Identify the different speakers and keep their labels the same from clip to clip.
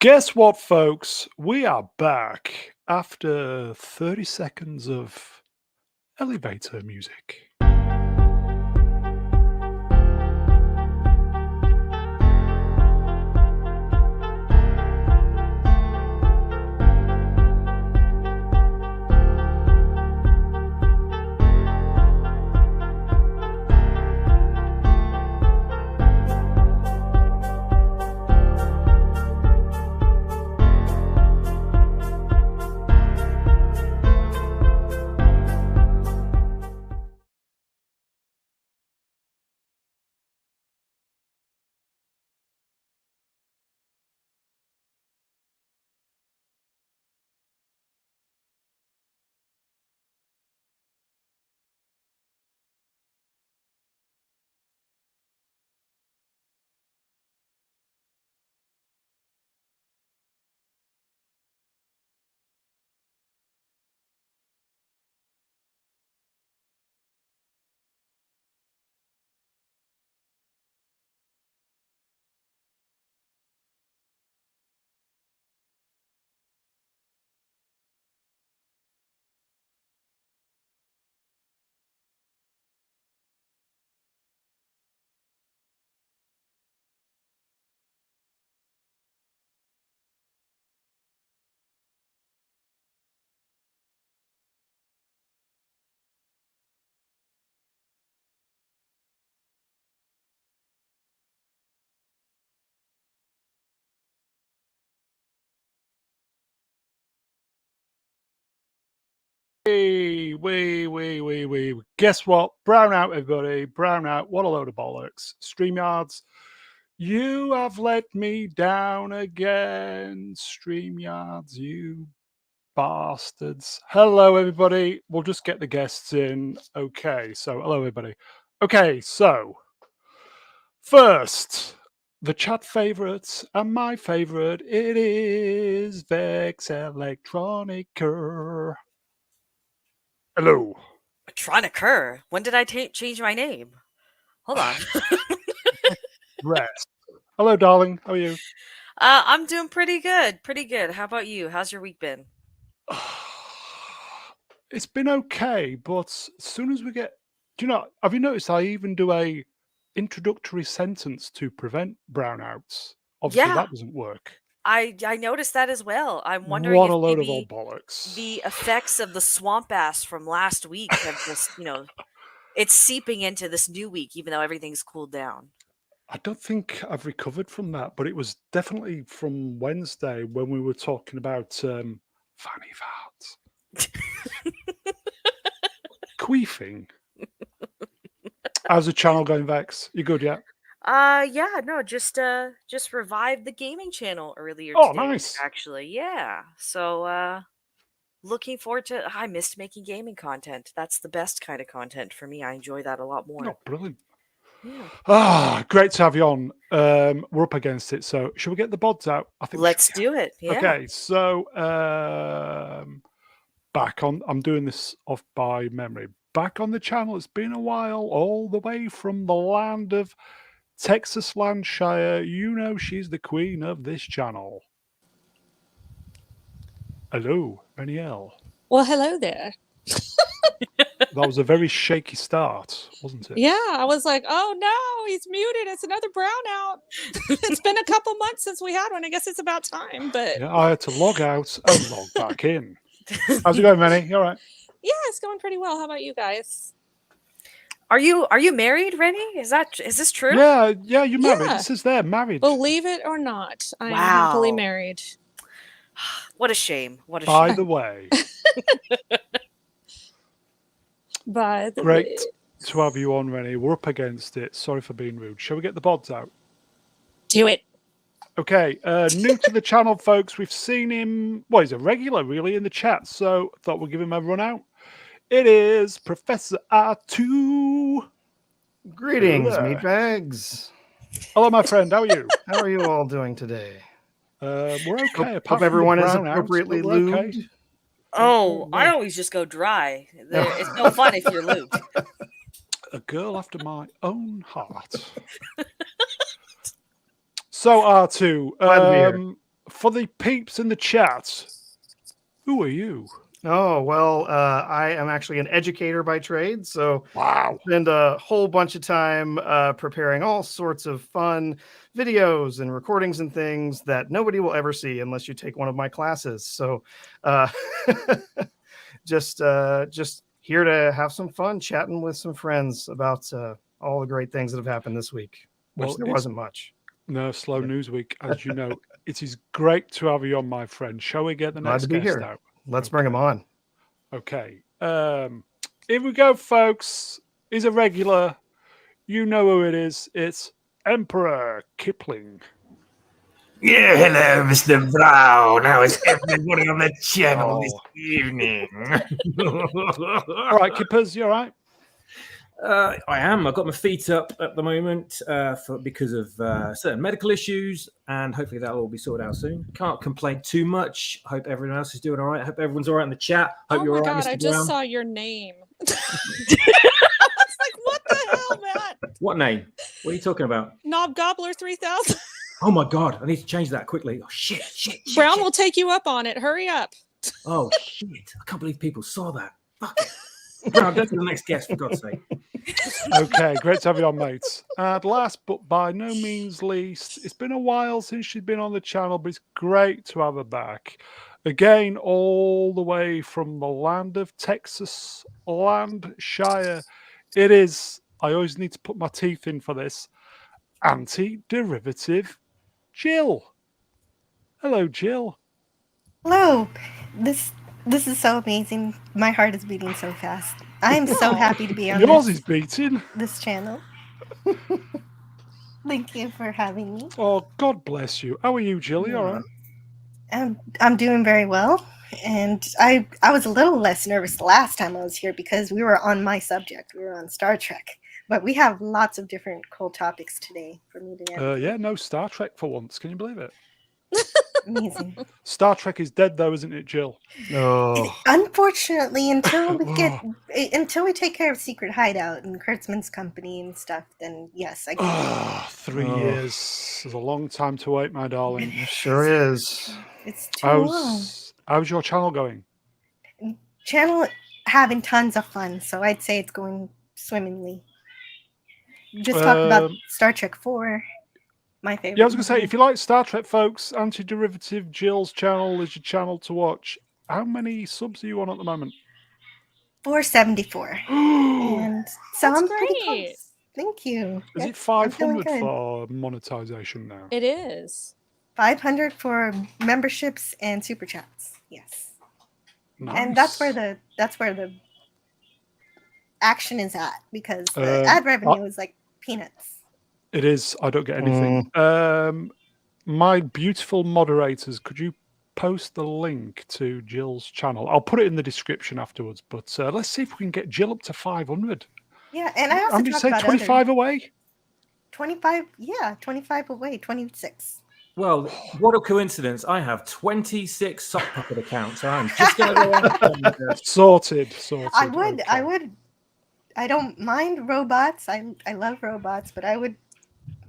Speaker 1: Guess what, folks? We are back after 30 seconds of elevator music. Wait. Guess what? Brown out, everybody. Brown out. What a load of bollocks. StreamYards, you have let me down again. StreamYards, you bastards. Hello, everybody. We'll just get the guests in. Okay, so hello, everybody. Okay, so first, the chat favorites and my favorite, it is Vex Electronica. Hello.
Speaker 2: Electronica? When did I change my name? Hold on.
Speaker 1: Rest. Hello, darling. How are you?
Speaker 2: I'm doing pretty good. Pretty good. How about you? How's your week been?
Speaker 1: It's been okay, but as soon as we get, have you noticed I even do a introductory sentence to prevent brownouts? Obviously,
Speaker 2: Yeah.
Speaker 1: that doesn't work.
Speaker 2: I noticed that as well. I'm wondering
Speaker 1: What
Speaker 2: if
Speaker 1: a load of
Speaker 2: maybe
Speaker 1: old bollocks.
Speaker 2: the effects of the swamp ass from last week have just, it's seeping into this new week, even though everything's cooled down.
Speaker 1: I don't think I've recovered from that, but it was definitely from Wednesday when we were talking about fanny farts. Queefing. How's the channel going, Vex? You good, yeah?
Speaker 2: Yeah, no, just revived the gaming channel earlier
Speaker 1: Oh,
Speaker 2: today,
Speaker 1: nice.
Speaker 2: actually. Yeah. So, looking forward to I missed making gaming content. That's the best kind of content for me. I enjoy that a lot more.
Speaker 1: Oh, brilliant.
Speaker 2: Yeah.
Speaker 1: Great to have you on. We're up against it, so should we get the bods out? I think
Speaker 2: Let's do it. Yeah.
Speaker 1: Okay, so back on. I'm doing this off by memory. Back on the channel. It's been a while, all the way from the land of Texas Landshire. You know she's the queen of this channel. Hello, Renielle.
Speaker 3: Well, hello there.
Speaker 1: That was a very shaky start, wasn't it?
Speaker 3: Yeah, I was like, oh no, he's muted. It's another brownout. It's been a couple months since we had one. I guess it's about time, but
Speaker 1: yeah, I had to log out and log back in. How's it going, Rennie? You all right?
Speaker 3: Yeah, it's going pretty well. How about you guys?
Speaker 2: Are you married, Rennie? Is this true?
Speaker 1: Yeah, you're married. Yeah. This is there, married.
Speaker 3: Believe it or not, I am happily married.
Speaker 2: What a shame. What a
Speaker 1: shame. By the way. Great to have you on, Rennie. We're up against it. Sorry for being rude. Shall we get the bods out?
Speaker 3: Do it.
Speaker 1: Okay, new to the channel, folks. We've seen him. Well, he's a regular, really, in the chat, so I thought we'd give him a run out. It is Professor R2.
Speaker 4: Greetings, meatbags.
Speaker 1: Hello, my friend. How are you?
Speaker 4: How are you all doing today?
Speaker 1: We're okay.
Speaker 4: Hope everyone is appropriately lubed.
Speaker 1: Okay.
Speaker 2: Oh, I always just go dry. It's no fun if you're lubed.
Speaker 1: A girl after my own heart. So R2, for the peeps in the chat, who are you?
Speaker 4: Oh, well, I am actually an educator by trade, so
Speaker 1: Wow.
Speaker 4: spend a whole bunch of time preparing all sorts of fun videos and recordings and things that nobody will ever see unless you take one of my classes. So just here to have some fun chatting with some friends about all the great things that have happened this week, which there wasn't much.
Speaker 1: No, slow news week, as you know. It is great to have you on, my friend. Shall we get the
Speaker 4: Glad
Speaker 1: next
Speaker 4: to be
Speaker 1: guest
Speaker 4: here.
Speaker 1: out?
Speaker 4: Let's bring him on.
Speaker 1: Okay. Here we go, folks. He's a regular. You know who it is. It's Emperor Kipling.
Speaker 5: Yeah, hello, Mr. Brown. How is everybody on the channel this evening?
Speaker 1: All right, Kippers, you all right?
Speaker 5: I am. I've got my feet up at the moment because of certain medical issues, and hopefully that'll all be sorted out soon. Can't complain too much. Hope everyone else is doing all right. Hope everyone's all right in the chat. Hope you're all right, Mr.
Speaker 3: I
Speaker 5: Brown.
Speaker 3: just saw your name. I was like, what the hell, Matt?
Speaker 5: What name? What are you talking about?
Speaker 3: Knob Gobbler 3000.
Speaker 5: Oh my God, I need to change that quickly. Oh shit.
Speaker 3: Brown will take you up on it. Hurry up.
Speaker 5: Oh shit. I can't believe people saw that. Fuck it. Brown, go to the next guest, for God's sake.
Speaker 1: Okay, great to have you on, mates. And last but by no means least, it's been a while since she's been on the channel, but it's great to have her back. Again, all the way from the land of Texas, Landshire. It is, I always need to put my teeth in for this, anti-derivative Jill. Hello, Jill.
Speaker 6: Hello. This is so amazing. My heart is beating so fast. I am so happy to be on
Speaker 1: Yours is beating.
Speaker 6: This channel. Thank you for having me.
Speaker 1: Oh, God bless you. How are you, Jill? You all right?
Speaker 6: I'm doing very well. And I was a little less nervous the last time I was here because we were on my subject. We were on Star Trek. But we have lots of different cool topics today for me to navigate.
Speaker 1: Yeah, no Star Trek for once. Can you believe it?
Speaker 6: Amazing.
Speaker 1: Star Trek is dead, though, isn't it, Jill?
Speaker 4: Oh,
Speaker 6: Unfortunately, until we take care of Secret Hideout and Kurtzman's company and stuff, then yes, I can.
Speaker 1: 3 years is a long time to wait, my darling.
Speaker 4: it sure is.
Speaker 6: It's too long.
Speaker 1: How's your channel going?
Speaker 6: Channel having tons of fun, so I'd say it's going swimmingly. Just talk about Star Trek 4. My favorite.
Speaker 1: Yeah, I was going to say, if you like Star Trek, folks, Anti-Derivative Jill's channel is your channel to watch. How many subs are you on at the moment?
Speaker 6: 474. And so
Speaker 3: That's
Speaker 6: I'm pretty
Speaker 3: great.
Speaker 6: close. Thank you.
Speaker 1: Is
Speaker 6: Yes,
Speaker 1: it
Speaker 6: I'm feeling
Speaker 1: 500
Speaker 6: good.
Speaker 1: for monetization now?
Speaker 3: It is.
Speaker 6: 500 for memberships and super chats. Yes.
Speaker 1: Nice.
Speaker 6: And that's where the action is at, because the ad revenue is like peanuts.
Speaker 1: It is. I don't get anything. My beautiful moderators, could you post the link to Jill's channel? I'll put it in the description afterwards, but let's see if we can get Jill up to 500.
Speaker 6: Yeah, and I also
Speaker 1: I'm going to
Speaker 6: talk
Speaker 1: say
Speaker 6: about
Speaker 1: 25 away.
Speaker 6: 25, yeah, 25 away, 26.
Speaker 5: Well, what a coincidence. I have 26 sock puppet accounts. So I'm just going to go on. And,
Speaker 1: Sorted.
Speaker 6: I would,
Speaker 1: okay.
Speaker 6: I don't mind robots. I love robots, but I would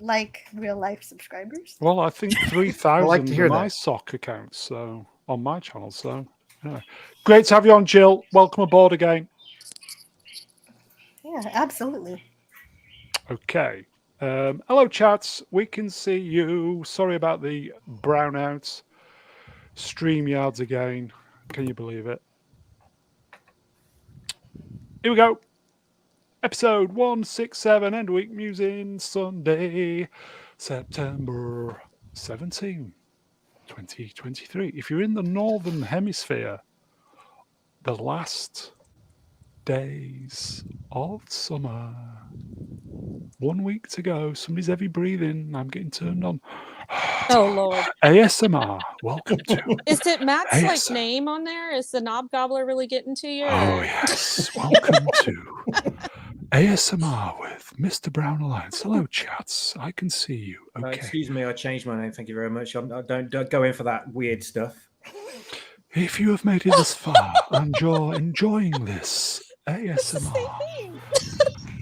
Speaker 6: like real life subscribers.
Speaker 1: Well, I think
Speaker 4: I
Speaker 1: 3,000
Speaker 4: like to hear
Speaker 1: are my
Speaker 4: that.
Speaker 1: sock accounts, so on my channel. So, anyway. Great to have you on, Jill. Welcome aboard again.
Speaker 6: Yeah, absolutely.
Speaker 1: Okay. Hello, chats. We can see you. Sorry about the brownouts. StreamYards again. Can you believe it? Here we go. Episode 167, End Week Musings, Sunday, September 17, 2023. If you're in the Northern Hemisphere, the last days of summer. 1 week to go. Somebody's heavy breathing. I'm getting turned on.
Speaker 3: Oh, Lord.
Speaker 1: ASMR. Welcome to
Speaker 3: Is it Matt's
Speaker 1: ASMR.
Speaker 3: name on there? Is the knob gobbler really getting to you?
Speaker 1: Oh,
Speaker 3: or-
Speaker 1: yes. Welcome to ASMR with Mr. Brown Alliance. Hello, chats. I can see you. Okay.
Speaker 5: excuse me, I changed my name. Thank you very much. I don't go in for that weird stuff.
Speaker 1: If you have made it this far and you're enjoying this ASMR,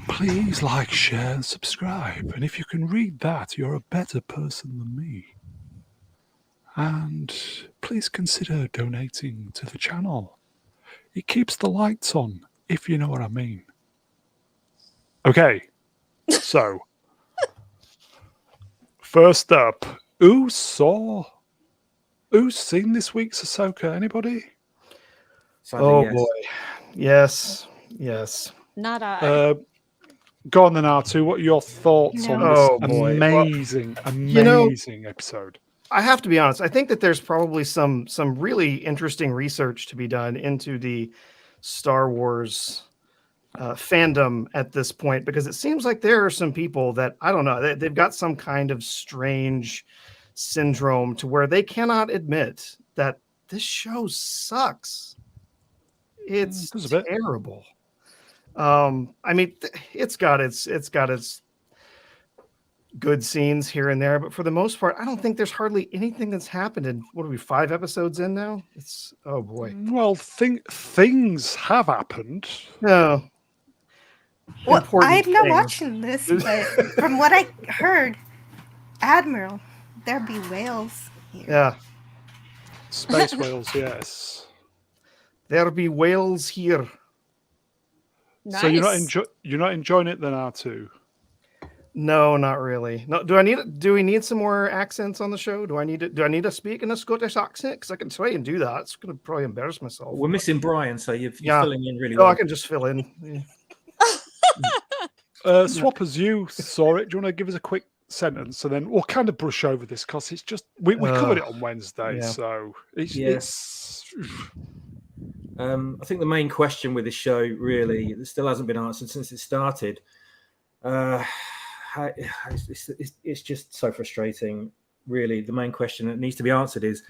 Speaker 1: please like, share, and subscribe. And if you can read that, you're a better person than me. And please consider donating to the channel. It keeps the lights on, if you know what I mean. Okay, so first up, who's seen this week's Ahsoka? Anybody?
Speaker 5: Sadly,
Speaker 4: Oh
Speaker 5: yes.
Speaker 4: boy, yes.
Speaker 3: Not I.
Speaker 1: Go on then, R2. What are your thoughts on this
Speaker 4: Oh, boy.
Speaker 1: amazing episode?
Speaker 4: I have to be honest. I think that there's probably some really interesting research to be done into the Star Wars fandom at this point, because it seems like there are some people that, I don't know, they've got some kind of strange syndrome to where they cannot admit that this show sucks. It's terrible. I mean, it's got its good scenes here and there, but for the most part, I don't think there's hardly anything that's happened in, what are we, 5 episodes in now? It's, oh boy.
Speaker 1: Well, things have happened.
Speaker 4: No.
Speaker 6: Well, I'm not watching this, but from what I heard, Admiral, there be whales here.
Speaker 4: Yeah.
Speaker 1: Space whales, yes.
Speaker 4: There be whales here.
Speaker 3: Nice.
Speaker 1: So you're not enjoying it then, R2?
Speaker 4: No, not really. No, do we need some more accents on the show? Do I need to speak in a Scottish accent? Because I can try and do that. It's going to probably embarrass myself.
Speaker 5: We're missing Brian, so you're filling in really well.
Speaker 4: Oh, I can just fill in. Yeah.
Speaker 1: Swappers, you saw it. Do you want to give us a quick sentence, and then we'll kind of brush over this because it's just we covered it on Wednesday, so it's.
Speaker 5: I think the main question with this show really that still hasn't been answered since it started. It's just so frustrating. Really, the main question that needs to be answered is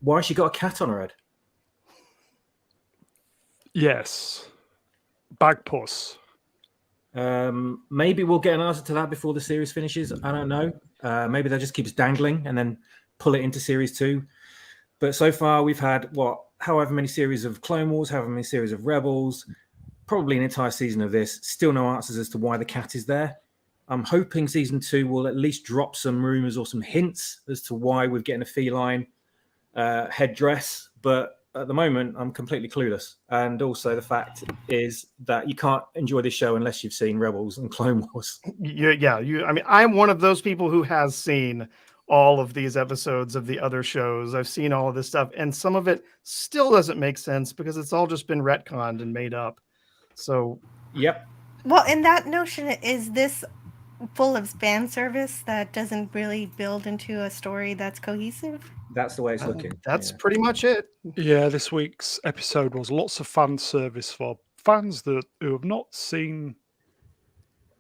Speaker 5: why has she got a cat on her head?
Speaker 1: Yes, Bagpuss.
Speaker 5: Maybe we'll get an answer to that before the series finishes. I don't know. Maybe that just keeps dangling and then pull it into series 2. But so far we've had however many series of Clone Wars, however many series of Rebels, probably an entire season of this. Still no answers as to why the cat is there. I'm hoping season 2 will at least drop some rumors or some hints as to why we're getting a feline headdress. But at the moment, I'm completely clueless. And also the fact is that you can't enjoy this show unless you've seen Rebels and Clone Wars.
Speaker 4: I mean, I'm one of those people who has seen all of these episodes of the other shows. I've seen all of this stuff, and some of it still doesn't make sense because it's all just been retconned and made up. So,
Speaker 5: yep.
Speaker 6: Well, in that notion, is this full of fan service that doesn't really build into a story that's cohesive?
Speaker 5: That's the way it's looking.
Speaker 4: That's pretty much it.
Speaker 1: Yeah, this week's episode was lots of fan service for fans who have not seen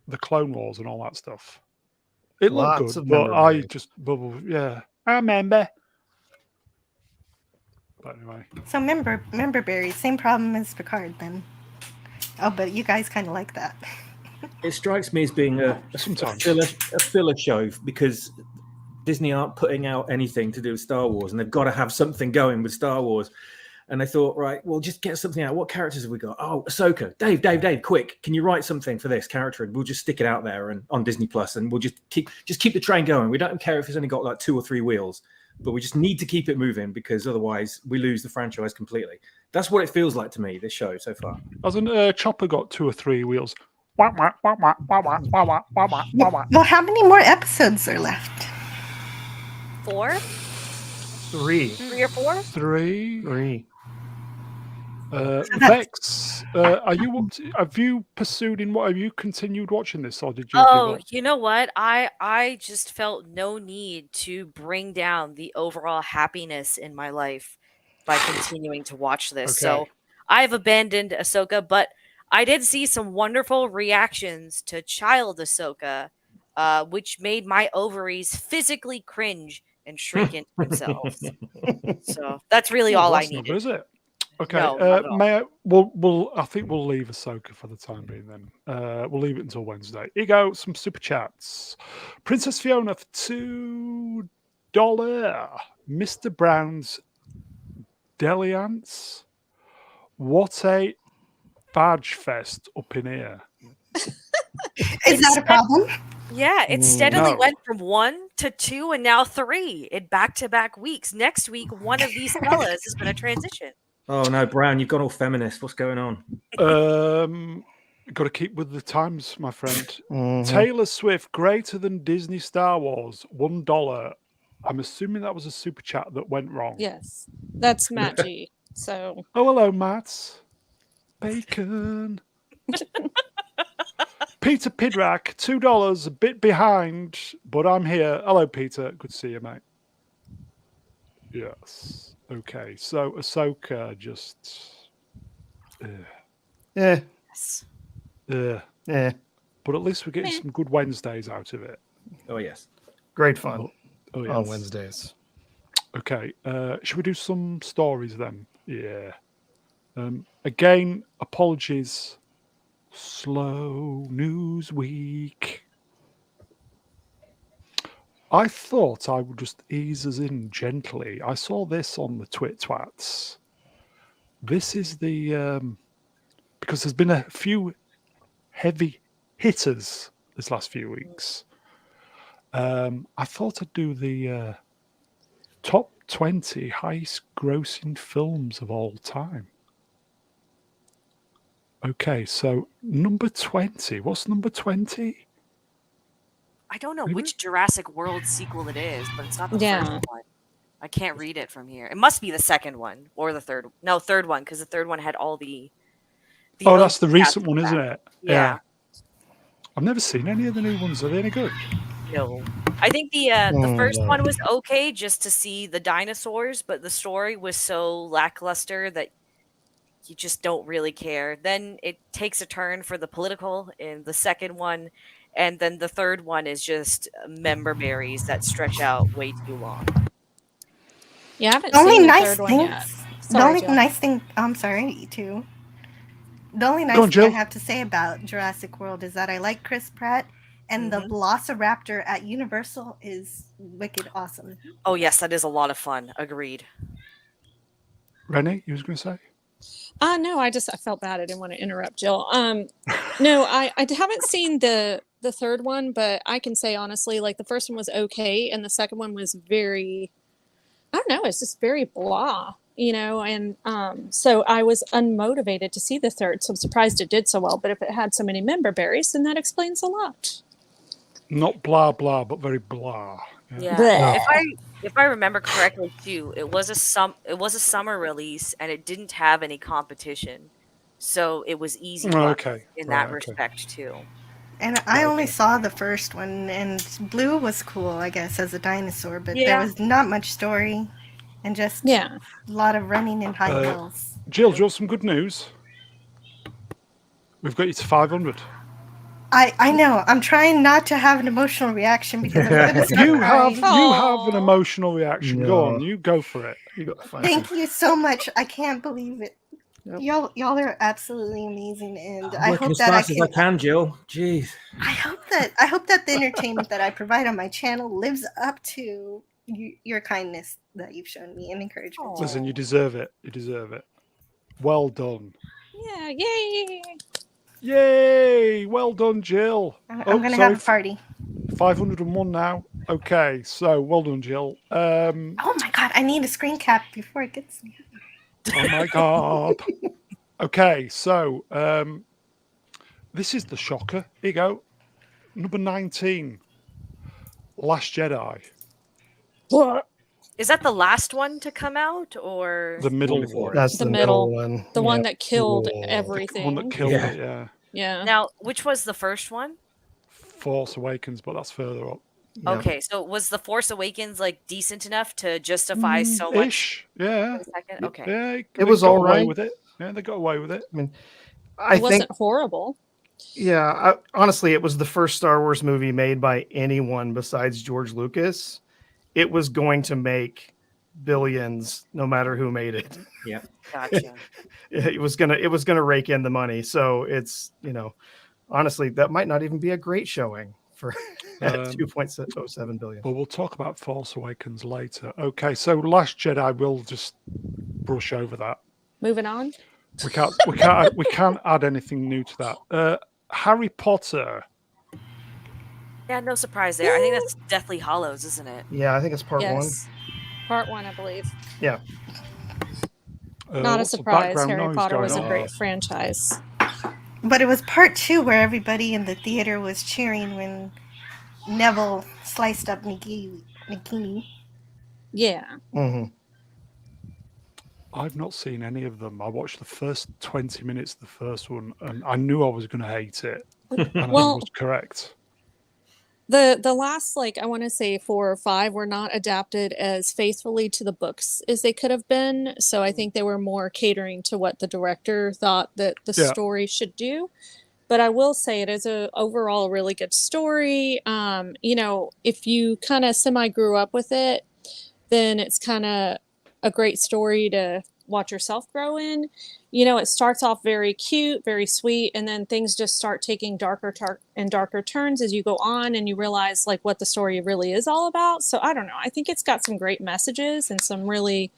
Speaker 1: the Clone Wars and all that stuff. It looked good, but I remember. But anyway.
Speaker 6: So member berries, same problem as Picard then. Oh, but you guys kind of like that.
Speaker 5: It strikes me as being a filler show because Disney aren't putting out anything to do with Star Wars, and they've got to have something going with Star Wars. And they thought, right, well, just get something out. What characters have we got? Oh, Ahsoka. Dave, quick. Can you write something for this character? And we'll just stick it out there and on Disney Plus, and we'll just keep the train going. We don't care if it's only got like 2 or 3 wheels, but we just need to keep it moving because otherwise we lose the franchise completely. That's what it feels like to me, this show so far.
Speaker 1: Hasn't Chopper got 2 or 3 wheels?
Speaker 6: Well, how many more episodes are left?
Speaker 2: 4?
Speaker 4: 3.
Speaker 2: 3 or 4?
Speaker 1: 3. Vex, have you continued watching this, or did you?
Speaker 2: Oh, you know what? I just felt no need to bring down the overall happiness in my life by continuing to watch this. So I've abandoned Ahsoka, but I did see some wonderful reactions to child Ahsoka, which made my ovaries physically cringe and shrink into themselves. So that's really all I needed.
Speaker 1: Is it? Okay.
Speaker 2: No,
Speaker 1: I think we'll leave Ahsoka for the time being then. We'll leave it until Wednesday. Here you go, some super chats. Princess Fiona for $2. Mr. Brown's Deliance. What a badge fest up in here.
Speaker 6: Is that a problem?
Speaker 2: Yeah, it steadily went from 1 to 2 and now 3 in back-to-back weeks. Next week, one of these fellas is going to transition.
Speaker 5: Oh no, Brown, you've gone all feminist. What's going on?
Speaker 1: Got to keep with the times, my friend. Taylor Swift greater than Disney Star Wars, $1. I'm assuming that was a super chat that went wrong.
Speaker 3: Yes, that's Matt G. So.
Speaker 1: Oh, hello, Matt. Bacon. Peter Pidrak, $2, a bit behind, but I'm here. Hello, Peter. Good to see you, mate. Yes. Okay. So Ahsoka just.
Speaker 2: Yes.
Speaker 1: But at least we're getting some good Wednesdays out of it.
Speaker 5: Oh yes.
Speaker 4: Great fun
Speaker 1: Oh, yes.
Speaker 4: on Wednesdays.
Speaker 1: Okay. Should we do some stories then? Yeah. Again, apologies. Slow news week. I thought I would just ease us in gently. I saw this on the Twats. This is the because there's been a few heavy hitters this last few weeks. I thought I'd do the top 20 highest grossing films of all time. Okay, so number 20. What's number 20?
Speaker 2: I don't know which Jurassic World sequel it is, but it's not the first one. I can't read it from here. It must be the second one or the third. No, third one, because the third one had all the
Speaker 1: oh, that's the recent one, isn't it?
Speaker 2: Yeah.
Speaker 1: I've never seen any of the new ones. Are they any good?
Speaker 2: No. I think the first one was okay just to see the dinosaurs, but the story was so lackluster that you just don't really care. Then it takes a turn for the political in the second one, and then the third one is just member berries that stretch out way too long.
Speaker 3: Yeah, I haven't seen the third one yet.
Speaker 6: The only nice thing, I'm sorry, too. The only nice thing I have to say about Jurassic World is that I like Chris Pratt, and the Velociraptor at Universal is wicked awesome.
Speaker 2: Oh, yes, that is a lot of fun. Agreed.
Speaker 1: Renee, you was going to say?
Speaker 3: No, I felt bad. I didn't want to interrupt Jill. No, I haven't seen the third one, but I can say honestly, like the first one was okay, and the second one was very, I don't know, it's just very blah, and so I was unmotivated to see the third, so I'm surprised it did so well. But if it had so many member berries, then that explains a lot.
Speaker 1: Not blah blah, but very blah.
Speaker 2: Yeah. If I remember correctly too, it was a summer release and it didn't have any competition, so it was easy in that respect too.
Speaker 6: And I only saw the first one, and Blue was cool, I guess, as a dinosaur, but there was not much story, and just a lot of running in high hills.
Speaker 1: Jill, do you want some good news? We've got you to 500.
Speaker 6: I know. I'm trying not to have an emotional reaction because I'm going to start crying.
Speaker 1: You have an emotional reaction. No. Go on, you go for it.
Speaker 6: Thank you so much. I can't believe it. Yep. Y'all are absolutely amazing, and I hope that
Speaker 5: I can, Jill. Jeez.
Speaker 6: I hope that the entertainment that I provide on my channel lives up to your kindness that you've shown me and encouragement.
Speaker 1: Listen, you deserve it. You deserve it. Well done.
Speaker 3: Yeah, yay!
Speaker 1: Yay! Well done, Jill.
Speaker 6: I'm going to have a party.
Speaker 1: 501 now. Okay, so well done, Jill.
Speaker 6: Oh my God, I need a screen cap before it gets me.
Speaker 1: Oh my God. Okay, so this is the shocker. Here you go. Number 19. Last Jedi.
Speaker 3: What?
Speaker 2: Is that the last one to come out, or
Speaker 1: the middle one?
Speaker 4: That's the middle one.
Speaker 3: The one that killed everything.
Speaker 1: The one that killed it, yeah.
Speaker 3: Yeah.
Speaker 2: Now, which was the first one?
Speaker 1: Force Awakens, but that's further up.
Speaker 2: Okay, so was the Force Awakens like decent enough to justify so much?
Speaker 1: Yeah.
Speaker 2: Okay.
Speaker 1: Yeah,
Speaker 4: it was all right
Speaker 1: with it. Yeah, they got away with it.
Speaker 4: I mean,
Speaker 3: it wasn't horrible.
Speaker 4: Yeah, honestly, it was the first Star Wars movie made by anyone besides George Lucas. It was going to make billions, no matter who made it.
Speaker 5: Yeah,
Speaker 2: gotcha.
Speaker 4: It was gonna rake in the money. So it's honestly, that might not even be a great showing for 2.07 billion.
Speaker 1: Well, we'll talk about Force Awakens later. Okay, so Last Jedi, we'll just brush over that.
Speaker 3: Moving on.
Speaker 1: We can't add anything new to that. Harry Potter.
Speaker 2: Yeah, no surprise there. I think that's Deathly Hollows, isn't it?
Speaker 4: Yeah, I think it's part one.
Speaker 3: Yes. Part 1, I believe.
Speaker 4: Yeah.
Speaker 3: Not a
Speaker 1: what's the
Speaker 3: surprise.
Speaker 1: background
Speaker 3: Harry
Speaker 1: noise
Speaker 3: Potter
Speaker 1: going
Speaker 3: was a
Speaker 1: on?
Speaker 3: great franchise.
Speaker 6: But it was part 2 where everybody in the theater was cheering when Neville sliced up Nagini.
Speaker 3: Yeah.
Speaker 4: Mm-hmm.
Speaker 1: I've not seen any of them. I watched the first 20 minutes of the first one, and I knew I was going to hate it. And I
Speaker 3: Well,
Speaker 1: was correct.
Speaker 3: the last, like, I want to say 4 or 5 were not adapted as faithfully to the books as they could have been. So I think they were more catering to what the director thought that the
Speaker 1: Yeah.
Speaker 3: story should do. But I will say it is a overall really good story. You know, if you kind of semi grew up with it, then it's kind of a great story to watch yourself grow in. You know, it starts off very cute, very sweet, and then things just start taking darker and darker turns as you go on, and you realize like what the story really is all about. So I don't know. I think it's got some great messages and some really,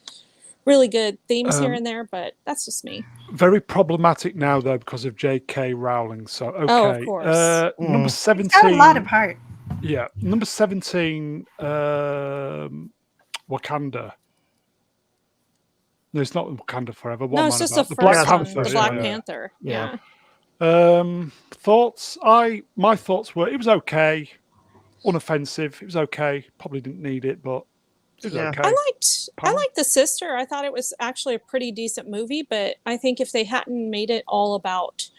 Speaker 3: really good themes here and there, but that's just me.
Speaker 1: Very problematic now, though, because of J.K. Rowling. So, okay.
Speaker 3: Oh, of course.
Speaker 1: Number
Speaker 6: It's
Speaker 1: 17.
Speaker 6: got a lot of heart.
Speaker 1: Yeah. Number 17, Wakanda. No, it's not Wakanda Forever. What
Speaker 3: No,
Speaker 1: am
Speaker 3: it's
Speaker 1: I
Speaker 3: just
Speaker 1: about?
Speaker 3: the
Speaker 1: Black
Speaker 3: first one,
Speaker 1: Panther.
Speaker 3: the
Speaker 1: Yeah,
Speaker 3: Black
Speaker 1: yeah.
Speaker 3: Panther.
Speaker 4: Yeah.
Speaker 3: Yeah.
Speaker 1: Thoughts? My thoughts were it was okay, unoffensive. It was okay. Probably didn't need it, but it was
Speaker 4: Yeah.
Speaker 1: okay.
Speaker 3: I liked the sister. I thought it was actually a pretty decent movie, but I think if they hadn't made it all about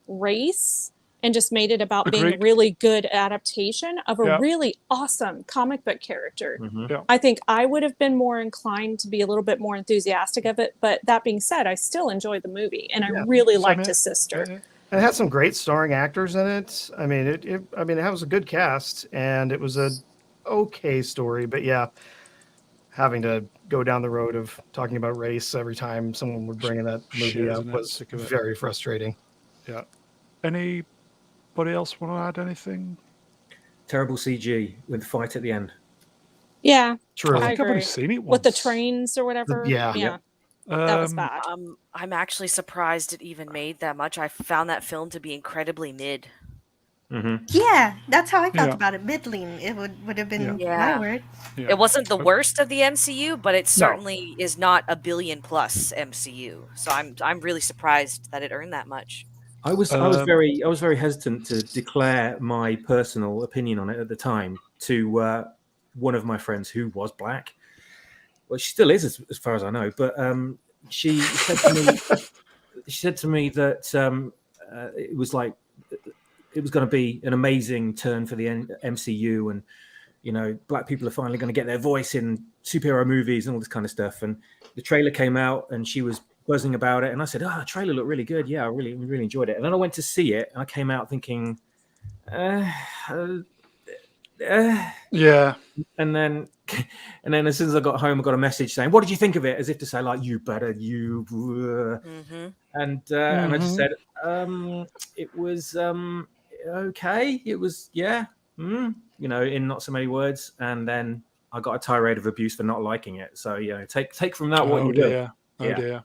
Speaker 3: race and just made it about being a
Speaker 1: Agreed.
Speaker 3: really good adaptation of a
Speaker 1: Yeah.
Speaker 3: really awesome comic book character,
Speaker 1: Yeah.
Speaker 3: I think I would have been more inclined to be a little bit more enthusiastic of it. But that being said, I still enjoyed the movie and I really
Speaker 1: Same
Speaker 3: liked
Speaker 1: here.
Speaker 3: his sister.
Speaker 1: Yeah.
Speaker 4: And it had some great starring actors in it. I mean, it was a good cast, and it was a okay story. But yeah, having to go down the road of talking about race every time someone would bring in that movie
Speaker 1: Shit,
Speaker 4: up
Speaker 1: isn't it?
Speaker 4: was
Speaker 1: Sick of it.
Speaker 4: very frustrating.
Speaker 1: Yeah. Anybody else want to add anything?
Speaker 5: Terrible CG with the fight at the end.
Speaker 3: Yeah,
Speaker 4: True.
Speaker 1: I think I've only
Speaker 3: agree.
Speaker 1: seen it once.
Speaker 3: with the trains or whatever.
Speaker 4: Yeah.
Speaker 3: Yeah, that was
Speaker 1: Um,
Speaker 3: bad.
Speaker 2: I'm actually surprised it even made that much. I found that film to be incredibly mid.
Speaker 5: Mm-hmm.
Speaker 6: Yeah, that's how I felt
Speaker 1: Yeah.
Speaker 6: about it. Middling. It would have been
Speaker 2: Yeah.
Speaker 6: my word.
Speaker 1: yeah.
Speaker 2: It wasn't the worst of the MCU, but it certainly is not a billion plus MCU. So I'm really surprised that it earned that much.
Speaker 5: I was very hesitant to declare my personal opinion on it at the time to one of my friends who was black. Well, she still is, as far as I know. But she said to me that it was like it was going to be an amazing turn for the MCU, and you know, black people are finally going to get their voice in superhero movies and all this kind of stuff. And the trailer came out, and she was buzzing about it, and I said, "Oh, the trailer looked really good. Yeah, I really enjoyed it." And then I went to see it, and I came out thinking,
Speaker 1: yeah.
Speaker 5: And then as soon as I got home, I got a message saying, "What did you think of it?" As if to say, like, "You better, you."
Speaker 2: Mm-hmm.
Speaker 5: And I just said, "It was okay. It was, yeah, you know, in not so many words." And then I got a tirade of abuse for not liking it. So you know, take from that what you will.
Speaker 1: Oh dear.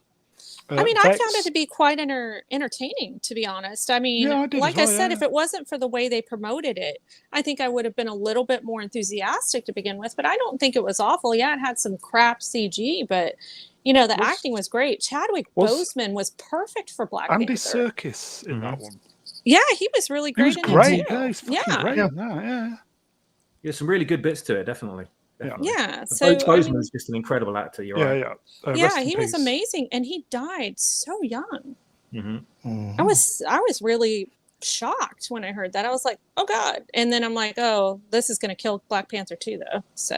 Speaker 3: I mean, I found it to be quite entertaining, to be honest. I mean,
Speaker 1: Yeah, I did
Speaker 3: like
Speaker 1: as
Speaker 3: I
Speaker 1: well,
Speaker 3: said,
Speaker 1: yeah.
Speaker 3: if it wasn't for the way they promoted it, I think I would have been a little bit more enthusiastic to begin with. But I don't think it was awful. Yeah, it had some crap CG, but you know, the acting was great. Chadwick Boseman was perfect for Black
Speaker 1: Andy
Speaker 3: Panther.
Speaker 1: Serkis in that one.
Speaker 3: Yeah, he was really
Speaker 1: He
Speaker 3: great
Speaker 1: was
Speaker 3: in
Speaker 1: great.
Speaker 3: it too.
Speaker 1: Yeah, he's fucking great. Yeah.
Speaker 5: There's some really good bits to it, definitely.
Speaker 3: Yeah.
Speaker 5: And
Speaker 3: So
Speaker 5: Boseman's just an incredible actor. You're right.
Speaker 3: Yeah, he was amazing, and he died so young.
Speaker 5: Mm-hmm.
Speaker 3: I was really shocked when I heard that. I was like, oh God. And then I'm like, oh, this is going to kill Black Panther too, though. So.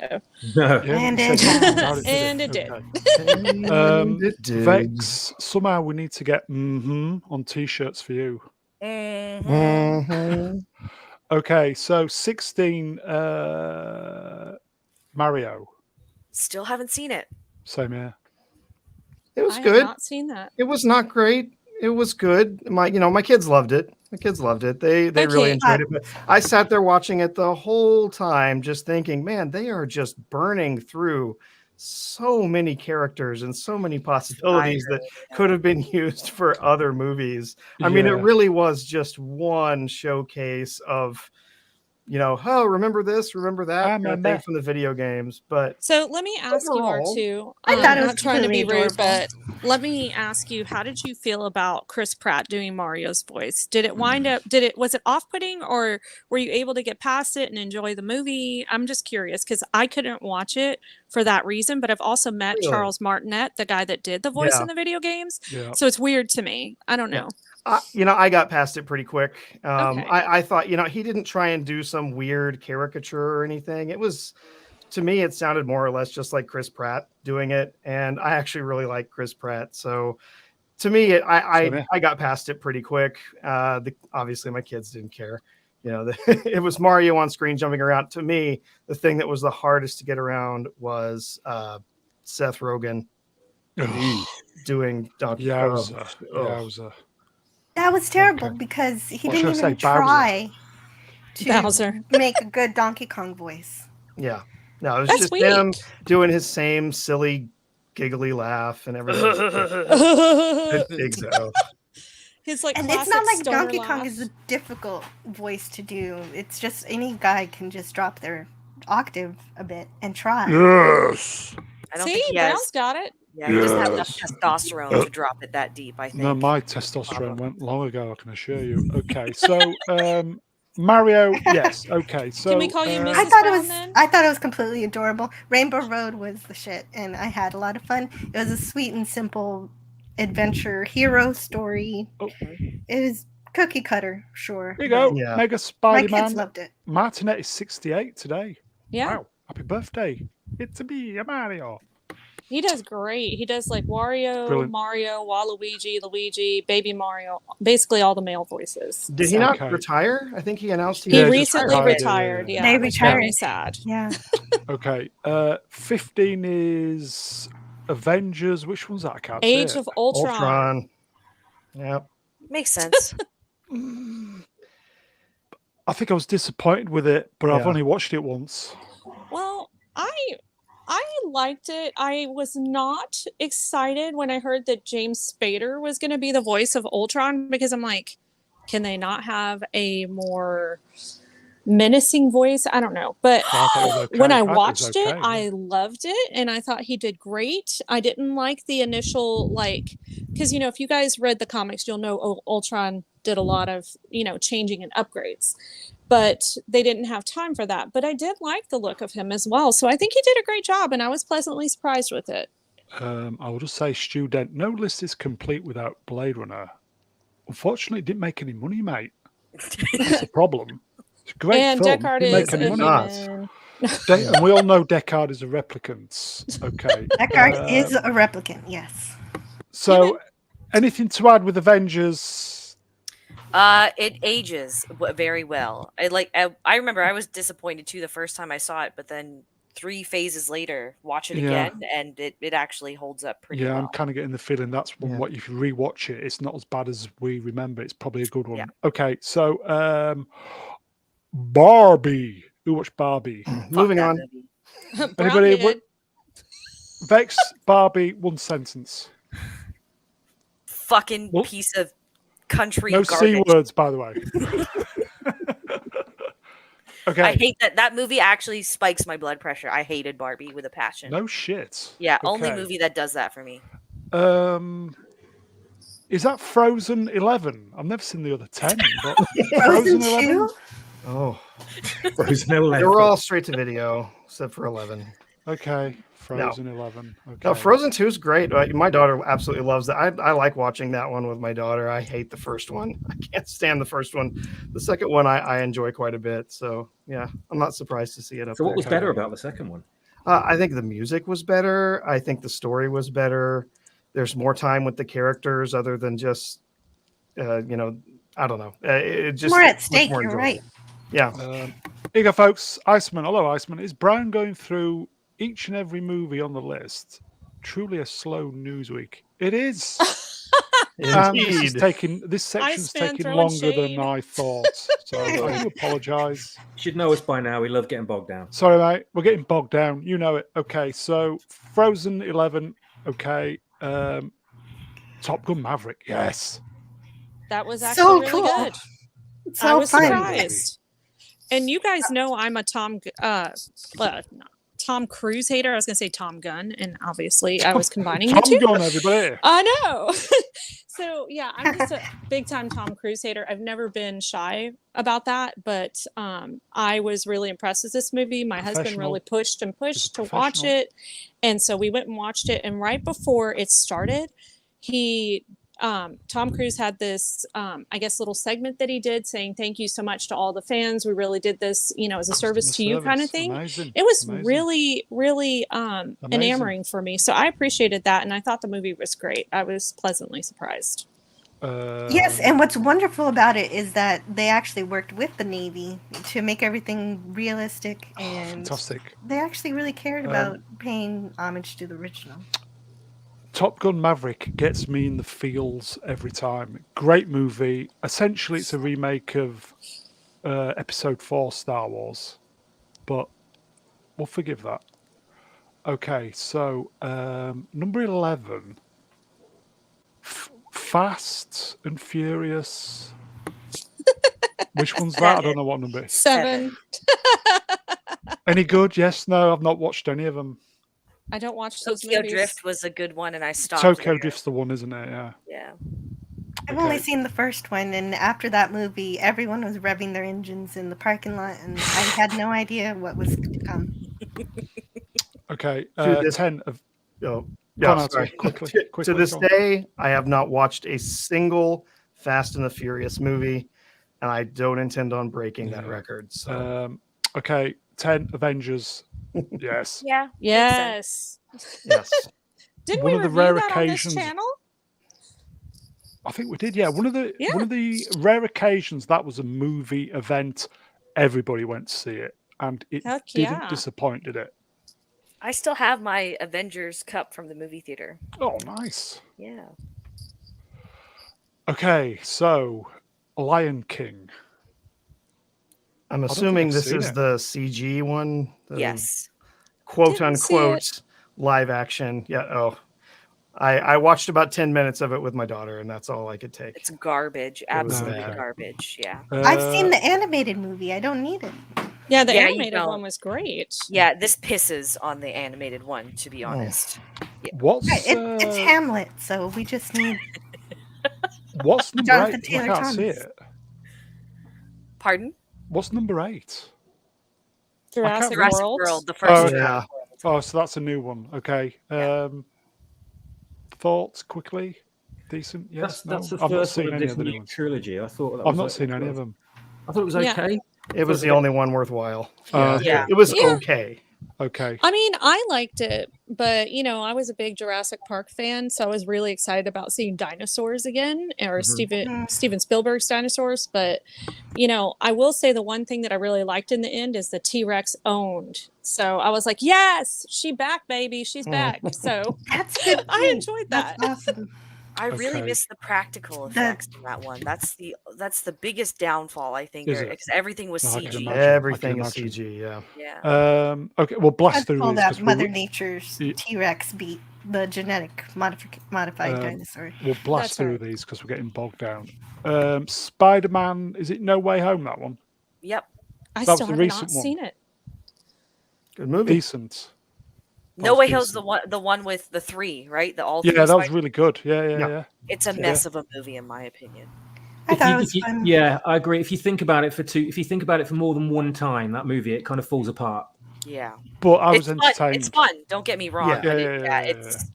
Speaker 6: And it
Speaker 3: did. And it did.
Speaker 1: Vex, somehow we need to get on t-shirts for you. Okay, so 16 Mario.
Speaker 2: Still haven't seen it.
Speaker 1: Same here.
Speaker 4: It was
Speaker 3: I
Speaker 4: good.
Speaker 3: have not seen that.
Speaker 4: It was not great. It was good. My kids loved it. The kids loved it. They really enjoyed it. But I sat there watching it the whole time, just thinking, man, they are just burning through so many characters and so many possibilities that could have been used for other movies. I mean, it really was just one showcase of oh, remember this, remember that
Speaker 1: I
Speaker 4: kind of thing
Speaker 1: remember.
Speaker 4: from the video games. But
Speaker 3: So let me ask you,
Speaker 4: overall,
Speaker 3: R2.
Speaker 6: I thought it was
Speaker 3: Not trying to be
Speaker 6: completely
Speaker 3: rude,
Speaker 6: adorable.
Speaker 3: but let me ask you, how did you feel about Chris Pratt doing Mario's voice? Did it was it off-putting, or were you able to get past it and enjoy the movie? I'm just curious because I couldn't watch it for that reason, but I've also met
Speaker 4: Really?
Speaker 3: Charles Martinet, the guy that did the voice
Speaker 4: Yeah.
Speaker 3: in the video games.
Speaker 1: Yeah.
Speaker 3: So it's weird to me. I don't know.
Speaker 4: I got past it pretty quick.
Speaker 3: Okay.
Speaker 4: I thought, he didn't try and do some weird caricature or anything. It was, to me, it sounded more or less just like Chris Pratt doing it. And I actually really like Chris Pratt. So to me, I got past it pretty quick. Obviously, my kids didn't care. It was Mario on screen jumping around. To me, the thing that was the hardest to get around was Seth Rogen doing Donkey Kong.
Speaker 1: Yowza.
Speaker 6: That was terrible because he didn't even try to make a good Donkey Kong voice.
Speaker 4: Yeah. No, it was
Speaker 3: That's
Speaker 4: just
Speaker 3: weak.
Speaker 4: him doing his same silly, giggly laugh and everything.
Speaker 3: His like,
Speaker 6: and it's not like Donkey
Speaker 3: laugh.
Speaker 6: Kong is a difficult voice to do. It's just any guy can just drop their octave a bit and try.
Speaker 1: Yes.
Speaker 2: I don't think he
Speaker 3: Brown's got it.
Speaker 2: Yeah, he doesn't have enough testosterone to drop it that deep, I think.
Speaker 1: No, my testosterone went long ago, I can assure you. Okay, so Mario, yes. Okay, so
Speaker 3: can we call you Mrs.
Speaker 6: I thought
Speaker 3: Brown,
Speaker 6: it was
Speaker 3: then?
Speaker 6: I thought it was completely adorable. Rainbow Road was the shit, and I had a lot of fun. It was a sweet and simple adventure hero story. It was cookie cutter, sure.
Speaker 1: Here you go, Mega Spider-Man.
Speaker 6: My kids loved it.
Speaker 1: Martinet is 68 today.
Speaker 3: Yeah.
Speaker 1: Wow, happy birthday. It's me, Mario.
Speaker 3: He does great. He does like Wario,
Speaker 1: Brilliant.
Speaker 3: Mario, Waluigi, Luigi, Baby Mario, basically all the male voices.
Speaker 4: Did he not retire? I think he announced
Speaker 3: he recently retired. Yeah,
Speaker 6: they
Speaker 3: which
Speaker 6: retired.
Speaker 3: made me sad.
Speaker 6: Yeah.
Speaker 1: Okay, 15 is Avengers. Which one's that? I can't
Speaker 3: Age
Speaker 1: see it.
Speaker 3: of Ultron.
Speaker 4: Yep.
Speaker 2: Makes sense.
Speaker 1: I think I was disappointed with it, but I've only watched it once.
Speaker 3: Well, I liked it. I was not excited when I heard that James Spader was going to be the voice of Ultron, because I'm like, can they not have a more menacing voice? I don't know. But when I watched it, I loved it, and I thought he did great. I didn't like the initial, because, if you guys read the comics, you'll know Ultron did a lot of, changing and upgrades. But they didn't have time for that. But I did like the look of him as well. So I think he did a great job, and I was pleasantly surprised with it.
Speaker 1: I will just say, Stu Dent, no list is complete without Blade Runner. Unfortunately, it didn't make any money, mate. That's a problem. It's a great film.
Speaker 3: Deckard is
Speaker 1: a
Speaker 3: human.
Speaker 1: And we all know Deckard is a replicant. Okay.
Speaker 6: Deckard is a replicant, yes.
Speaker 1: So, anything to add with Avengers?
Speaker 2: It ages very well. I remember I was disappointed too the first time I saw it, but then 3 phases later, watch it again, and it actually holds up pretty well.
Speaker 1: I'm kind of getting the feeling that's one. What if you rewatch it, it's not as bad as we remember. It's probably a good one. Yeah. Okay, so Barbie. Who watched Barbie?
Speaker 4: Moving on.
Speaker 1: Anybody? Vex, Barbie, one sentence.
Speaker 2: Fucking piece of country
Speaker 1: no
Speaker 2: garbage.
Speaker 1: C words, by the way. Okay.
Speaker 2: I hate that movie actually spikes my blood pressure. I hated Barbie with a passion.
Speaker 1: No shit.
Speaker 2: Yeah, only movie that does that for me.
Speaker 1: Is that Frozen 11? I've never seen the other 10. But Frozen 11?
Speaker 4: Oh.
Speaker 5: Frozen 11.
Speaker 4: They were all straight to video, except for 11.
Speaker 1: Okay. Frozen 11. Okay.
Speaker 4: No, Frozen 2 is great. My daughter absolutely loves that. I like watching that one with my daughter. I hate the first one. I can't stand the first one. The second one I enjoy quite a bit. So, yeah, I'm not surprised to see it up
Speaker 5: So
Speaker 4: there.
Speaker 5: what was better about the second one?
Speaker 4: I think the music was better. I think the story was better. There's more time with the characters other than just, I don't know. It just
Speaker 6: more at stake, you're right.
Speaker 4: Yeah.
Speaker 1: Here you go, folks. Iceman. Hello, Iceman. Is Brian going through each and every movie on the list? Truly a slow news week. It is. This section's taking longer than I thought. So I do apologise.
Speaker 5: You should know us by now. We love getting bogged down.
Speaker 1: Sorry, mate. We're getting bogged down. You know it. Okay, so Frozen 11. Okay. Top Gun Maverick. Yes.
Speaker 3: That was actually really good.
Speaker 6: So
Speaker 3: I was
Speaker 6: fun.
Speaker 3: surprised. And you guys know I'm a Tom Cruise hater. I was going to say Tom Gunn, and obviously I was combining the two.
Speaker 1: Tom Gunn, everybody.
Speaker 3: I know. So yeah, I'm just a big time Tom Cruise hater. I've never been shy about that, but I was really impressed with this movie. My husband really pushed to watch it, and so we went and watched it. And right before it started, Tom Cruise had this, I guess, little segment that he did saying, thank you so much to all the fans. We really did this, as a service to you kind of thing.
Speaker 1: Amazing.
Speaker 3: It was really, really enamoring for me. So I appreciated that. And I thought the movie was great. I was pleasantly surprised.
Speaker 6: Yes. And what's wonderful about it is that they actually worked with the Navy to make everything realistic. And
Speaker 1: fantastic.
Speaker 6: They actually really cared about paying homage to the original.
Speaker 1: Top Gun Maverick gets me in the feels every time. Great movie. Essentially, it's a remake of Episode 4 Star Wars, but we'll forgive that. Okay, so number 11, Fast and Furious. Which one's that? I don't know what number it is.
Speaker 3: 7.
Speaker 1: Any good? Yes, no, I've not watched any of them.
Speaker 3: I don't watch those
Speaker 2: Tokyo
Speaker 3: movies.
Speaker 2: Drift was a good one, and I stopped.
Speaker 1: Tokyo Drift's the one, isn't it? Yeah.
Speaker 2: Yeah.
Speaker 6: I've only seen the first one, and after that movie, everyone was revving their engines in the parking lot, and I had no idea what was to come.
Speaker 1: Okay,
Speaker 4: To
Speaker 1: 10 of...
Speaker 4: Oh,
Speaker 1: Go on,
Speaker 4: yeah,
Speaker 1: Artie,
Speaker 4: sorry.
Speaker 1: quickly,
Speaker 4: To this
Speaker 1: go on.
Speaker 4: day, I have not watched a single Fast and the Furious movie, and I don't intend on breaking that record. So.
Speaker 1: Okay, 10 Avengers. Yes.
Speaker 2: Yeah.
Speaker 3: Yes.
Speaker 4: Yes.
Speaker 3: Didn't
Speaker 1: One
Speaker 3: we
Speaker 1: of the
Speaker 3: review
Speaker 1: rare
Speaker 3: that
Speaker 1: occasions-
Speaker 3: on this channel?
Speaker 1: I think we did, yeah. One of the rare occasions that was a movie event, everybody went to see it, and it
Speaker 3: Heck
Speaker 1: didn't
Speaker 3: yeah.
Speaker 1: disappoint, did it?
Speaker 2: I still have my Avengers cup from the movie theater.
Speaker 1: Oh, nice.
Speaker 2: Yeah.
Speaker 1: Okay, so Lion King.
Speaker 4: I'm
Speaker 1: don't think
Speaker 4: assuming
Speaker 1: I've
Speaker 4: this
Speaker 1: seen
Speaker 4: is
Speaker 1: it.
Speaker 4: the CG one. The
Speaker 2: Yes.
Speaker 4: Quote
Speaker 3: Didn't see
Speaker 4: unquote live action. Yeah. Oh, I watched about 10 minutes of it with my daughter, and that's all I could take.
Speaker 2: It's garbage.
Speaker 4: was
Speaker 2: Absolutely
Speaker 4: bad.
Speaker 2: garbage. Yeah.
Speaker 6: I've seen the animated movie. I don't need it.
Speaker 3: Yeah, the
Speaker 2: Yeah, you
Speaker 3: animated
Speaker 2: don't.
Speaker 3: one was great.
Speaker 2: Yeah, this pisses on the animated one, to be honest.
Speaker 1: What's
Speaker 6: It's Hamlet, so we just need.
Speaker 1: what's number
Speaker 6: Jonathan
Speaker 1: 8? I
Speaker 6: Taylor
Speaker 1: can't see
Speaker 6: Thomas.
Speaker 1: it.
Speaker 2: Pardon?
Speaker 1: What's number 8?
Speaker 3: Jurassic
Speaker 2: Jurassic
Speaker 3: World.
Speaker 2: World, the first
Speaker 1: Oh,
Speaker 2: one.
Speaker 4: yeah.
Speaker 1: Oh, so that's a new one. Okay. Thoughts quickly? Decent? Yes.
Speaker 5: That's the
Speaker 1: No. I've not
Speaker 5: first one
Speaker 1: seen
Speaker 5: of
Speaker 1: any
Speaker 5: this
Speaker 1: of the new
Speaker 5: new
Speaker 1: ones.
Speaker 5: trilogy. I thought that
Speaker 1: I've
Speaker 5: was
Speaker 1: not
Speaker 5: like-
Speaker 1: seen any of them.
Speaker 5: I thought it was
Speaker 3: Yeah.
Speaker 5: okay.
Speaker 4: It was the only one worthwhile.
Speaker 2: Yeah.
Speaker 4: It was
Speaker 3: Yeah.
Speaker 4: okay.
Speaker 1: Okay.
Speaker 3: I mean, I liked it, but I was a big Jurassic Park fan, so I was really excited about seeing dinosaurs again, or Steven Spielberg's dinosaurs. But I will say the one thing that I really liked in the end is the T-Rex owned. So I was like, yes, she back, baby, she's back. So
Speaker 6: That's good.
Speaker 3: I enjoyed that.
Speaker 6: That's awesome.
Speaker 2: I really
Speaker 1: Okay.
Speaker 2: miss the practical effects in that one. That's the biggest downfall, I think,
Speaker 1: Is it?
Speaker 2: because everything was
Speaker 1: I can
Speaker 2: CG.
Speaker 1: imagine.
Speaker 4: Everything
Speaker 1: I
Speaker 4: is
Speaker 1: can
Speaker 4: CG. Yeah.
Speaker 2: Yeah.
Speaker 1: Okay. We'll blast
Speaker 6: I'd
Speaker 1: through
Speaker 6: call
Speaker 1: these
Speaker 6: that
Speaker 1: because
Speaker 6: Mother Nature's
Speaker 1: Yeah.
Speaker 6: T-Rex beat the genetic modified
Speaker 1: Um,
Speaker 6: dinosaur.
Speaker 1: we'll blast
Speaker 3: That's
Speaker 1: through
Speaker 3: right.
Speaker 1: these because we're getting bogged down. Spider-Man. Is it No Way Home? That one.
Speaker 2: Yep.
Speaker 3: I
Speaker 1: That was
Speaker 3: still
Speaker 1: the
Speaker 3: have
Speaker 1: recent
Speaker 3: not
Speaker 1: one.
Speaker 3: seen it.
Speaker 4: Good movie.
Speaker 1: Decent.
Speaker 2: No
Speaker 1: was
Speaker 2: Way Home's
Speaker 1: decent.
Speaker 2: the one with the 3, right? The all.
Speaker 1: Yeah,
Speaker 2: three
Speaker 1: that was
Speaker 2: Spider-
Speaker 1: really good. Yeah.
Speaker 4: Yeah.
Speaker 2: It's a mess of a movie, in my opinion.
Speaker 6: I thought it was fun.
Speaker 5: Yeah, I agree. If you think about it for more than one time, that movie, it kind of falls apart.
Speaker 2: Yeah.
Speaker 1: But I was
Speaker 2: It's fun.
Speaker 1: entertained.
Speaker 2: It's fun. Don't get me wrong.
Speaker 4: Yeah.
Speaker 2: but
Speaker 1: Yeah.
Speaker 2: it's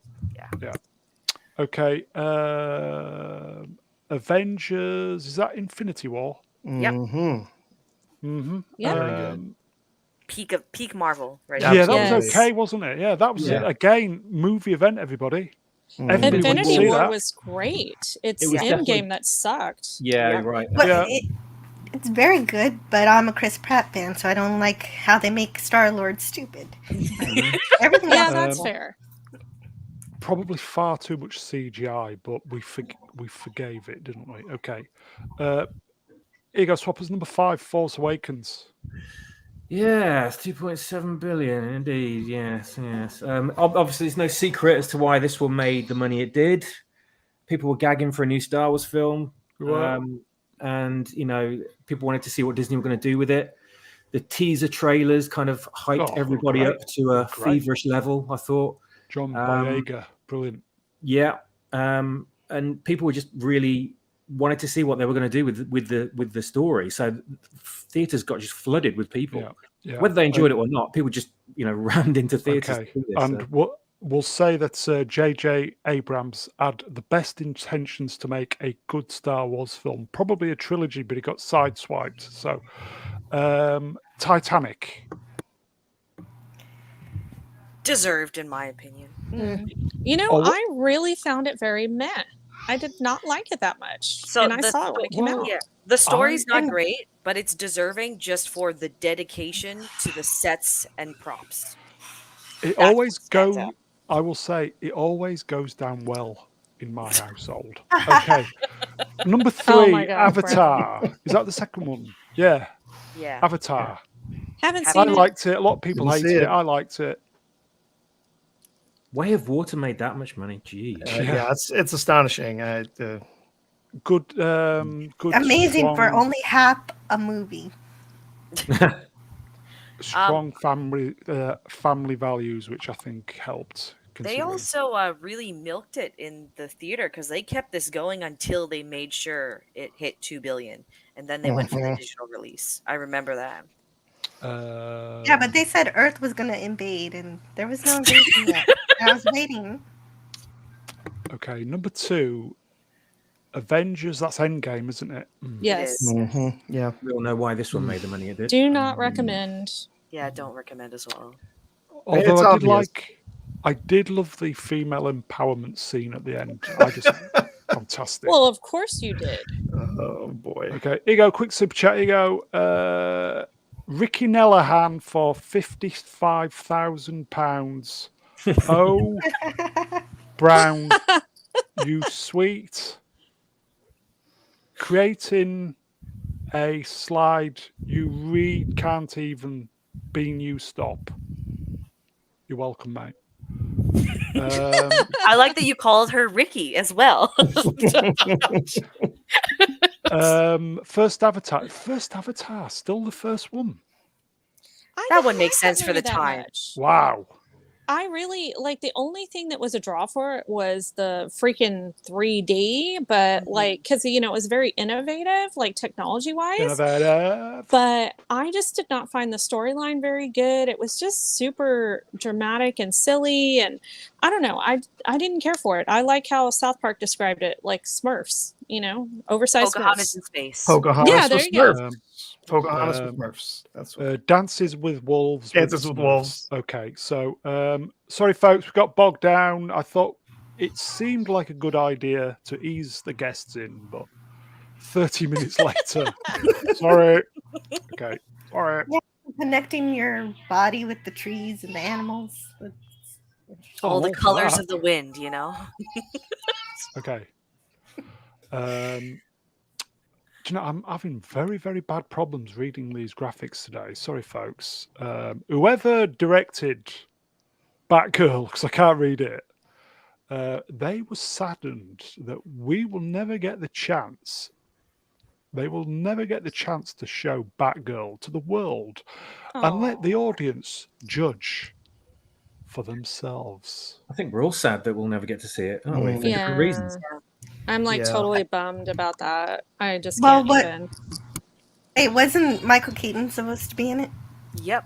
Speaker 1: Okay. Avengers. Is that Infinity War?
Speaker 2: Yep.
Speaker 4: Mm-hmm.
Speaker 1: Mm-hmm.
Speaker 3: Yeah.
Speaker 4: Very good.
Speaker 2: peak Marvel, right?
Speaker 4: Yeah.
Speaker 1: Yeah, that
Speaker 3: Yes.
Speaker 1: was okay, wasn't it? Yeah, that was
Speaker 5: Yeah.
Speaker 1: again movie event. Everybody. Everybody went to
Speaker 3: Infinity
Speaker 1: see
Speaker 3: War
Speaker 1: that.
Speaker 3: was great. It's
Speaker 5: It was definitely-
Speaker 3: Endgame that sucked.
Speaker 5: Yeah,
Speaker 2: Yeah.
Speaker 5: right.
Speaker 6: But
Speaker 1: Yeah.
Speaker 6: it's very good, but I'm a Chris Pratt fan, so I don't like how they make Star-Lord stupid. Everything
Speaker 3: Yeah,
Speaker 6: else,
Speaker 3: that's
Speaker 1: Um,
Speaker 3: fair.
Speaker 1: Probably far too much CGI, but we forgave it, didn't we? Okay. Ego Swappers number 5, Force Awakens.
Speaker 5: Yeah, it's 2.7 billion, indeed. Yes. Obviously, it's no secret as to why this one made the money it did. People were gagging for a new Star Wars film,
Speaker 1: Well,
Speaker 5: and people wanted to see what Disney were going to do with it. the teaser trailers kind of hyped everybody
Speaker 1: great.
Speaker 5: up to a feverish level, I thought.
Speaker 1: John Boyega, brilliant.
Speaker 5: Yeah. And people were just really wanted to see what they were going to do with the story. So theaters got just flooded with people.
Speaker 1: Yeah.
Speaker 5: Whether they enjoyed it or not, people just, rammed into theaters.
Speaker 1: Okay. And what we'll say that J.J. Abrams had the best intentions to make a good Star Wars film, probably a trilogy, but he got sideswiped. So, Titanic.
Speaker 2: Deserved, in my opinion.
Speaker 3: I really found it very meh. I did not like it that much. And I saw it when it came out.
Speaker 2: Yeah, the story's not great, but it's deserving just for the dedication to the sets and props.
Speaker 1: I will say, it always goes down well in my household. Okay. Number 3, Avatar. Is that the second one? Yeah.
Speaker 2: Yeah.
Speaker 1: Avatar.
Speaker 3: Haven't seen it.
Speaker 1: I liked it. A lot of people hated it. I liked it.
Speaker 5: Way of Water made that much money. Jeez.
Speaker 4: It's astonishing.
Speaker 1: Good.
Speaker 6: Amazing for only half a movie.
Speaker 1: Strong family values, which I think helped.
Speaker 2: They also really milked it in the theater because they kept this going until they made sure it hit 2 billion, and then they went for the digital release. I remember that.
Speaker 6: Yeah, but they said Earth was going to invade, and there was no invasion yet. I was waiting.
Speaker 1: Okay, number 2, Avengers. That's Endgame, isn't it?
Speaker 3: Yes.
Speaker 4: Yeah.
Speaker 5: We all know why this one made the money it did.
Speaker 3: Do not recommend.
Speaker 2: Yeah, don't recommend as well.
Speaker 1: Although I did love the female empowerment scene at the end. Fantastic.
Speaker 3: Well, of course you did.
Speaker 4: Oh boy.
Speaker 1: Okay, here you go. Quick super chat. Here you go. Ricky Nellahan for £55,000. Oh, Brown, you sweet. Creating a slide you read can't even bean you stop. You're welcome, mate.
Speaker 2: I like that you called her Ricky as well.
Speaker 1: First Avatar, still the first one.
Speaker 2: That one makes sense for the time.
Speaker 1: Wow.
Speaker 3: I really like the only thing that was a draw for it was the freaking 3D, but because it was very innovative, like technology wise. But I just did not find the storyline very good. It was just super dramatic and silly, and I don't know. I didn't care for it. I like how South Park described it, like Smurfs, oversized
Speaker 2: Pocahontas
Speaker 3: Smurfs.
Speaker 2: in space.
Speaker 4: Pocahontas.
Speaker 3: Yeah, there you go.
Speaker 4: Pocahontas with Smurfs. That's what.
Speaker 1: Dances with Wolves.
Speaker 4: Dances with Wolves.
Speaker 1: Okay, so sorry, folks, we got bogged down. I thought it seemed like a good idea to ease the guests in, but 30 minutes later, sorry. Okay, sorry.
Speaker 6: Yeah, connecting your body with the trees and the animals.
Speaker 2: All the colors of the wind,
Speaker 1: Okay. Do you know, I'm having very, very bad problems reading these graphics today. Sorry, folks. Whoever directed Batgirl, because I can't read it, they were saddened that we will never get the chance. They will never get the chance to show Batgirl to the world and let the audience judge for themselves.
Speaker 5: I think we're all sad that we'll never get to see it, aren't we? For different reasons.
Speaker 3: I'm totally bummed about that. I just can't even.
Speaker 6: Hey, wasn't Michael Keaton supposed to be in it?
Speaker 2: Yep.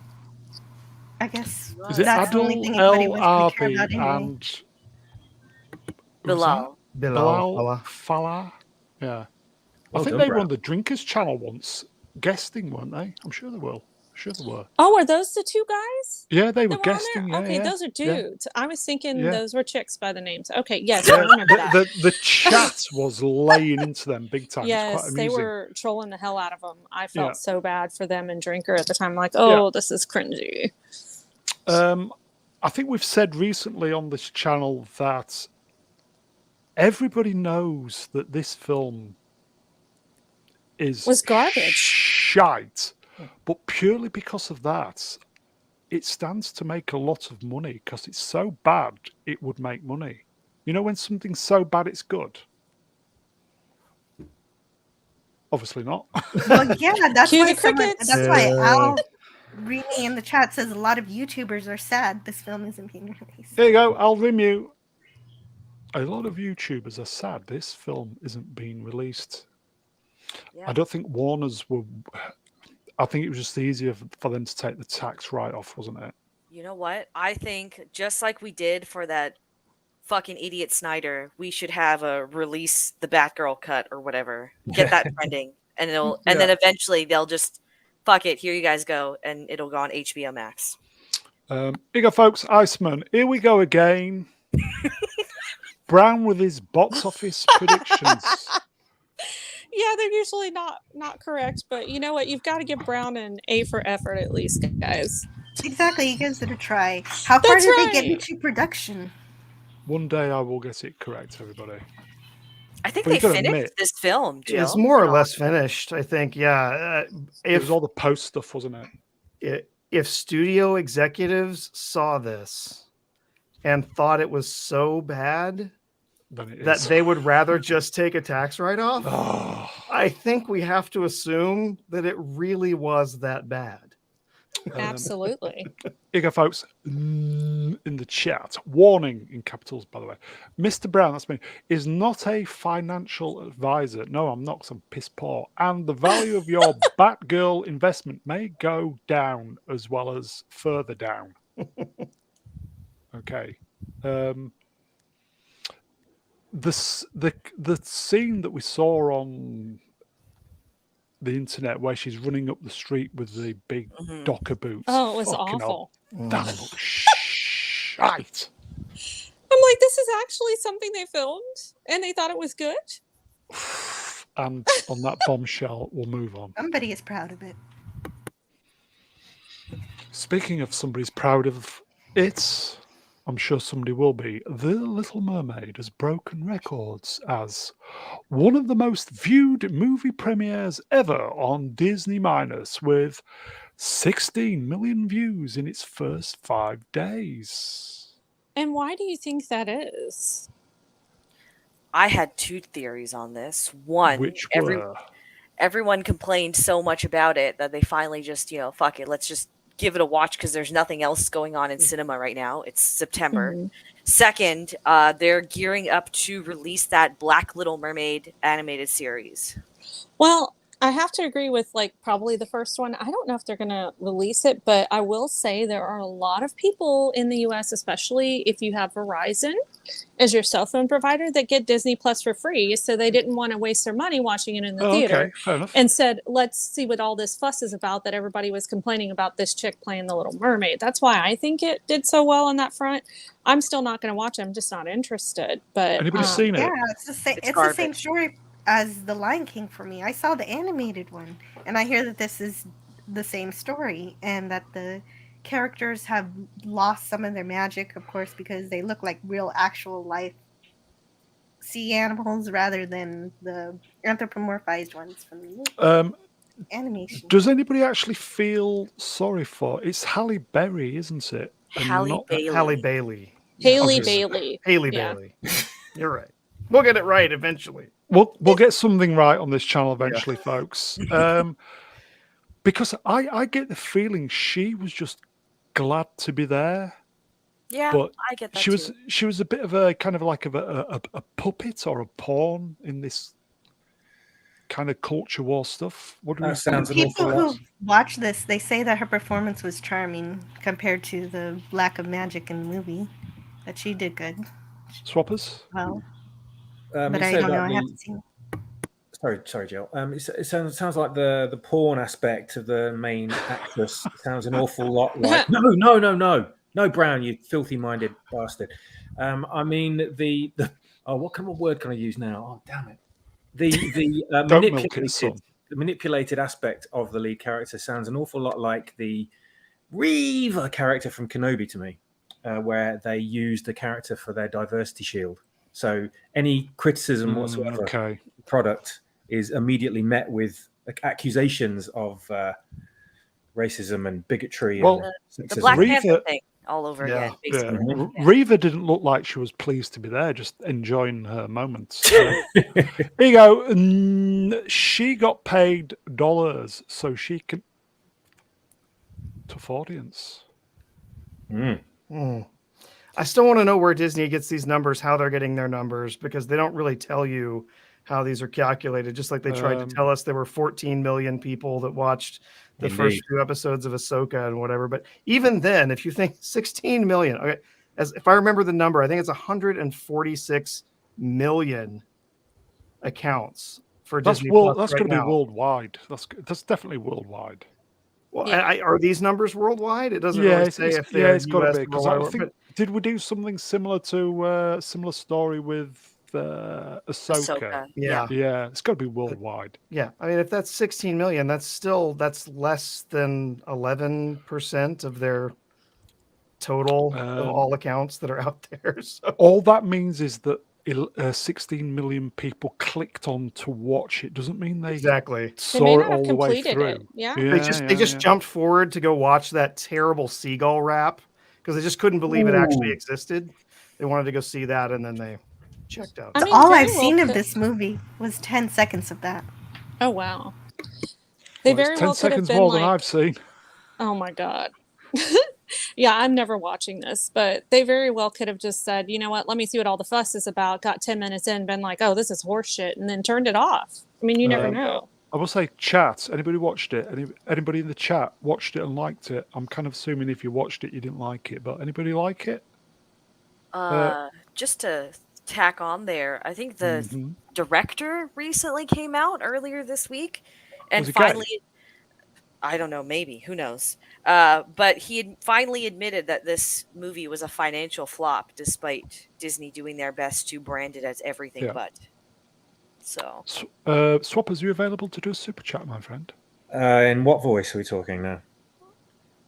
Speaker 6: I guess
Speaker 1: Is it
Speaker 6: that's the only thing anybody was going to care about anyway.
Speaker 2: And
Speaker 1: Bilal Fallah? Yeah. I think they were on the Drinkers channel once, guesting, weren't they? I'm sure they will. Sure they were.
Speaker 3: Oh, are those the two guys?
Speaker 1: Yeah, they were guesting.
Speaker 3: Okay,
Speaker 1: yeah,
Speaker 3: those are dudes. I was thinking those were chicks by the names. Okay, yes,
Speaker 1: Yeah,
Speaker 3: I remember that.
Speaker 1: The chat was laying into them big time.
Speaker 3: Yes, they were trolling the hell out of them. I felt so bad for them and Drinker at the time. Like, this is cringy.
Speaker 1: I think we've said recently on this channel that everybody knows that this film
Speaker 3: was garbage.
Speaker 1: Shite. But purely because of that, it stands to make a lot of money because it's so bad, it would make money. You know, when something's so bad, it's good. Obviously not.
Speaker 6: Well, yeah, that's
Speaker 3: Cue
Speaker 6: why
Speaker 3: the crickets.
Speaker 6: Al Rini in the chat says a lot of YouTubers are sad this film isn't being released.
Speaker 1: There you go. I'll remute. A lot of YouTubers are sad this film isn't being released.
Speaker 2: Yeah.
Speaker 1: I don't think Warner's were. I think it was just easier for them to take the tax write-off, wasn't it?
Speaker 2: You know what? I think just like we did for that fucking idiot Snyder, we should have a release the Batgirl cut or whatever. Get that trending, and then eventually they'll just fuck it. Here you guys go, and it'll go on HBO Max.
Speaker 1: Here you go, folks. Iceman. Here we go again. Brown with his box office predictions.
Speaker 3: Yeah, they're usually not correct, but you know what? You've got to give Brown an A for effort at least, guys.
Speaker 6: Exactly, you guys did a try. How far did they get into production?
Speaker 1: One day I will get it correct, everybody.
Speaker 2: I think they finished this film, Jill.
Speaker 4: It's more or less finished, I think. Yeah.
Speaker 1: It was all the post stuff, wasn't
Speaker 4: it? If studio executives saw this and thought it was so bad that they would rather just take a tax write-off, I think we have to assume that it really was that bad.
Speaker 3: Absolutely.
Speaker 1: Here you go, folks. In the chat, warning in capitals, by the way. Mr. Brown, that's me, is not a financial advisor. No, I'm not, because I'm piss poor. And the value of your Batgirl investment may go down as well as further down. Okay. The scene that we saw on the internet where she's running up the street with the big Docker boots.
Speaker 3: Oh, it was awful.
Speaker 1: That looks shite.
Speaker 3: I'm like, this is actually something they filmed and they thought it was good.
Speaker 1: And on that bombshell, we'll move on.
Speaker 6: Somebody is proud of it.
Speaker 1: Speaking of somebody's proud of it, I'm sure somebody will be. The Little Mermaid has broken records as one of the most viewed movie premieres ever on Disney Minus, with 16 million views in its first 5 days.
Speaker 3: And why do you think that is?
Speaker 2: I had 2 theories on this. One,
Speaker 1: which
Speaker 2: everyone complained so much about it that they finally just, fuck it, let's just give it a watch because there's nothing else going on in cinema right now. It's September.
Speaker 3: Mm-hmm.
Speaker 2: Second, they're gearing up to release that Black Little Mermaid animated series.
Speaker 3: Well, I have to agree with probably the first one. I don't know if they're going to release it, but I will say there are a lot of people in the US, especially if you have Verizon as your cell phone provider, that get Disney Plus for free. So they didn't want to waste their money watching it in the theater.
Speaker 1: Okay, fair enough.
Speaker 3: And said, let's see what all this fuss is about, that everybody was complaining about this chick playing the Little Mermaid. That's why I think it did so well on that front. I'm still not going to watch it. I'm just not interested. But
Speaker 1: anybody seen it?
Speaker 6: Yeah, it's the same story as The Lion King for me. I saw the animated one, and I hear that this is the same story, and that the characters have lost some of their magic, of course, because they look like real, actual life sea animals rather than the anthropomorphized ones from the animation.
Speaker 1: Does anybody actually feel sorry for? It's Halle Berry, isn't it?
Speaker 2: Halle Bailey.
Speaker 4: Halle Bailey.
Speaker 3: Haley Bailey.
Speaker 4: Haley Bailey. You're right. We'll get it right eventually.
Speaker 1: We'll get something right on this channel eventually, folks. Because I get the feeling she was just glad to be there.
Speaker 2: Yeah,
Speaker 1: but
Speaker 2: I get that
Speaker 1: she was a bit of a kind of like a puppet or a pawn in this kind of culture war stuff. What do we
Speaker 5: sounds
Speaker 6: people who watch this, they say that her performance was charming compared to the lack of magic in the movie. That she did good.
Speaker 1: Swappers?
Speaker 6: Well, but I don't know. I haven't seen.
Speaker 5: Sorry, Jill. It sounds like the porn aspect of the main actress sounds an awful lot like. No, Brown, you filthy-minded bastard. I mean the what kind of word can I use now? Oh, damn it! The manipulated aspect of the lead character sounds an awful lot like the Reaver character from Kenobi to me, where they use the character for their diversity shield. So any criticism whatsoever of the product is immediately met with accusations of racism and bigotry.
Speaker 1: And
Speaker 2: the Black Panther thing all over again.
Speaker 1: Yeah. Reva didn't look like she was pleased to be there, just enjoying her moments. Here you go. She got paid dollars so she can. tough audience.
Speaker 4: I still want to know where Disney gets these numbers, how they're getting their numbers, because they don't really tell you how these are calculated. Just like they tried to tell us there were 14 million people that watched the first few episodes of Ahsoka and whatever. But even then, if you think 16 million, okay, if I remember the number, I think it's 146 million accounts for Disney Plus
Speaker 1: that's
Speaker 4: right
Speaker 1: going to be
Speaker 4: now.
Speaker 1: worldwide. That's definitely worldwide.
Speaker 4: Well, are these numbers worldwide? It doesn't really say if they're
Speaker 1: it's got to
Speaker 4: US
Speaker 1: be, because I think did we do something similar to similar story with Ahsoka?
Speaker 4: Yeah,
Speaker 1: it's got to be worldwide.
Speaker 4: Yeah, I mean, if that's 16 million, that's less than 11% of their total of all accounts that are out there. So.
Speaker 1: All that means is that 16 million people clicked on to watch it. Doesn't mean they saw it all the way through.
Speaker 3: It. Yeah.
Speaker 4: They just jumped forward to go watch that terrible seagull rap because they just couldn't believe it actually existed. They wanted to go see that, and then they checked out.
Speaker 6: So all I've seen of this movie was 10 seconds of that.
Speaker 3: Oh wow! They very well could have been
Speaker 1: more
Speaker 3: like,
Speaker 1: than I've seen.
Speaker 3: Oh my god! Yeah, I'm never watching this, but they very well could have just said, you know what? Let me see what all the fuss is about. Got 10 minutes in, been like, oh, this is horse shit, and then turned it off. I mean, you never know.
Speaker 1: I will say, chat. Anybody watched it? Anybody in the chat watched it and liked it? I'm kind of assuming if you watched it, you didn't like it. But anybody like it?
Speaker 2: Just to tack on there, I think the director recently came out earlier this week, and finally, I don't know, maybe, who knows? But he had finally admitted that this movie was a financial flop, despite Disney doing their best to brand it as everything but. So,
Speaker 1: Swappers, are you available to do a super chat, my friend?
Speaker 5: In what voice are we talking now?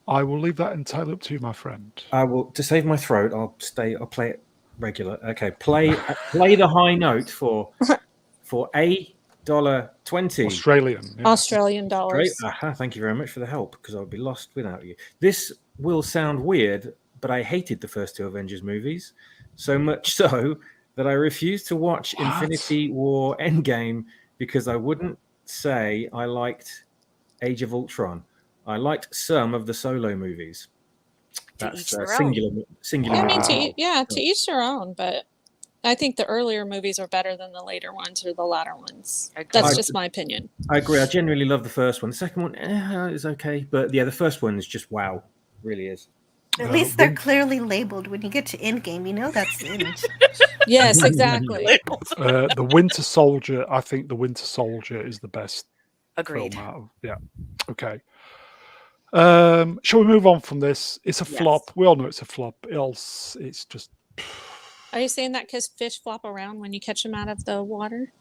Speaker 1: I will leave that entirely up to you, my friend.
Speaker 5: I will, to save my throat, I'll play it regular. Okay, play the high note for $1.20
Speaker 3: Australian dollars.
Speaker 5: Thank you very much for the help, because I would be lost without you. This will sound weird, but I hated the first two Avengers movies, so much so that I refused to watch Infinity War Endgame because I wouldn't say I liked Age of Ultron. I liked some of the solo movies. That's singular.
Speaker 3: I mean, to each their own, but I think the earlier movies are better than the later ones or the latter ones. That's just my opinion.
Speaker 5: I agree. I genuinely love the first one. The second one is okay, but the first one is just wow. It really is.
Speaker 6: At least they're clearly labeled. When you get to Endgame, you know that's the end.
Speaker 3: Yes, exactly.
Speaker 1: The Winter Soldier. I think the Winter Soldier is the best.
Speaker 2: Agreed.
Speaker 1: Film out of, Okay. Shall we move on from this? It's a flop. We all know it's a flop. It's just.
Speaker 3: Are you saying that because fish flop around when you catch them out of the water?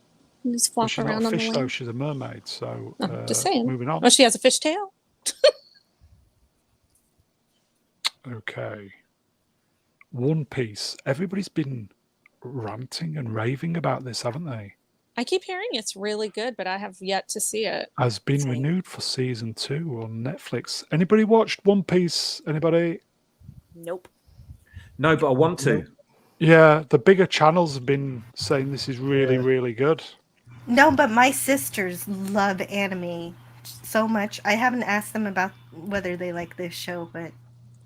Speaker 3: And just flop
Speaker 1: she's
Speaker 3: around
Speaker 1: not a fish,
Speaker 3: on the
Speaker 1: though. She's a mermaid. So
Speaker 3: just saying.
Speaker 1: Moving on.
Speaker 3: Well, she has a fish tail.
Speaker 1: Okay. One Piece. Everybody's been ranting and raving about this, haven't they?
Speaker 3: I keep hearing it's really good, but I have yet to see it.
Speaker 1: Has been renewed for season 2 on Netflix. Anybody watched One Piece? Anybody?
Speaker 2: Nope.
Speaker 5: No, but I want to.
Speaker 1: Yeah, the bigger channels have been saying this is really, really good.
Speaker 6: No, but my sisters love anime so much. I haven't asked them about whether they like this show, but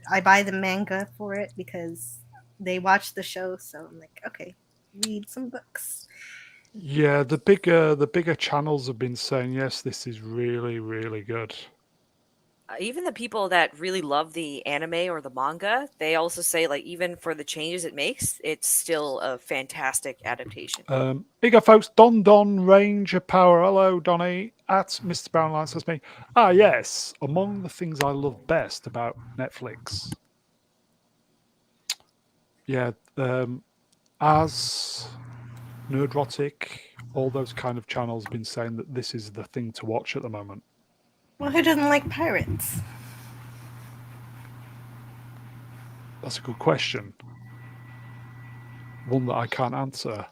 Speaker 6: I buy the manga for it because they watch the show. So I'm like, okay, read some books.
Speaker 1: Yeah, the bigger channels have been saying, yes, this is really, really good.
Speaker 2: Even the people that really love the anime or the manga, they also say, like, even for the changes it makes, it's still a fantastic adaptation.
Speaker 1: Here you go, folks. Don Ranger Power. Hello, Donny. At Mr. Brownline says me. Yes. Among the things I love best about Netflix. Yeah. As Nerdrotic, all those kind of channels have been saying that this is the thing to watch at the moment.
Speaker 6: Well, who doesn't like pirates?
Speaker 1: That's a good question. One that I can't answer.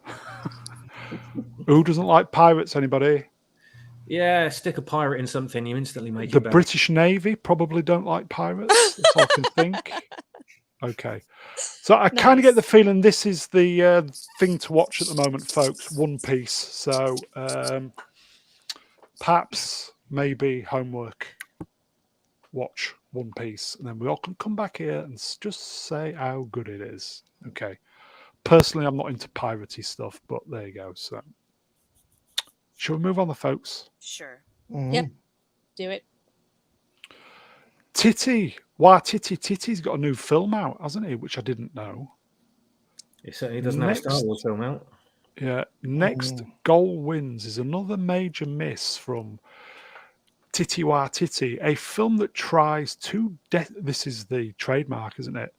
Speaker 1: Who doesn't like pirates? Anybody?
Speaker 5: Yeah, stick a pirate in something, you instantly make
Speaker 1: the
Speaker 5: it better.
Speaker 1: British Navy probably don't like pirates. That's all I can think. Okay. So I kind of get the feeling this is the thing to watch at the moment, folks. One Piece. So perhaps, maybe homework. Watch One Piece, and then we all can come back here and just say how good it is. Okay. Personally, I'm not into piratey stuff, but there you go. So, shall we move on, the folks?
Speaker 2: Sure.
Speaker 3: Yep. Do it.
Speaker 1: Titty's got a new film out, hasn't he? Which I didn't know.
Speaker 5: He certainly doesn't have a Star Wars film out.
Speaker 1: Yeah. Next, Goal Wins is another major miss from Titty, a film that tries to... This is the trademark, isn't it?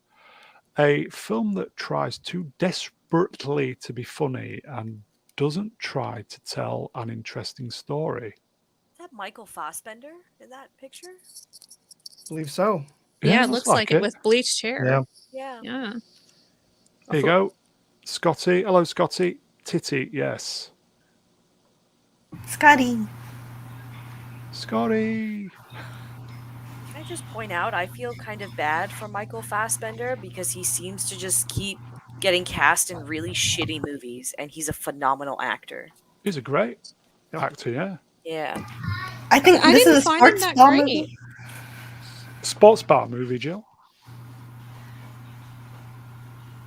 Speaker 1: A film that tries too desperately to be funny and doesn't try to tell an interesting story.
Speaker 2: Is that Michael Fassbender in that picture?
Speaker 4: I believe so.
Speaker 3: Yeah, it looks like it with bleached hair.
Speaker 2: Yeah.
Speaker 1: Here you go. Scotty. Hello, Scotty. Titty, yes.
Speaker 6: Scotty.
Speaker 2: Can I just point out, I feel kind of bad for Michael Fassbender because he seems to just keep getting cast in really shitty movies, and he's a phenomenal actor.
Speaker 1: He's a great actor, yeah.
Speaker 2: Yeah.
Speaker 6: I think
Speaker 3: I
Speaker 6: this
Speaker 3: didn't
Speaker 6: is a
Speaker 3: find him
Speaker 6: sports
Speaker 3: that
Speaker 6: bar
Speaker 3: great.
Speaker 6: movie.
Speaker 1: Sports bar movie, Jill?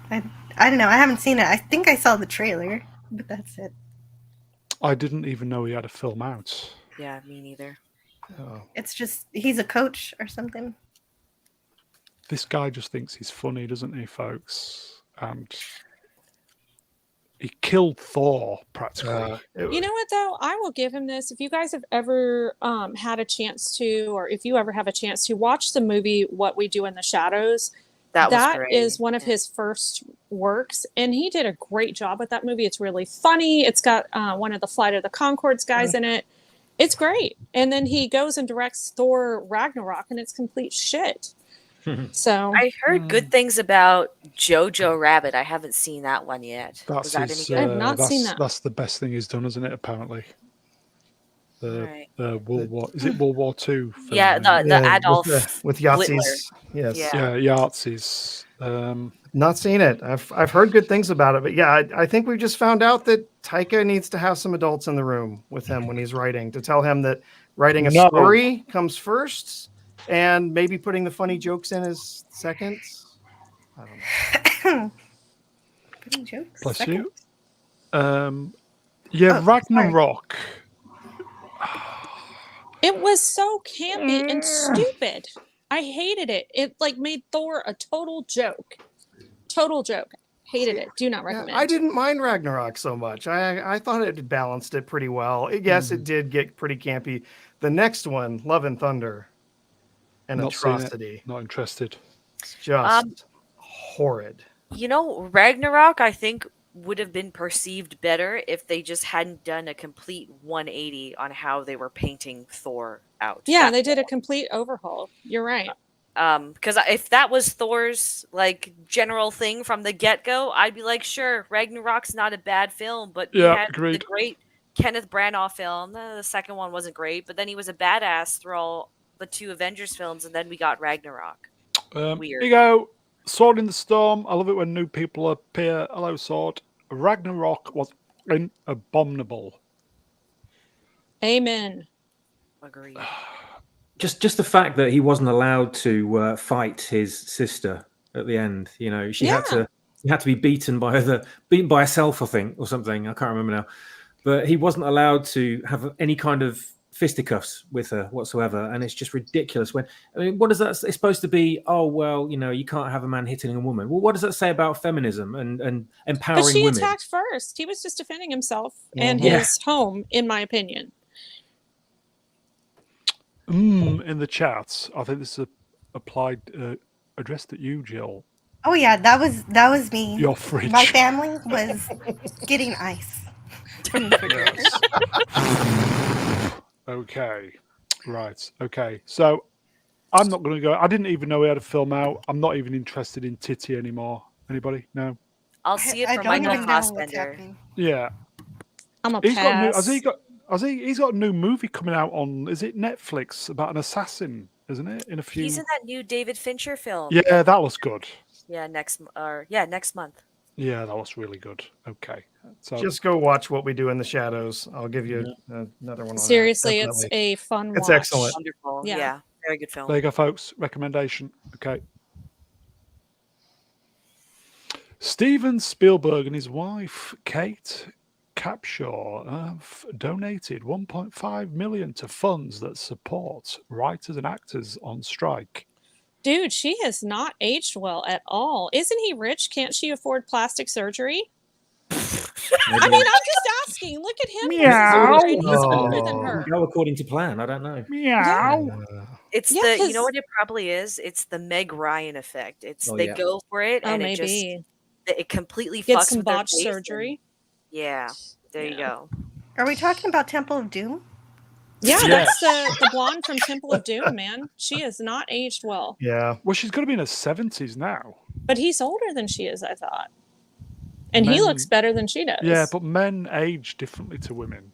Speaker 6: I don't know. I haven't seen it. I think I saw the trailer, but that's it.
Speaker 1: I didn't even know he had a film out.
Speaker 2: Yeah, me neither.
Speaker 1: Oh.
Speaker 6: It's just he's a coach or something.
Speaker 1: This guy just thinks he's funny, doesn't he, folks? And he killed Thor practically.
Speaker 3: You know what, though? I will give him this. If you guys have ever had a chance to, or if you ever have a chance to watch the movie What We Do in the Shadows, that is one of his first works, and he did a great job with that movie. It's really funny. It's got one of the Flight of the Conchords guys in it. It's great. And then he goes and directs Thor Ragnarok, and it's complete shit. So
Speaker 2: I heard good things about Jojo Rabbit. I haven't seen that one yet.
Speaker 1: That's
Speaker 3: I have not seen that.
Speaker 1: That's the best thing he's done, isn't it? Apparently, the World War II film?
Speaker 2: Yeah, the Adolf
Speaker 4: with Yahtzees. Yes,
Speaker 1: Yahtzees.
Speaker 4: Not seen it. I've heard good things about it, but yeah, I think we just found out that Taika needs to have some adults in the room with him when he's writing to tell him that writing a story comes first. And maybe putting the funny jokes in as second. I don't know.
Speaker 6: Putting jokes.
Speaker 1: Bless
Speaker 6: second.
Speaker 1: you. Ragnarok.
Speaker 3: it was so campy and stupid. I hated it. It made Thor a total joke. Total joke. Hated it. Do not recommend.
Speaker 4: I didn't mind Ragnarok so much. I thought it balanced it pretty well. Yes, it did get pretty campy. The next one, Love and Thunder. An atrocity.
Speaker 1: Not interested.
Speaker 4: It's just horrid.
Speaker 2: You know, Ragnarok, I think, would have been perceived better if they just hadn't done a complete 180 on how they were painting Thor out.
Speaker 3: Yeah, they did a complete overhaul. You're right.
Speaker 2: Because if that was Thor's general thing from the get-go, I'd be like, sure, Ragnarok's not a bad film, but you had the great Kenneth Branagh film. The second one wasn't great, but then he was a badass through all the two Avengers films, and then we got Ragnarok. Weird.
Speaker 1: Here you go. Sword in the Storm. I love it when new people appear. Hello, Sword. Ragnarok was abominable.
Speaker 3: Amen.
Speaker 2: Agreed.
Speaker 5: Just the fact that he wasn't allowed to fight his sister at the end. You know, she had to be beaten by herself, I think, or something. I can't remember now. But he wasn't allowed to have any kind of fisticuffs with her whatsoever, and it's just ridiculous. What is that? It's supposed to be, oh well, you can't have a man hitting a woman. Well, what does that say about feminism and empowering women?
Speaker 3: But she attacked first. He was just defending himself and his home, in my opinion.
Speaker 1: In the chats, I think this is applied addressed at you, Jill.
Speaker 6: Oh yeah, that was me.
Speaker 1: Your fridge.
Speaker 6: My family was getting ice.
Speaker 1: Okay. Right. Okay. So I'm not going to go. I didn't even know he had a film out. I'm not even interested in Titty anymore. Anybody? No?
Speaker 2: I'll see it for Michael Fassbender.
Speaker 1: Yeah.
Speaker 3: I'm a pass.
Speaker 1: He's got a new movie coming out on, is it Netflix, about an assassin, isn't it?
Speaker 2: He's in that new David Fincher film.
Speaker 1: Yeah, that was good.
Speaker 2: Yeah, next month.
Speaker 1: Yeah, that was really good. Okay. So
Speaker 4: just go watch What We Do in the Shadows. I'll give you another one on
Speaker 3: Seriously,
Speaker 4: that.
Speaker 3: it's a fun watch.
Speaker 4: It's excellent.
Speaker 2: Wonderful.
Speaker 3: Yeah.
Speaker 2: Very good film.
Speaker 1: There you go, folks. Recommendation. Okay. Steven Spielberg and his wife, Kate Capshaw, have donated 1.5 million to funds that support writers and actors on strike.
Speaker 3: Dude, she has not aged well at all. Isn't he rich? Can't she afford plastic surgery? I mean, I'm just asking. Look at him versus her, and he's older than her.
Speaker 5: Go according to plan. I don't know.
Speaker 1: Meow.
Speaker 2: It's
Speaker 3: Yeah,
Speaker 2: you know
Speaker 3: 'cause-
Speaker 2: what it probably is? It's the Meg Ryan effect. It's
Speaker 5: Oh,
Speaker 2: they
Speaker 5: yeah.
Speaker 2: go for it
Speaker 3: Oh,
Speaker 2: and it just
Speaker 3: maybe.
Speaker 2: it completely
Speaker 3: Get
Speaker 2: fucks
Speaker 3: some
Speaker 2: with their
Speaker 3: botched
Speaker 2: face and-
Speaker 3: surgery.
Speaker 2: yeah, there you
Speaker 3: Yeah.
Speaker 2: go.
Speaker 6: Are we talking about Temple of Doom?
Speaker 3: Yeah,
Speaker 1: Yes.
Speaker 3: that's the blonde from Temple of Doom, man. She has not aged well.
Speaker 4: Yeah.
Speaker 1: Well, she's got to be in her 70s now.
Speaker 3: But he's older than she is, I thought. And he
Speaker 1: Men-
Speaker 3: looks better than she does.
Speaker 1: Yeah, but men age differently to women.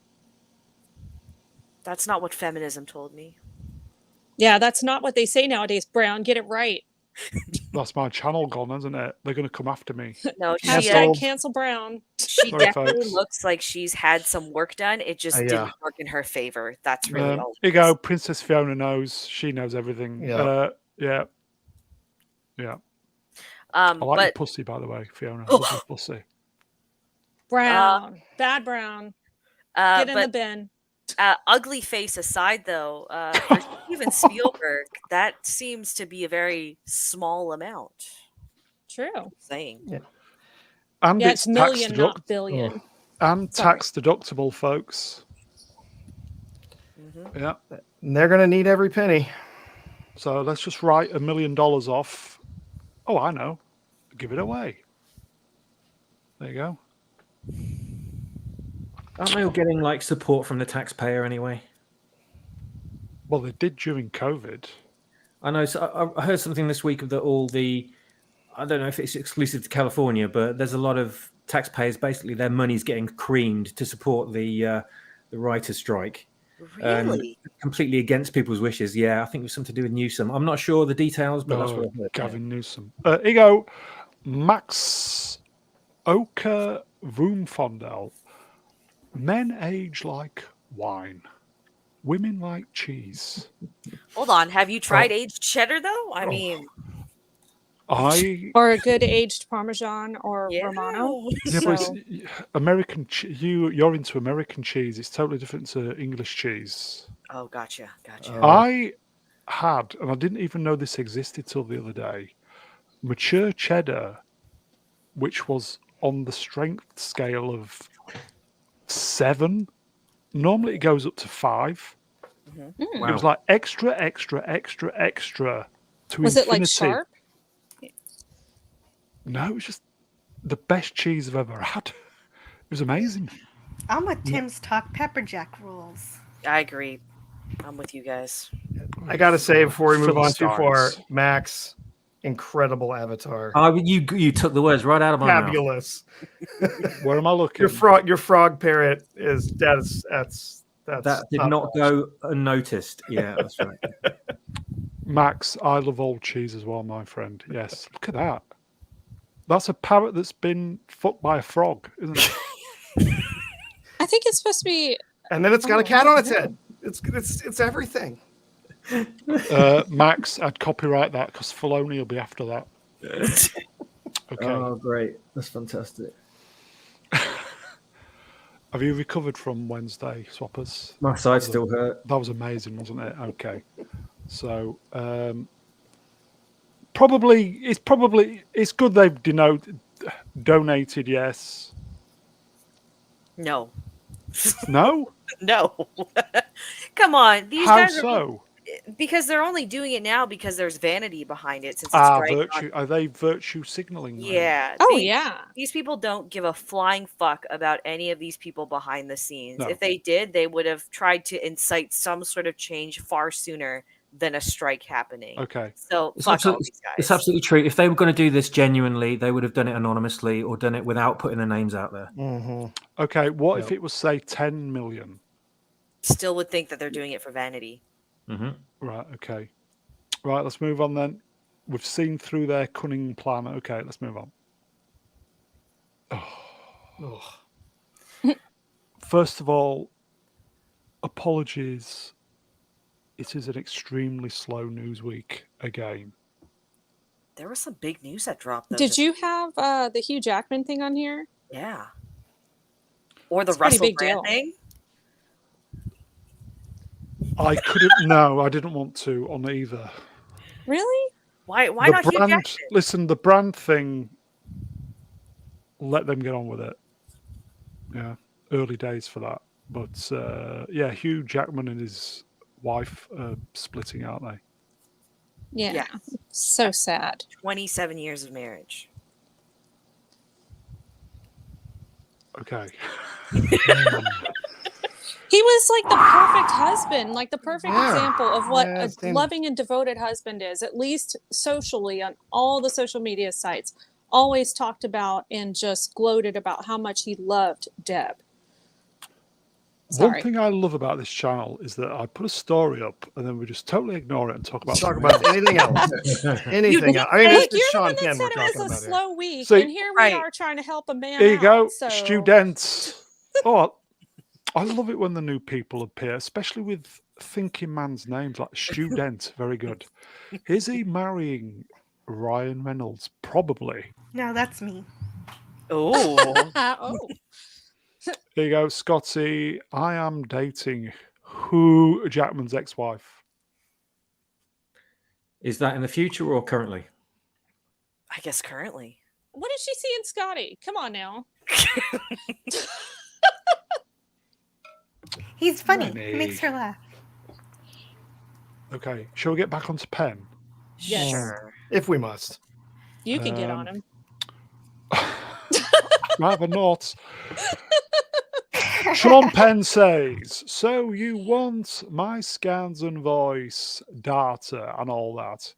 Speaker 2: That's not what feminism told me.
Speaker 3: Yeah, that's not what they say nowadays, Brown. Get it right.
Speaker 1: That's my channel gone, isn't it? They're going to come after me.
Speaker 2: No, she
Speaker 3: Hashtag cancel Brown.
Speaker 2: she
Speaker 1: Sorry,
Speaker 2: definitely
Speaker 1: folks.
Speaker 2: looks like she's had some work done. It just
Speaker 4: Yeah.
Speaker 2: didn't work in her favor. That's really all.
Speaker 1: Here you go. Princess Fiona knows. She knows everything.
Speaker 4: Yeah.
Speaker 1: Yeah. I like your
Speaker 2: But
Speaker 1: pussy, by the way, Fiona. I love your pussy.
Speaker 3: Brown. Bad Brown. Get in the
Speaker 2: but
Speaker 3: bin.
Speaker 2: ugly face aside, though, for Steven Spielberg, that seems to be a very small amount.
Speaker 3: True.
Speaker 2: Saying.
Speaker 1: And
Speaker 3: Yeah,
Speaker 1: it's
Speaker 3: it's million,
Speaker 1: tax
Speaker 3: not billion.
Speaker 1: and
Speaker 3: Sorry.
Speaker 1: tax deductible, folks.
Speaker 2: Mhm.
Speaker 1: Yeah.
Speaker 4: And they're going to need every penny.
Speaker 1: So let's just write $1 million off. Oh, I know. Give it away. There you go.
Speaker 5: Aren't they all getting like support from the taxpayer anyway?
Speaker 1: Well, they did during COVID.
Speaker 5: I know. So I heard something this week that all the, I don't know if it's exclusive to California, but there's a lot of taxpayers. Basically, their money's getting creamed to support the writer's strike.
Speaker 2: Really?
Speaker 5: Completely against people's wishes. Yeah, I think it was something to do with Newsom. I'm not sure the details, but that's what I heard.
Speaker 1: Gavin Newsom. Here you go. Max Oka Vroomfondel. Men age like wine. Women like cheese.
Speaker 2: Hold on. Have you tried aged cheddar though? I mean,
Speaker 3: Or a good aged Parmesan or
Speaker 2: yeah.
Speaker 3: Romano.
Speaker 1: Yeah, but
Speaker 3: So-
Speaker 1: it's American. You're into American cheese. It's totally different to English cheese.
Speaker 2: Oh, gotcha.
Speaker 1: I had, and I didn't even know this existed till the other day, mature cheddar, which was on the strength scale of 7. Normally, it goes up to 5.
Speaker 3: Mm.
Speaker 1: It was like extra, extra, extra, extra to
Speaker 3: Was
Speaker 1: infinity.
Speaker 3: it like sharp?
Speaker 1: No, it was just the best cheese I've ever had. It was amazing.
Speaker 6: I'm with Tim's talk pepper jack rules.
Speaker 2: I agree. I'm with you guys.
Speaker 4: I got to say, before we move on too far,
Speaker 1: Philistines.
Speaker 4: Max, incredible avatar.
Speaker 5: You took the words right out of my mouth.
Speaker 4: Fabulous.
Speaker 1: Where am I looking?
Speaker 4: Your frog parrot is that's
Speaker 5: That did
Speaker 4: top
Speaker 5: not
Speaker 4: notch.
Speaker 5: go unnoticed. Yeah, that's right.
Speaker 1: Max, I love old cheese as well, my friend. Yes, look at that. That's a parrot that's been fucked by a frog, isn't it?
Speaker 3: I think it's supposed to be.
Speaker 4: And then it's got a cat on its head. It's everything.
Speaker 1: Max, I'd copyright that because Filoni will be after that. Okay.
Speaker 5: Oh, great. That's fantastic.
Speaker 1: Have you recovered from Wednesday, Swappers?
Speaker 5: My side still hurt.
Speaker 1: That was amazing, wasn't it? Okay. So, it's good they've donated, yes.
Speaker 2: No.
Speaker 1: No?
Speaker 2: No. Come on. These
Speaker 1: How
Speaker 2: guys are
Speaker 1: so?
Speaker 2: because they're only doing it now because there's vanity behind it since it's right
Speaker 1: Virtue. Are they virtue signaling? then?
Speaker 2: Yeah.
Speaker 3: Oh, yeah.
Speaker 2: These people don't give a flying fuck about any of these people behind the scenes.
Speaker 1: No.
Speaker 2: If they did, they would have tried to incite some sort of change far sooner than a strike happening.
Speaker 1: Okay.
Speaker 2: So
Speaker 5: It's
Speaker 2: fuck all these guys.
Speaker 5: It's absolutely true. If they were going to do this genuinely, they would have done it anonymously or done it without putting their names out there.
Speaker 4: Mm-hmm.
Speaker 1: Okay. What if it was, say, 10 million?
Speaker 2: Still would think that they're doing it for vanity.
Speaker 5: Mm-hmm.
Speaker 1: Right. Okay. Right. Let's move on then. We've seen through their cunning plan. Okay. Let's move on. First of all, apologies it is an extremely slow news week again.
Speaker 2: There was some big news that dropped, though.
Speaker 3: Did you have the Hugh Jackman thing on here?
Speaker 2: Yeah. Or the
Speaker 3: It's a pretty
Speaker 2: Russell
Speaker 3: big
Speaker 2: Brand
Speaker 3: deal.
Speaker 2: thing?
Speaker 1: I couldn't. No, I didn't want to on either.
Speaker 3: Really?
Speaker 2: Why
Speaker 1: The
Speaker 2: not Hugh
Speaker 1: brand.
Speaker 2: Jackman?
Speaker 1: Listen, the brand thing. Let them get on with it. Yeah, early days for that. But yeah, Hugh Jackman and his wife are splitting, aren't they?
Speaker 3: Yeah. So sad.
Speaker 2: 27 years of marriage.
Speaker 1: Okay.
Speaker 3: He was like the perfect husband, like the perfect example of what
Speaker 4: Yeah,
Speaker 3: a
Speaker 4: same.
Speaker 3: loving and devoted husband is, at least socially on all the social media sites. Always talked about and just gloated about how much he loved Deb. Sorry.
Speaker 1: One thing I love about this channel is that I put a story up and then we just totally ignore it and talk about
Speaker 4: Talk
Speaker 1: something
Speaker 4: about
Speaker 1: else.
Speaker 4: anything else. Anything else. I mean,
Speaker 3: Look,
Speaker 4: it's
Speaker 3: you're the
Speaker 4: Sean
Speaker 3: one that
Speaker 4: Penn we're
Speaker 3: said it was
Speaker 4: talking
Speaker 3: a
Speaker 4: about here.
Speaker 3: slow week,
Speaker 1: See,
Speaker 3: and here we
Speaker 2: right.
Speaker 3: are trying to help a man
Speaker 1: Here you
Speaker 3: out.
Speaker 1: go,
Speaker 3: So
Speaker 1: students. Oh, I love it when the new people appear, especially with thinking man's names like Student. Very good. Is he marrying Ryan Reynolds? Probably.
Speaker 6: No, that's me.
Speaker 2: Oh.
Speaker 3: oh,
Speaker 1: There you go, Scotty. I am dating Hugh Jackman's ex-wife.
Speaker 5: Is that in the future or currently?
Speaker 2: I guess currently.
Speaker 3: what did she see in Scotty? Come on now.
Speaker 6: He's funny.
Speaker 1: Rennie.
Speaker 6: He makes her laugh.
Speaker 1: Okay, shall we get back onto Penn?
Speaker 3: Yes.
Speaker 2: Sure.
Speaker 4: If we must.
Speaker 3: You can get on him.
Speaker 1: Rather not. Sean Penn says, so you want my scans and voice data and all that.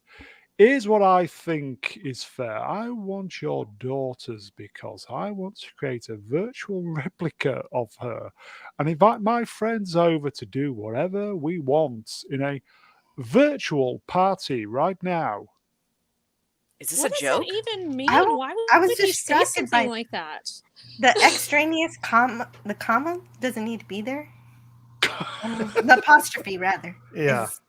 Speaker 1: Here's what I think is fair. I want your daughters because I want to create a virtual replica of her and invite my friends over to do whatever we want in a virtual party right now.
Speaker 2: Is this
Speaker 3: What
Speaker 2: a
Speaker 3: does
Speaker 2: joke?
Speaker 3: that even mean?
Speaker 6: I
Speaker 3: Why
Speaker 6: I was
Speaker 3: would he say
Speaker 6: distracted
Speaker 3: something
Speaker 6: by-
Speaker 3: like that?
Speaker 6: The extraneous comma, the comma doesn't need to be there. The apostrophe, rather.
Speaker 4: Yeah.
Speaker 6: is-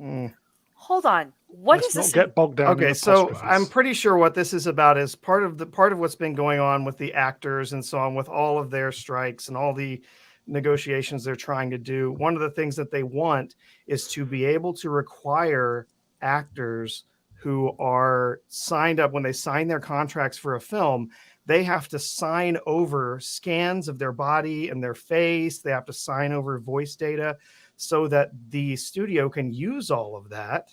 Speaker 4: Mm.
Speaker 2: Hold on. What
Speaker 1: Let's
Speaker 2: is
Speaker 1: not
Speaker 2: this?
Speaker 1: get bogged down.
Speaker 4: Okay,
Speaker 1: in
Speaker 4: so
Speaker 1: apostrophes.
Speaker 4: I'm pretty sure what this is about is part of what's been going on with the actors and so on, with all of their strikes and all the negotiations they're trying to do. One of the things that they want is to be able to require actors who are signed up when they sign their contracts for a film. They have to sign over scans of their body and their face. They have to sign over voice data so that the studio can use all of that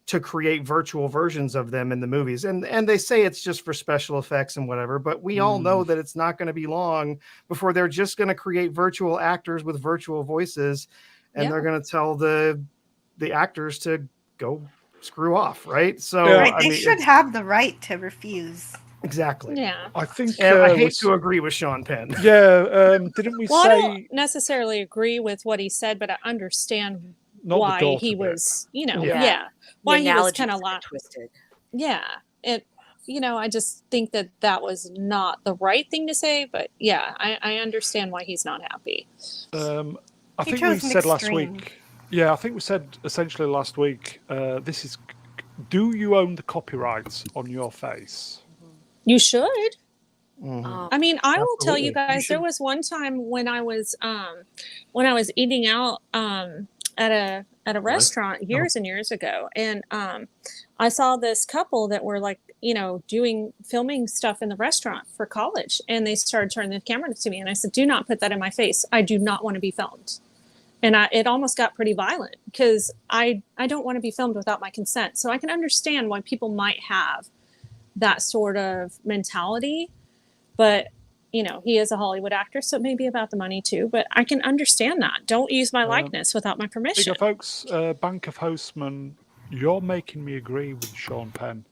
Speaker 4: to create virtual versions of them in the movies. And they say it's just for special effects and whatever, but we all know that it's not going to be long before they're just going to create virtual actors with virtual voices, and they're going to tell the actors to go screw off, right? So
Speaker 1: Yeah.
Speaker 6: Right,
Speaker 4: I
Speaker 6: they
Speaker 4: mean,
Speaker 6: should have the right to refuse.
Speaker 4: exactly.
Speaker 3: Yeah.
Speaker 1: I think
Speaker 4: And I hate
Speaker 1: was-
Speaker 4: to agree with Sean Penn.
Speaker 1: Yeah, didn't we
Speaker 3: Well, I
Speaker 1: say
Speaker 3: don't necessarily agree with what he said, but I understand
Speaker 1: not the
Speaker 3: why
Speaker 1: daughter
Speaker 3: he
Speaker 1: bit.
Speaker 3: was,
Speaker 1: Yeah.
Speaker 3: yeah, why
Speaker 2: The
Speaker 3: he was
Speaker 2: analogy
Speaker 3: kind of
Speaker 2: is a bit
Speaker 3: like,
Speaker 2: twisted.
Speaker 3: yeah, it, I just think that was not the right thing to say, but yeah, I understand why he's not happy.
Speaker 1: I
Speaker 6: He
Speaker 1: think we
Speaker 6: chose an
Speaker 1: said last
Speaker 6: extreme.
Speaker 1: week. Yeah, I think we said essentially last week. This is. Do you own the copyrights on your face?
Speaker 3: You should.
Speaker 4: Mhm.
Speaker 3: I mean, I will tell you
Speaker 4: Absolutely.
Speaker 3: guys, there was one time when I was eating out at a restaurant years and years ago, and I saw this couple that were like, filming stuff in the restaurant for college, and they started turning the camera to me, and I said, "Do not put that in my face. I do not want to be filmed." And it almost got pretty violent because I don't want to be filmed without my consent. So I can understand why people might have that sort of mentality. But, he is a Hollywood actor, so it may be about the money too. But I can understand that. Don't use my likeness without my
Speaker 1: There you
Speaker 3: permission.
Speaker 1: go, folks. Bank of Hostman, you're making me agree with Sean Penn.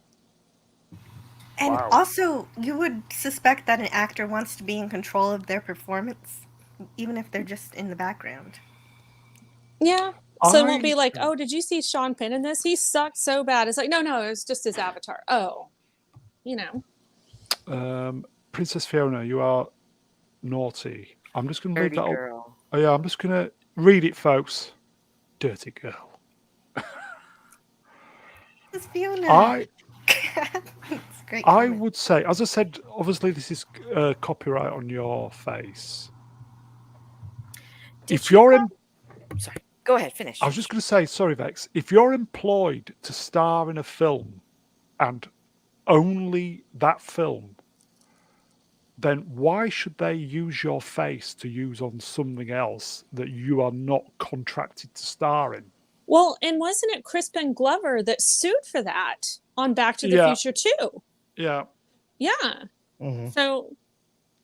Speaker 6: And
Speaker 1: Wow.
Speaker 6: also, you would suspect that an actor wants to be in control of their performance, even if they're just in the background.
Speaker 3: Yeah. So it won't be like, oh, did you see Sean Penn in this? He sucked so bad. It's like, no, it was just his avatar. Oh,
Speaker 1: Princess Fiona, you are naughty. I'm just going to leave
Speaker 2: Dirty
Speaker 1: that up.
Speaker 2: girl.
Speaker 1: Oh, yeah, I'm just going to read it, folks. dirty girl.
Speaker 6: It's Fiona. It's great.
Speaker 1: I
Speaker 6: comment.
Speaker 1: would say, as I said, obviously this is copyright on your face.
Speaker 2: Did
Speaker 1: If
Speaker 2: you
Speaker 1: you're
Speaker 2: know- Sorry. Go ahead, finish.
Speaker 1: I was just going to say, sorry, Vex. If you're employed to star in a film and only that film, then why should they use your face to use on something else that you are not contracted to star in?
Speaker 3: Well, and wasn't it Crispin Glover that sued for that on Back to the
Speaker 1: Yeah.
Speaker 3: Future 2?
Speaker 1: Yeah.
Speaker 3: Yeah.
Speaker 4: Mhm.
Speaker 3: So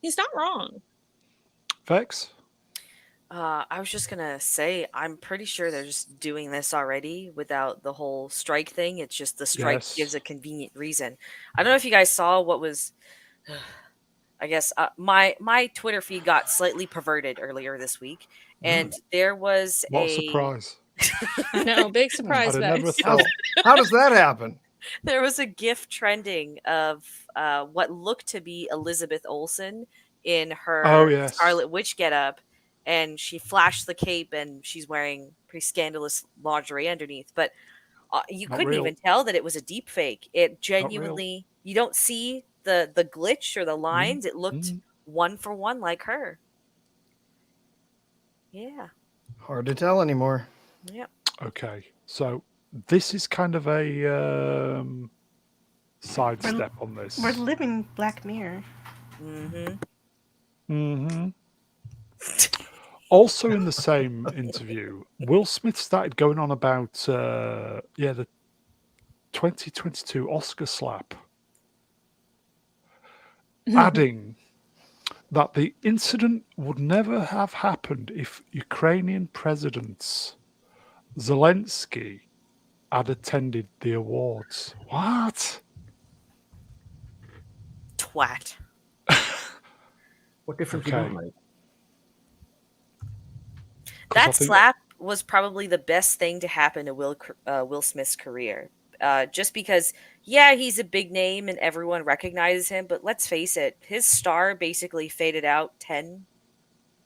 Speaker 3: he's not wrong.
Speaker 1: Vex?
Speaker 2: I was just gonna say, I'm pretty sure they're just doing this already without the whole strike thing. It's just the strike
Speaker 1: Yes.
Speaker 2: gives a convenient reason. I don't know if you guys saw what was. I guess my Twitter feed got slightly perverted earlier this week, and there was
Speaker 1: What a
Speaker 2: a
Speaker 1: surprise.
Speaker 3: I know, big surprise,
Speaker 1: I'd have never
Speaker 3: Vex.
Speaker 1: thought.
Speaker 4: How does that happen?
Speaker 2: there was a GIF trending of what looked to be Elizabeth Olsen in her
Speaker 1: Oh, yes.
Speaker 2: Scarlet Witch getup, and she flashed the cape and she's wearing pretty scandalous lingerie underneath. But you
Speaker 1: Not
Speaker 2: couldn't
Speaker 1: real.
Speaker 2: even tell that it was a deep fake. It
Speaker 1: real.
Speaker 2: genuinely, you don't see the glitch or the lines. It looked
Speaker 1: Mm.
Speaker 2: one for one like her. Yeah.
Speaker 4: Hard to tell anymore.
Speaker 2: Yep.
Speaker 1: Okay. So this is kind of a sidestep on this.
Speaker 6: We're living Black Mirror.
Speaker 2: Mm-hmm.
Speaker 1: Also in the same interview, Will Smith started going on about the 2022 Oscar slap, adding that the incident would never have happened if Ukrainian President Zelensky had attended the awards. What?
Speaker 2: Twat.
Speaker 5: What difference
Speaker 1: Okay.
Speaker 5: would that make?
Speaker 1: 'Cause I
Speaker 2: That
Speaker 1: think-
Speaker 2: slap was probably the best thing to happen to Will Smith's career. Just because, yeah, he's a big name and everyone recognizes him, but let's face it, his star basically faded out 10,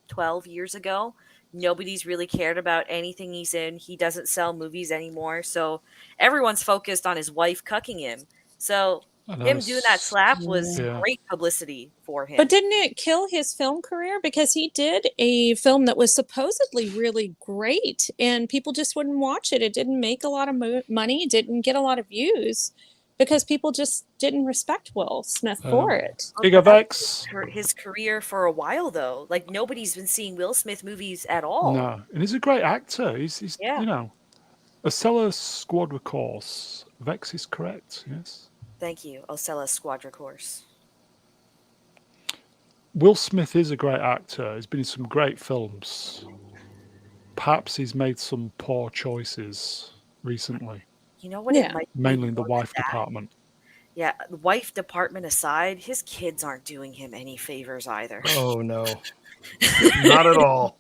Speaker 2: 12 years ago. Nobody's really cared about anything he's in. He doesn't sell movies anymore, so everyone's focused on his wife cucking him. So
Speaker 1: I know
Speaker 2: him doing that
Speaker 1: it's-
Speaker 2: slap was
Speaker 1: Yeah.
Speaker 2: great publicity for him.
Speaker 3: But didn't it kill his film career? Because he did a film that was supposedly really great and people just wouldn't watch it. It didn't make a lot of money, didn't get a lot of views because people just didn't respect Will Smith for it.
Speaker 1: Giga Vex.
Speaker 2: His career for a while, though, like nobody's been seeing Will Smith movies at all.
Speaker 1: No, and he's a great actor. He's
Speaker 2: Yeah.
Speaker 1: a stellar squad recourse. Vex is correct. Yes.
Speaker 2: Thank you, Ocella Squadra Course.
Speaker 1: Will Smith is a great actor. He's been in some great films. Perhaps he's made some poor choices recently,
Speaker 2: You know what?
Speaker 3: Yeah.
Speaker 2: It might be
Speaker 1: mainly in the
Speaker 2: more than
Speaker 1: wife
Speaker 2: that.
Speaker 1: department.
Speaker 2: Yeah, the wife department aside, his kids aren't doing him any favors either.
Speaker 4: Oh no, not at all.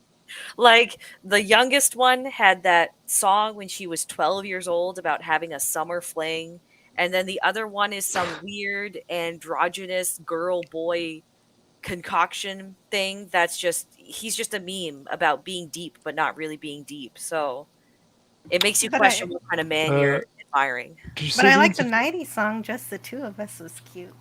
Speaker 2: Like the youngest one had that song when she was 12 years old about having a summer fling, and then the other one is some weird androgynous girl boy concoction thing that's just he's just a meme about being deep but not really being deep. So it makes you
Speaker 6: But
Speaker 2: question what kind of man you're admiring.
Speaker 1: Did you
Speaker 6: But
Speaker 1: see
Speaker 6: I
Speaker 1: the
Speaker 6: like the
Speaker 1: interview-
Speaker 6: 90s song, Just the Two of Us was cute.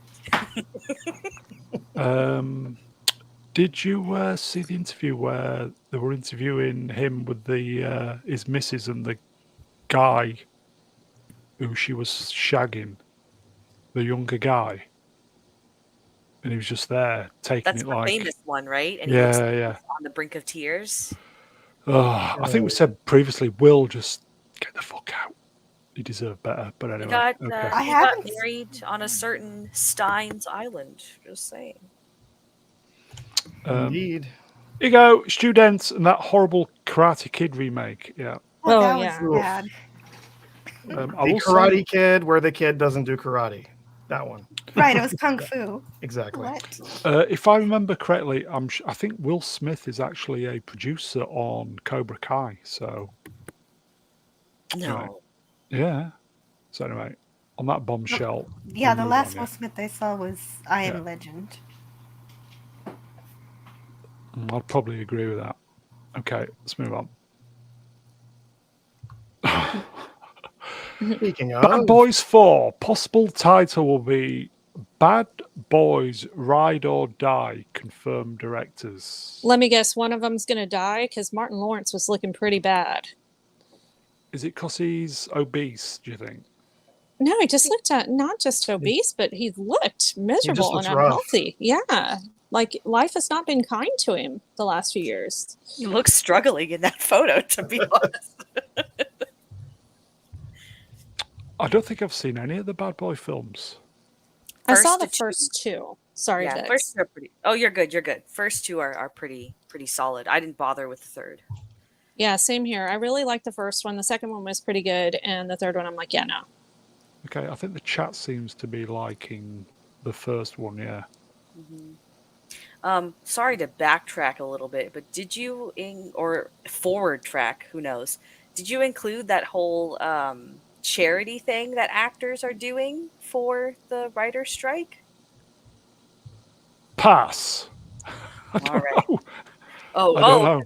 Speaker 1: Did you see the interview where they were interviewing him with the his missus and the guy who she was shagging, the younger guy, and he was just there taking
Speaker 2: That's
Speaker 1: it
Speaker 2: the
Speaker 1: like,
Speaker 2: famous one, right? And he looks
Speaker 1: yeah,
Speaker 2: like
Speaker 1: yeah.
Speaker 2: he's on the brink of tears.
Speaker 1: Oh, I think we said previously, Will just get the fuck out. You deserve better. But
Speaker 2: He
Speaker 1: anyway,
Speaker 2: got
Speaker 1: okay.
Speaker 6: I
Speaker 2: he got
Speaker 6: haven't-
Speaker 2: married on a certain Steins Island. Just saying.
Speaker 4: Indeed.
Speaker 1: Here you go, students, and that horrible Karate Kid remake. Yeah.
Speaker 6: Oh,
Speaker 3: Oh,
Speaker 6: that
Speaker 3: yeah.
Speaker 6: was bad.
Speaker 1: I
Speaker 4: The
Speaker 1: will
Speaker 4: Karate
Speaker 1: say,
Speaker 4: Kid, where the kid doesn't do karate. That one.
Speaker 6: Right, it was Kung Fu.
Speaker 4: Exactly.
Speaker 6: What?
Speaker 1: if I remember correctly, I think Will Smith is actually a producer on Cobra Kai. So
Speaker 2: No.
Speaker 1: yeah. So anyway, on that bombshell.
Speaker 6: Yeah,
Speaker 1: we'll
Speaker 6: the
Speaker 1: move
Speaker 6: last
Speaker 1: on,
Speaker 6: Will Smith I saw was I Am Legend.
Speaker 1: I'd probably agree with that. Okay, let's move on.
Speaker 4: Speaking of
Speaker 1: Bad Boys 4, possible title will be Bad Boys Ride or Die, confirmed directors.
Speaker 3: Let me guess, one of them's going to die because Martin Lawrence was looking pretty bad.
Speaker 1: Is it because he's obese, do you think?
Speaker 3: No, he just looked not just obese, but he looked miserable
Speaker 4: looks
Speaker 3: and
Speaker 4: rough.
Speaker 3: unhealthy. Yeah. Like life has not been kind to him the last few years.
Speaker 2: He looks struggling in that photo, to be honest.
Speaker 1: I don't think I've seen any of the Bad Boy films.
Speaker 3: I saw the
Speaker 2: two.
Speaker 3: first two. Sorry,
Speaker 2: Yeah,
Speaker 3: Vix.
Speaker 2: first two are pretty. Oh, you're good. You're good. First two are pretty solid. I didn't bother with the third.
Speaker 3: Yeah, same here. I really liked the first one. The second one was pretty good, and the third one, I'm like, yeah, no.
Speaker 1: Okay, I think the chat seems to be liking the first one, yeah.
Speaker 2: Sorry to backtrack a little bit, but did you or forward track? Who knows? Did you include that whole charity thing that actors are doing for the writer's strike?
Speaker 1: Pass. I don't
Speaker 2: All right.
Speaker 1: know.
Speaker 2: Oh,
Speaker 1: I don't know.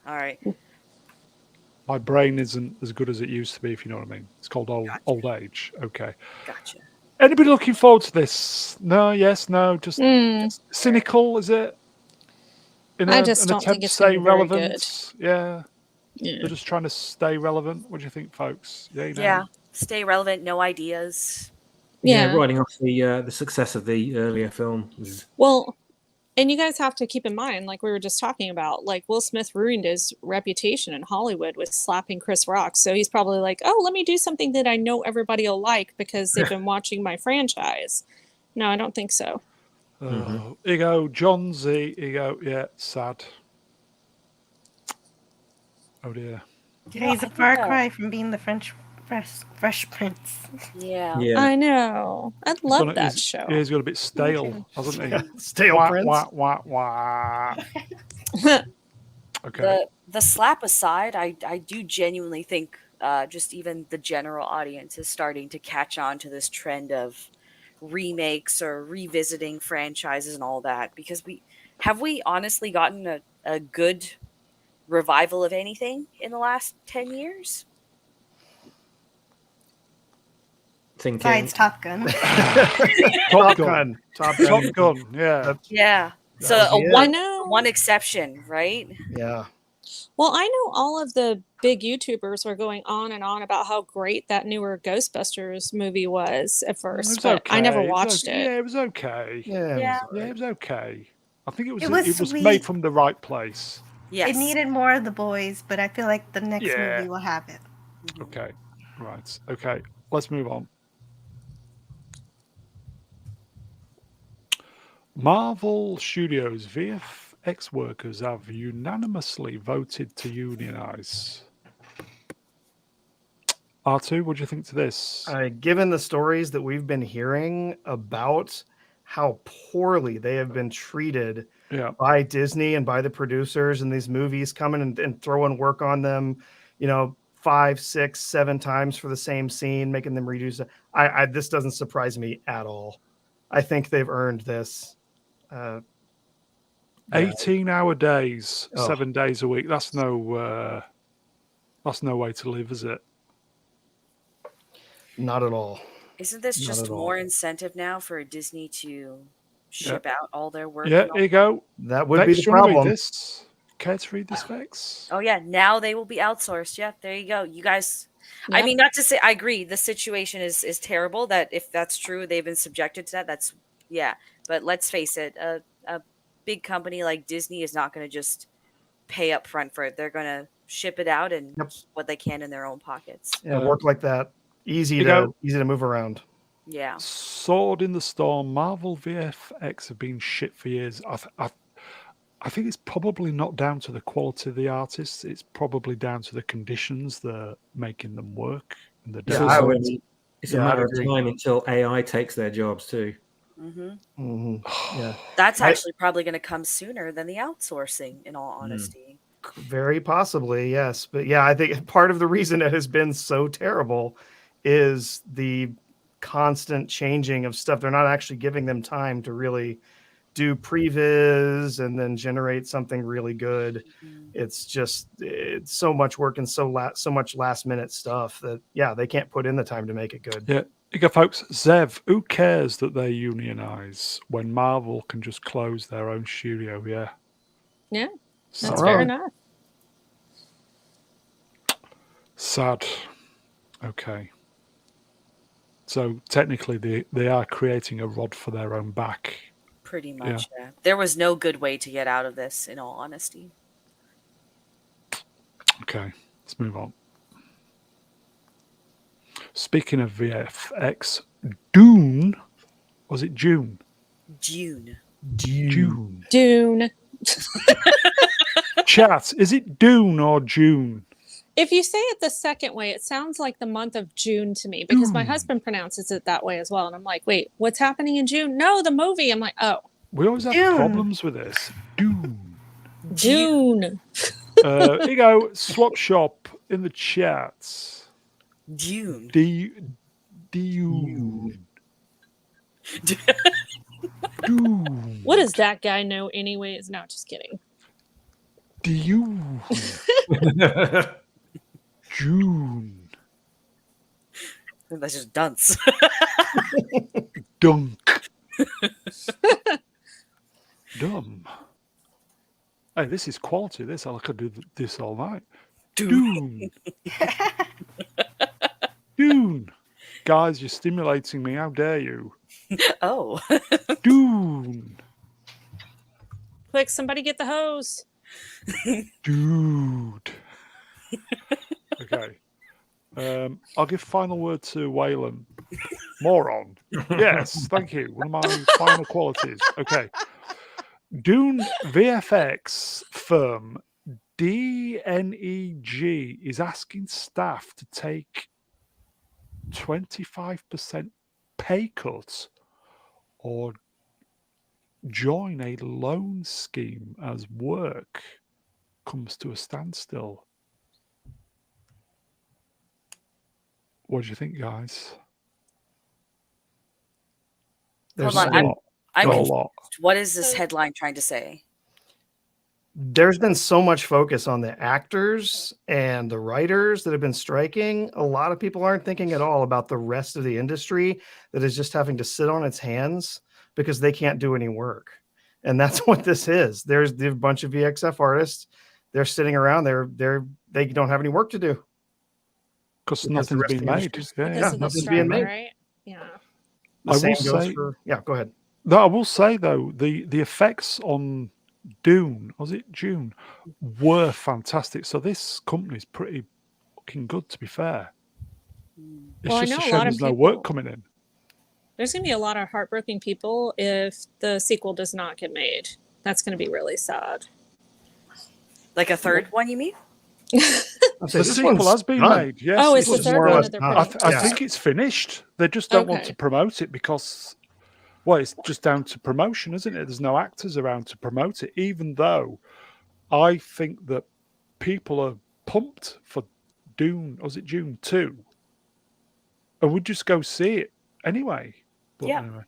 Speaker 2: All right.
Speaker 1: My brain isn't as good as it used to be, if you know what I mean. It's called old age. Okay.
Speaker 2: Gotcha.
Speaker 1: Anybody looking forward to this? No, yes, no. Just cynical, is it?
Speaker 3: I just don't think it's going to be very good.
Speaker 1: Yeah.
Speaker 3: Yeah.
Speaker 1: They're just trying to stay relevant. What do you think, folks? Yeah,
Speaker 2: Yeah. Stay relevant. No ideas.
Speaker 3: Yeah.
Speaker 5: Riding off the success of the earlier film.
Speaker 3: Well, and you guys have to keep in mind, like we were just talking about, like Will Smith ruined his reputation in Hollywood with slapping Chris Rock. So he's probably like, oh, let me do something that I know everybody will like because they've been watching my franchise. No, I don't think so.
Speaker 1: Here you go, John Z. Here you go. Yeah, sad. Oh dear.
Speaker 6: He's a far cry from being the Fresh Prince.
Speaker 2: Yeah.
Speaker 3: I know. I love that show.
Speaker 1: Yeah, he's got a bit stale, hasn't he?
Speaker 4: Stale
Speaker 1: wah,
Speaker 4: Prince.
Speaker 1: wah, wah, wah. Okay.
Speaker 2: The slap aside, I do genuinely think just even the general audience is starting to catch on to this trend of remakes or revisiting franchises and all that, because we honestly gotten a good revival of anything in the last 10 years?
Speaker 6: Besides Top Gun.
Speaker 1: Top Gun. Yeah.
Speaker 2: Yeah. So one exception, right?
Speaker 4: Yeah.
Speaker 3: Well, I know all of the big YouTubers were going on and on about how great that newer Ghostbusters movie was at first, but I never watched it.
Speaker 1: Yeah, it was okay.
Speaker 4: Yeah.
Speaker 1: It was okay. I think it was
Speaker 6: sweet.
Speaker 1: made from the right place.
Speaker 2: Yes.
Speaker 6: It needed more of the boys, but I feel like the next movie will have it.
Speaker 1: Okay. Right. Okay. Let's move on. Marvel Studios VFX workers have unanimously voted to unionize. R2, what do you think to this?
Speaker 4: Given the stories that we've been hearing about how poorly they have been treated by Disney and by the producers in these movies, coming and throwing work on them, 5, 6, 7 times for the same scene, making them redo stuff. This doesn't surprise me at all. I think they've earned this.
Speaker 1: 18-hour days, 7 days a week. That's no way to live, is it?
Speaker 4: Not at all.
Speaker 2: Isn't this just more incentive now for Disney to ship out all their work?
Speaker 1: Yeah, here you go.
Speaker 4: That would be the problem.
Speaker 1: Care to read this, Vex?
Speaker 2: Oh yeah, now they will be outsourced. Yeah, there you go. You guys. Yep. I mean, not to say I agree. The situation is terrible. That if that's true, they've been subjected to that. That's But let's face it, a big company like Disney is not going to just pay up front for it. They're going to ship it out and what they can in their own pockets.
Speaker 4: Yeah, work like that. Easy to move around.
Speaker 2: Yeah.
Speaker 1: Sword in the Storm. Marvel VFX have been shit for years. I think it's probably not down to the quality of the artists. It's probably down to the conditions that are making them work. And the
Speaker 5: it's a matter of time until AI takes their jobs too.
Speaker 4: Yeah,
Speaker 2: that's actually probably going to come sooner than the outsourcing, in all honesty.
Speaker 4: Very possibly, yes. But I think part of the reason it has been so terrible is the constant changing of stuff. They're not actually giving them time to really do previs and then generate something really good. It's so much work and so much last minute stuff that they can't put in the time to make it good.
Speaker 1: Yeah. You go, folks. Zev, who cares that they unionize when Marvel can just close their own studio? Yeah.
Speaker 3: Yeah,
Speaker 1: Sad.
Speaker 3: that's fair enough.
Speaker 1: Sad. Okay. So technically, they are creating a rod for their own back.
Speaker 2: Pretty much, yeah. There was no good way to get out of this, in all honesty.
Speaker 1: Okay, let's move on. Speaking of VFX, Dune. Was it June?
Speaker 2: June.
Speaker 3: Dune.
Speaker 1: Chat, is it Dune or June?
Speaker 3: If you say it the second way, it sounds like the month of June to me because my husband pronounces it that way as well. And I'm like, wait, what's happening in June? No, the movie. I'm like, oh.
Speaker 1: We always have problems with this. Dune.
Speaker 3: Dune.
Speaker 1: Here you go. Swap Shop in the chats.
Speaker 2: Dune.
Speaker 1: Dune. Dune.
Speaker 3: What does that guy know anyways? No, just kidding.
Speaker 1: Dune. June.
Speaker 2: That's just dunce.
Speaker 1: Dunk. Dumb. Hey, this is quality. This I could do this all night. Dune. Dune. Guys, you're stimulating me. How dare you?
Speaker 2: Oh.
Speaker 1: Dune.
Speaker 3: Quick, somebody get the hose.
Speaker 1: Dude. Okay. I'll give final word to Waylon. Moron. Yes, thank you. One of my final qualities. Okay. Dune VFX firm DNEG is asking staff to take 25% pay cut or join a loan scheme as work comes to a standstill. What do you think, guys?
Speaker 2: Hold on, I'm confused. What is this headline trying to say?
Speaker 4: There's been so much focus on the actors and the writers that have been striking. A lot of people aren't thinking at all about the rest of the industry that is just having to sit on its hands because they can't do any work. And that's what this is. There's a bunch of VXF artists. They're sitting around. They don't have any work to do.
Speaker 1: Because nothing's being made.
Speaker 3: Yeah, nothing's being made. Right? Yeah.
Speaker 4: The same goes for, go ahead.
Speaker 1: No, I will say though, the effects on Dune, was it June, were fantastic. So this company's pretty fucking good, to be fair. It's
Speaker 3: well,
Speaker 1: just a shame there's no work coming in.
Speaker 3: There's going to be a lot of heartbroken people if the sequel does not get made. That's going to be really sad.
Speaker 2: Like a third one, you mean?
Speaker 1: The sequel has been made. Yes.
Speaker 3: Oh, it's the third one that they're putting.
Speaker 1: I think it's finished. They just don't want to promote it because, well, it's just down to promotion, isn't it? There's no actors around to promote it, even though I think that people are pumped for Dune, was it June 2? And would just go see it anyway. But anyway.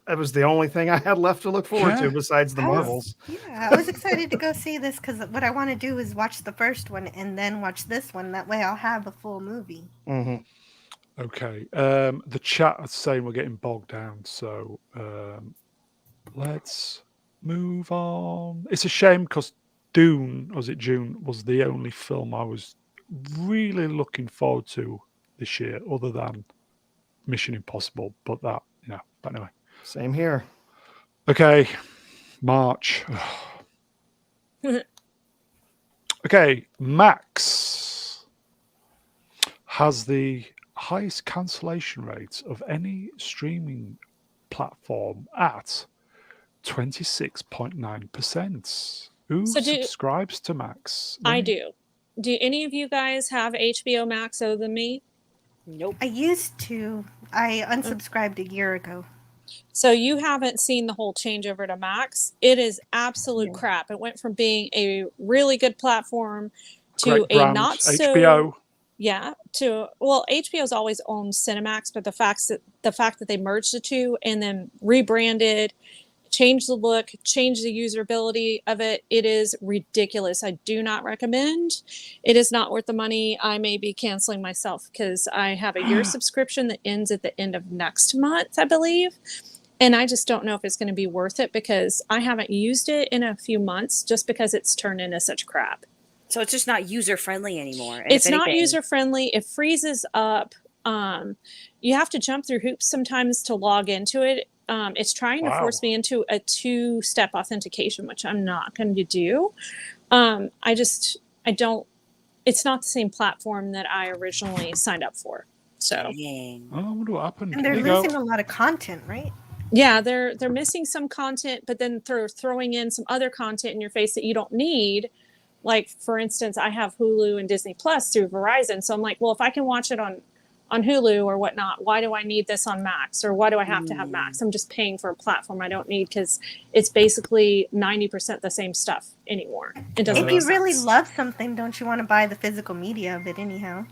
Speaker 4: That was the only thing I had left to look forward to besides the Marvels.
Speaker 6: I was excited to go see this because what I want to do is watch the first one and then watch this one. That way I'll have a full movie.
Speaker 4: Mm-hmm.
Speaker 1: Okay. The chat is saying we're getting bogged down, so let's move on. It's a shame because Dune, was it June, was the only film I was really looking forward to this year, other than Mission Impossible. But that, but anyway.
Speaker 4: Same here.
Speaker 1: Okay, March. Okay, Max has the highest cancellation rate of any streaming platform at 26.9%. Who subscribes to Max?
Speaker 3: I do. Do any of you guys have HBO Max other than me?
Speaker 2: Nope.
Speaker 6: I used to. I unsubscribed a year ago.
Speaker 3: So you haven't seen the whole changeover to Max. It is absolute crap. It went from being a really good platform to a not so
Speaker 1: HBO.
Speaker 3: Yeah, HBO's always owned Cinemax, but the fact that they merged the two and then rebranded change the look, change the usability of it. It is ridiculous. I do not recommend. It is not worth the money. I may be canceling myself because I have a year subscription that ends at the end of next month, I believe. And I just don't know if it's going to be worth it because I haven't used it in a few months just because it's turned into such crap.
Speaker 2: So it's just not user-friendly anymore. And
Speaker 3: It's not user-friendly. It freezes up. You have to jump through hoops sometimes to log into it. It's trying to force me into a 2-step authentication, which I'm not going to do. I don't, it's not the same platform that I originally signed up for. So,
Speaker 2: Dang.
Speaker 1: I wonder what happened.
Speaker 6: And they're losing a lot of content, right?
Speaker 3: yeah, they're missing some content, but then they're throwing in some other content in your face that you don't need. Like, for instance, I have Hulu and Disney Plus through Verizon. So I'm like, well, if I can watch it on Hulu or whatnot, why do I need this on Max? Or why do I have to have Max? I'm just paying for a platform I don't need because it's basically 90% the same stuff anymore. It doesn't
Speaker 6: If
Speaker 3: make
Speaker 6: you really
Speaker 3: sense.
Speaker 6: love something, don't you want to buy the physical media of it anyhow?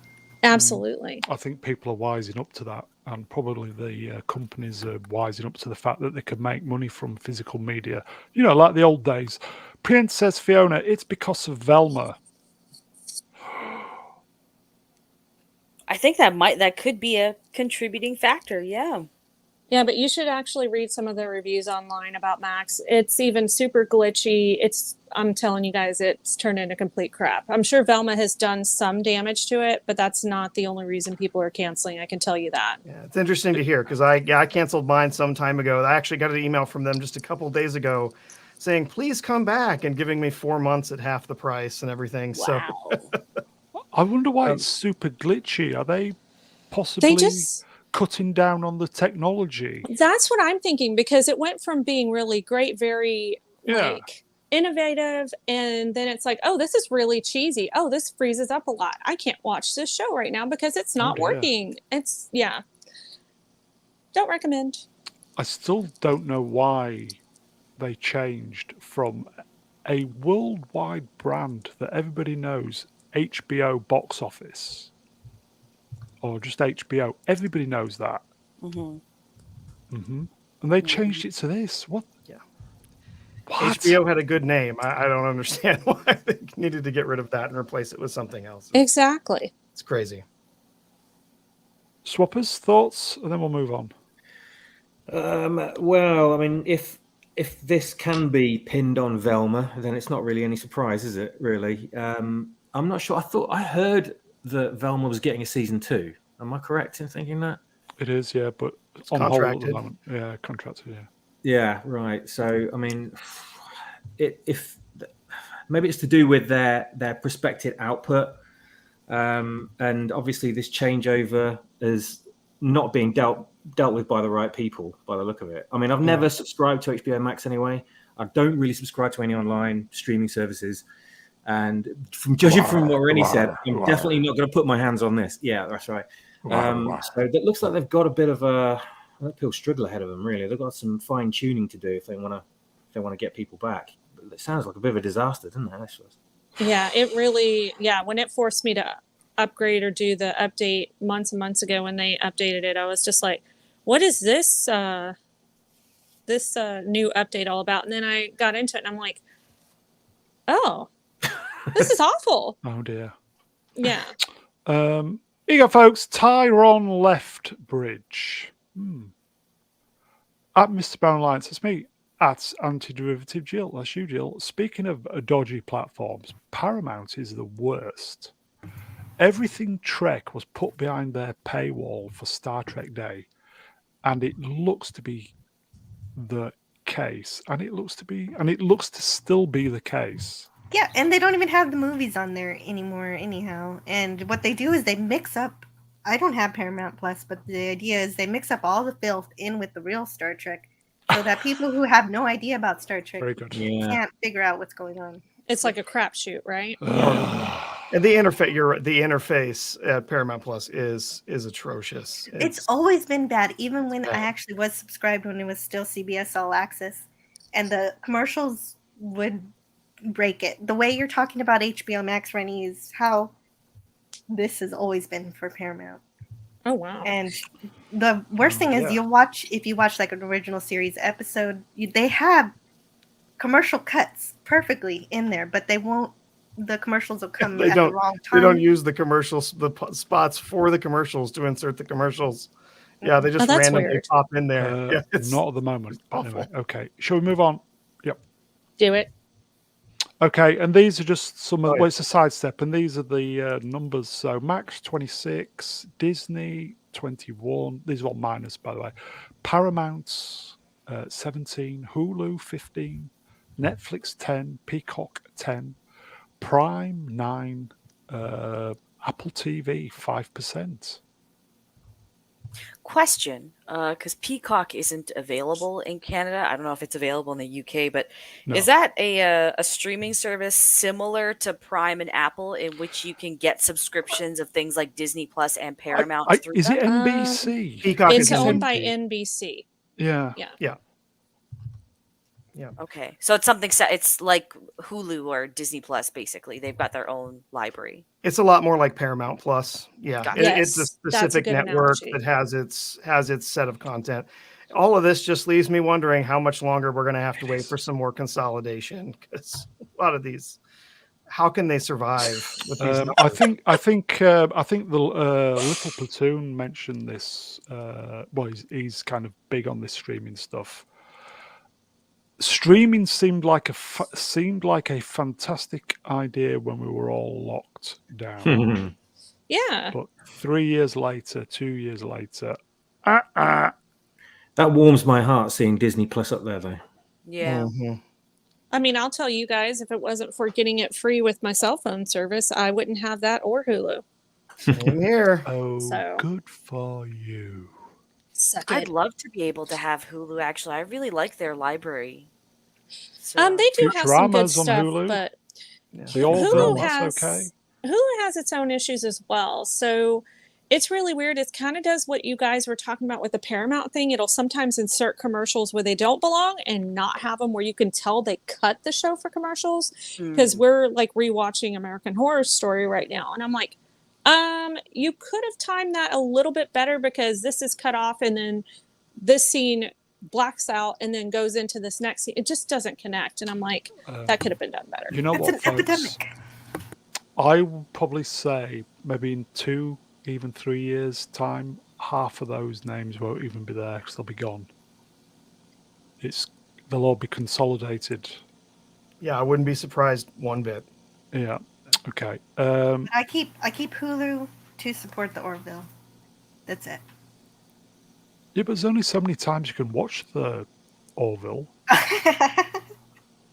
Speaker 3: Absolutely.
Speaker 1: I think people are wising up to that, and probably the companies are wising up to the fact that they can make money from physical media. You know, like the old days. Princess Fiona, it's because of Velma.
Speaker 2: I think that could be a contributing factor. Yeah.
Speaker 3: Yeah, but you should actually read some of the reviews online about Max. It's even super glitchy. I'm telling you guys, it's turned into complete crap. I'm sure Velma has done some damage to it, but that's not the only reason people are canceling. I can tell you that.
Speaker 4: Yeah, it's interesting to hear because I canceled mine some time ago. I actually got an email from them just a couple of days ago saying, please come back, and giving me 4 months at half the price and everything.
Speaker 3: Wow.
Speaker 4: So
Speaker 1: I wonder why it's super glitchy. Are they possibly cutting down on the technology?
Speaker 3: That's what I'm thinking, because it went from being really great, very like innovative, and then it's like, oh, this is really cheesy. Oh, this freezes up a lot. I can't watch this show right now because it's not working. It's don't recommend.
Speaker 1: I still don't know why they changed from a worldwide brand that everybody knows, HBO box office, or just HBO. Everybody knows that. And they changed it to this. What?
Speaker 4: Yeah.
Speaker 1: What?
Speaker 4: HBO had a good name. I don't understand why they needed to get rid of that and replace it with something else.
Speaker 3: Exactly.
Speaker 4: It's crazy.
Speaker 1: Swappers, thoughts, and then we'll move on.
Speaker 5: Well, I mean, if this can be pinned on Velma, then it's not really any surprise, is it? Really, I'm not sure. I heard that Velma was getting a season 2. Am I correct in thinking that?
Speaker 1: It is, yeah, but
Speaker 4: it's
Speaker 1: on
Speaker 4: contracted.
Speaker 1: hold at the moment. Yeah, contracted. Yeah.
Speaker 5: Yeah, right. So, I mean, if maybe it's to do with their prospective output, and obviously this changeover is not being dealt with by the right people, by the look of it. I mean, I've never subscribed to HBO Max anyway. I don't really subscribe to any online streaming services. And from judging from what Rennie said, I'm definitely not going to put my hands on this. Yeah, that's right. So it looks like they've got a bit of a uphill struggle ahead of them, really. They've got some fine tuning to do if they want to get people back. But it sounds like a bit of a disaster, doesn't it?
Speaker 3: Yeah, it really, when it forced me to upgrade or do the update months and months ago when they updated it, I was just like, what is this new update all about? And then I got into it and I'm like, oh, this is awful.
Speaker 1: Oh dear.
Speaker 3: Yeah.
Speaker 1: Here you go, folks. Tyrone Leftbridge. At Mr. Brown Alliance, it's me. At Anti-Derivative Jill. That's you, Jill. Speaking of dodgy platforms, Paramount is the worst. Everything Trek was put behind their paywall for Star Trek Day, and it looks to be the case, and it looks to still be the case.
Speaker 6: Yeah, and they don't even have the movies on there anymore anyhow. And what they do is they mix up, I don't have Paramount Plus, but the idea is they mix up all the filth in with the real Star Trek so that people who have no idea about Star Trek can't figure out what's going on.
Speaker 3: It's like a crapshoot, right?
Speaker 4: And the interface at Paramount Plus is atrocious.
Speaker 6: It's always been bad, even when I actually was subscribed when it was still CBS All Access, and the commercials would break it. The way you're talking about HBO Max, Rennie, is how this has always been for Paramount.
Speaker 3: Oh wow.
Speaker 6: And the worst thing is if you watch like an original series episode, they have commercial cuts perfectly in there, but the commercials will come at the wrong time.
Speaker 4: They don't use the commercials, the spots for the commercials to insert the commercials. Yeah, they just randomly pop in there.
Speaker 1: Not at the moment. Anyway, okay. Shall we move on? Yep.
Speaker 3: Do it.
Speaker 1: Okay, and these are just some of, well, it's a sidestep, and these are the numbers. So Max 26, Disney 21, these are all minus, by the way. Paramount 17, Hulu 15, Netflix 10, Peacock 10, Prime 9, Apple TV 5%.
Speaker 2: Question, because Peacock isn't available in Canada. I don't know if it's available in the UK, but is that a streaming service similar to Prime and Apple, in which you can get subscriptions of things like Disney Plus and Paramount?
Speaker 1: Is it NBC?
Speaker 4: Peacock
Speaker 3: it's
Speaker 4: is
Speaker 3: owned by NBC.
Speaker 1: Yeah.
Speaker 2: Okay, so it's something. It's like Hulu or Disney Plus. Basically, they've got their own library.
Speaker 4: It's a lot more like Paramount Plus. Yeah,
Speaker 2: Gotcha.
Speaker 4: it's a specific network that has its set of content. All of this just leaves me wondering how much longer we're going to have to wait for some more consolidation, because a lot of these, how can they survive with these?
Speaker 1: I think the Little Platoon mentioned this. Well, he's kind of big on this streaming stuff. Streaming seemed like a fantastic idea when we were all locked down.
Speaker 3: Yeah.
Speaker 1: But 3 years later, 2 years later,
Speaker 5: that warms my heart seeing Disney Plus up there, though.
Speaker 2: Yeah.
Speaker 4: Mm-hmm.
Speaker 3: I mean, I'll tell you guys, if it wasn't for getting it free with my cell phone service, I wouldn't have that or Hulu.
Speaker 4: Same here.
Speaker 1: Good for you.
Speaker 2: I'd love to be able to have Hulu. Actually, I really like their library. So.
Speaker 3: They do have some good stuff,
Speaker 1: Hulu.
Speaker 3: But
Speaker 1: Hulu
Speaker 3: has its own issues as well. So it's really weird. It kind of does what you guys were talking about with the Paramount thing. It'll sometimes insert commercials where they don't belong and not have them where you can tell they cut the show for commercials. Because we're like rewatching American Horror Story right now, and I'm like, you could have timed that a little bit better, because this is cut off and then this scene blacks out and then goes into this next scene. It just doesn't connect. And I'm like, that could have been done better.
Speaker 1: You know what, folks?
Speaker 6: Epidemic.
Speaker 1: I would probably say maybe in 2, even 3 years' time, half of those names won't even be there because they'll be gone. They'll all be consolidated.
Speaker 4: Yeah, I wouldn't be surprised one bit.
Speaker 1: Yeah. Okay.
Speaker 6: I keep Hulu to support the Orville. That's it.
Speaker 1: Yeah, but there's only so many times you can watch the Orville.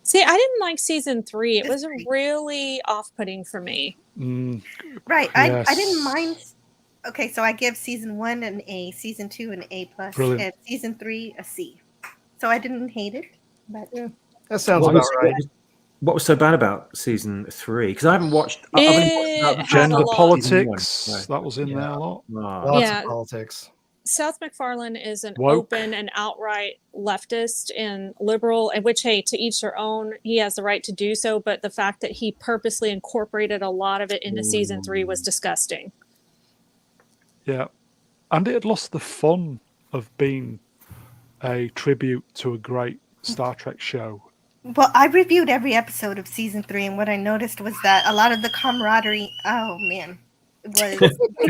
Speaker 3: See, I didn't like season 3. It was really off-putting for me.
Speaker 6: Right.
Speaker 1: Yes.
Speaker 6: I didn't mind. Okay, so I give season 1 an A, season 2 an A+, and season 3 a C. So I didn't hate it, but
Speaker 4: that sounds about right.
Speaker 5: What was so bad about season 3? Because I haven't watched.
Speaker 1: Gender politics. That was in there a lot.
Speaker 4: Lots of politics.
Speaker 3: Seth MacFarlane is an open and outright leftist and liberal, in which, hey, to each their own. He has the right to do so, but the fact that he purposely incorporated a lot of it into season 3 was disgusting.
Speaker 1: Yeah, and it had lost the fun of being a tribute to a great Star Trek show.
Speaker 6: Well, I reviewed every episode of season 3, and what I noticed was that a lot of the camaraderie, oh man, was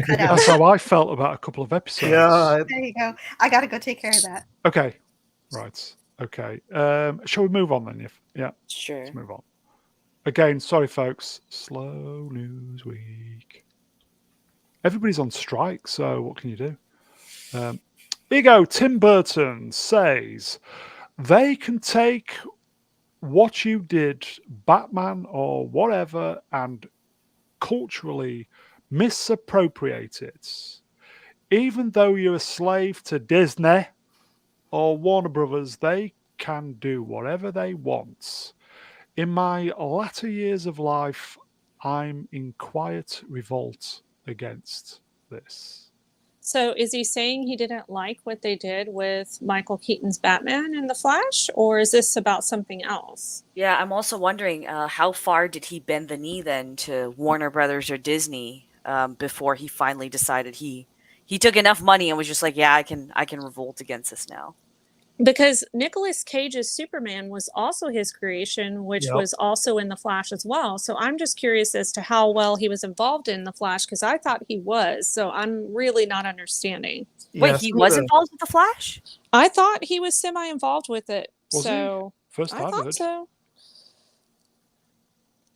Speaker 6: cut out.
Speaker 1: That's how I felt about a couple of episodes.
Speaker 4: Yeah.
Speaker 6: There you go. I got to go take care of that.
Speaker 1: Okay. Right. Okay. Shall we move on then? Yeah.
Speaker 2: Sure.
Speaker 1: Let's move on. Again, sorry, folks. Slow news week. Everybody's on strike, so what can you do? Here you go. Tim Burton says they can take what you did, Batman or whatever, and culturally misappropriate it. Even though you're a slave to Disney or Warner Brothers, they can do whatever they want. In my latter years of life, I'm in quiet revolt against this.
Speaker 3: So is he saying he didn't like what they did with Michael Keaton's Batman and The Flash, or is this about something else?
Speaker 2: Yeah, I'm also wondering how far did he bend the knee then to Warner Brothers or Disney before he finally decided he he took enough money and was just like, yeah, I can revolt against this now.
Speaker 3: Because Nicolas Cage's Superman was also his creation, which
Speaker 4: Yep.
Speaker 3: was also in The Flash as well. So I'm just curious as to how well he was involved in The Flash, because I thought he was. So I'm really not understanding.
Speaker 2: Wait, he was involved with The Flash?
Speaker 3: I thought he was semi-involved with it.
Speaker 1: Was
Speaker 3: so
Speaker 1: he? First
Speaker 3: I
Speaker 1: I've
Speaker 3: thought
Speaker 1: heard.
Speaker 3: so.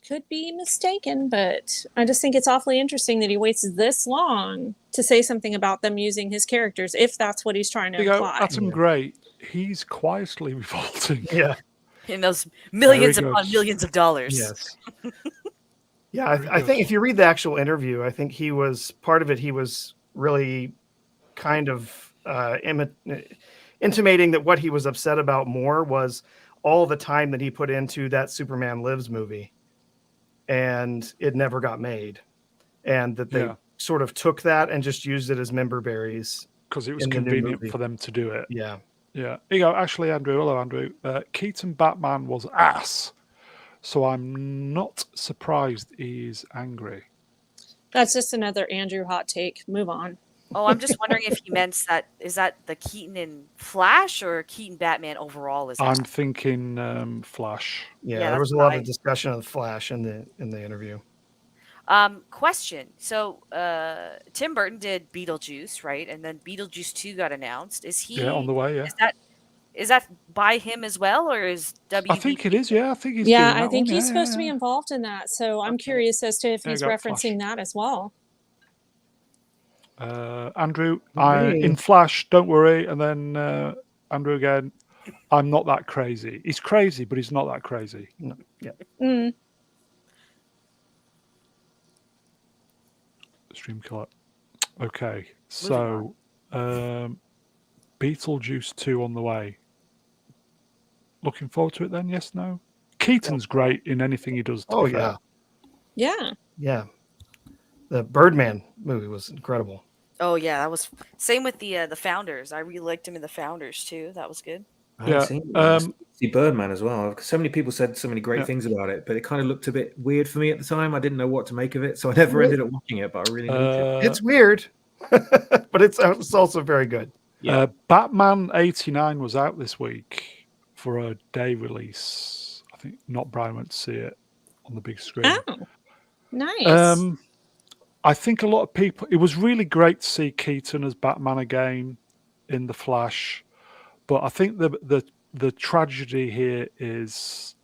Speaker 3: Could be mistaken, but I just think it's awfully interesting that he waits this long to say something about them using his characters, if that's what he's trying to imply.
Speaker 1: Atom Gray, he's quietly revolting.
Speaker 4: Yeah.
Speaker 2: In those millions
Speaker 1: Very
Speaker 2: upon
Speaker 1: good.
Speaker 2: millions of dollars.
Speaker 4: Yes. Yeah, I think if you read the actual interview, I think he was part of it. He was really kind of intimating that what he was upset about more was all the time that he put into that Superman Lives movie, and it never got made, and that they sort of took that and just used it as member berries
Speaker 1: because it was convenient for them to do it.
Speaker 4: Yeah.
Speaker 1: Yeah. Here you go. Actually, Andrew. Hello, Andrew. Keaton Batman was ass. So I'm not surprised he's angry.
Speaker 3: That's just another Andrew hot take. Move on.
Speaker 2: Oh, I'm just wondering if he meant that. Is that the Keaton in Flash or Keaton Batman overall?
Speaker 1: I'm thinking Flash.
Speaker 4: Yeah, there was a lot of discussion of Flash in the interview.
Speaker 2: Question. So Tim Burton did Beetlejuice, right? And then Beetlejuice 2 got announced. Is he
Speaker 1: on the way? Yeah.
Speaker 2: Is that by him as well, or is WB?
Speaker 1: I think it is. Yeah, I think he's.
Speaker 3: Yeah, I think he's supposed to be involved in that. So I'm curious as to if he's referencing that as well.
Speaker 1: Andrew, in Flash, don't worry. And then Andrew again. I'm not that crazy. He's crazy, but he's not that crazy.
Speaker 4: No. Yeah.
Speaker 3: Mm.
Speaker 1: Stream killer. Okay, so Beetlejuice 2 on the way. Looking forward to it then? Yes, no? Keaton's great in anything he does.
Speaker 4: Oh, yeah.
Speaker 3: Yeah.
Speaker 4: Yeah. The Birdman movie was incredible.
Speaker 2: Oh, yeah. That was same with the Founders. I really liked him in the Founders, too. That was good.
Speaker 5: I see Birdman as well. So many people said so many great things about it, but it kind of looked a bit weird for me at the time. I didn't know what to make of it, so I never ended up watching it, but I really liked it.
Speaker 4: It's weird, but it's also very good.
Speaker 1: Yeah. Batman 89 was out this week for a day release. I think not Brian went to see it on the big screen.
Speaker 3: Oh, nice.
Speaker 1: I think a lot of people, it was really great to see Keaton as Batman again in The Flash. But I think the tragedy here is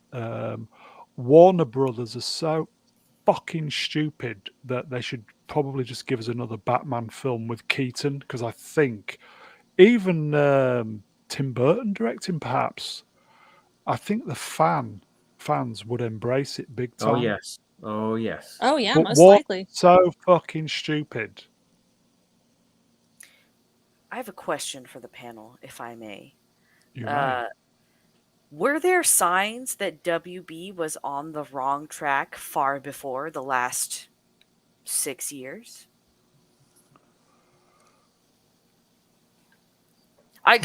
Speaker 1: Warner Brothers are so fucking stupid that they should probably just give us another Batman film with Keaton, because I think even Tim Burton directing, perhaps, I think the fans would embrace it big time.
Speaker 5: Oh yes. Oh yes.
Speaker 3: Oh yeah,
Speaker 1: but
Speaker 3: most likely.
Speaker 1: So fucking stupid.
Speaker 2: I have a question for the panel, if I may.
Speaker 1: You may.
Speaker 2: Were there signs that WB was on the wrong track far before the last 6 years? I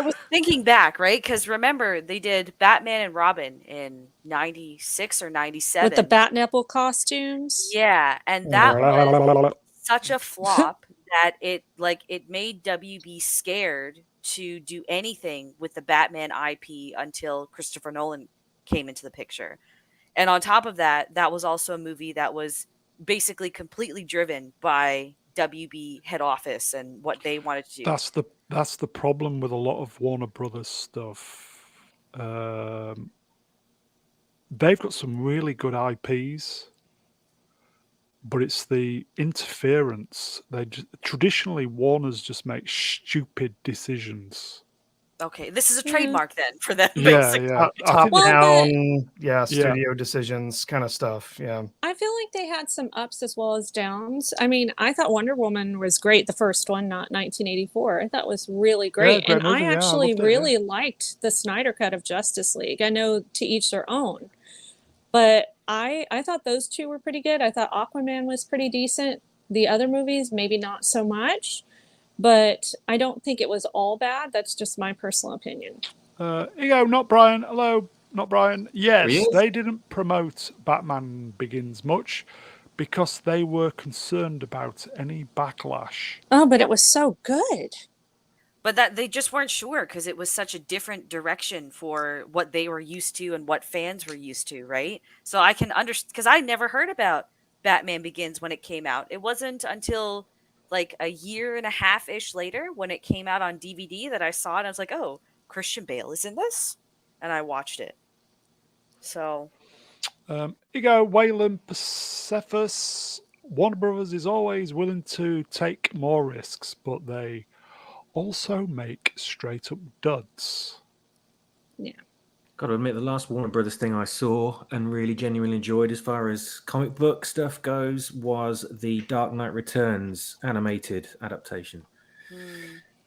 Speaker 2: was thinking back, right? Because remember, they did Batman and Robin in 96 or 97
Speaker 3: with the bat nipple costumes.
Speaker 2: Yeah, and that was such a flop that it made WB scared to do anything with the Batman IP until Christopher Nolan came into the picture. And on top of that, that was also a movie that was basically completely driven by WB head office and what they wanted to do.
Speaker 1: That's the problem with a lot of Warner Brothers stuff. They've got some really good IPs, but it's the interference. Traditionally Warner's just make stupid decisions.
Speaker 2: Okay, this is a trademark then for them.
Speaker 1: Yeah.
Speaker 4: Top down, studio decisions kind of stuff. Yeah.
Speaker 3: I feel like they had some ups as well as downs. I mean, I thought Wonder Woman was great, the first one, not 1984. I thought it was really great.
Speaker 1: Great
Speaker 3: and
Speaker 1: movie,
Speaker 3: I actually
Speaker 1: loved it,
Speaker 3: really liked the Snyder cut of Justice League. I know to each their own. But I thought those two were pretty good. I thought Aquaman was pretty decent. The other movies, maybe not so much. But I don't think it was all bad. That's just my personal opinion.
Speaker 1: Here you go, not Brian. Hello, not Brian. Yes, they didn't promote Batman Begins much, because they were concerned about any backlash.
Speaker 3: Oh, but it was so good.
Speaker 2: But that they just weren't sure because it was such a different direction for what they were used to and what fans were used to, right? So I can understand because I never heard about Batman Begins when it came out. It wasn't until like a year and a half ish later when it came out on DVD that I saw it. And I was like, oh, Christian Bale is in this, and I watched it. So
Speaker 1: Ego Wayland Pacephus. Warner Brothers is always willing to take more risks, but they also make straight up duds.
Speaker 3: Yeah.
Speaker 5: Got to admit, the last Warner Brothers thing I saw and really genuinely enjoyed as far as comic book stuff goes was the Dark Knight Returns animated adaptation.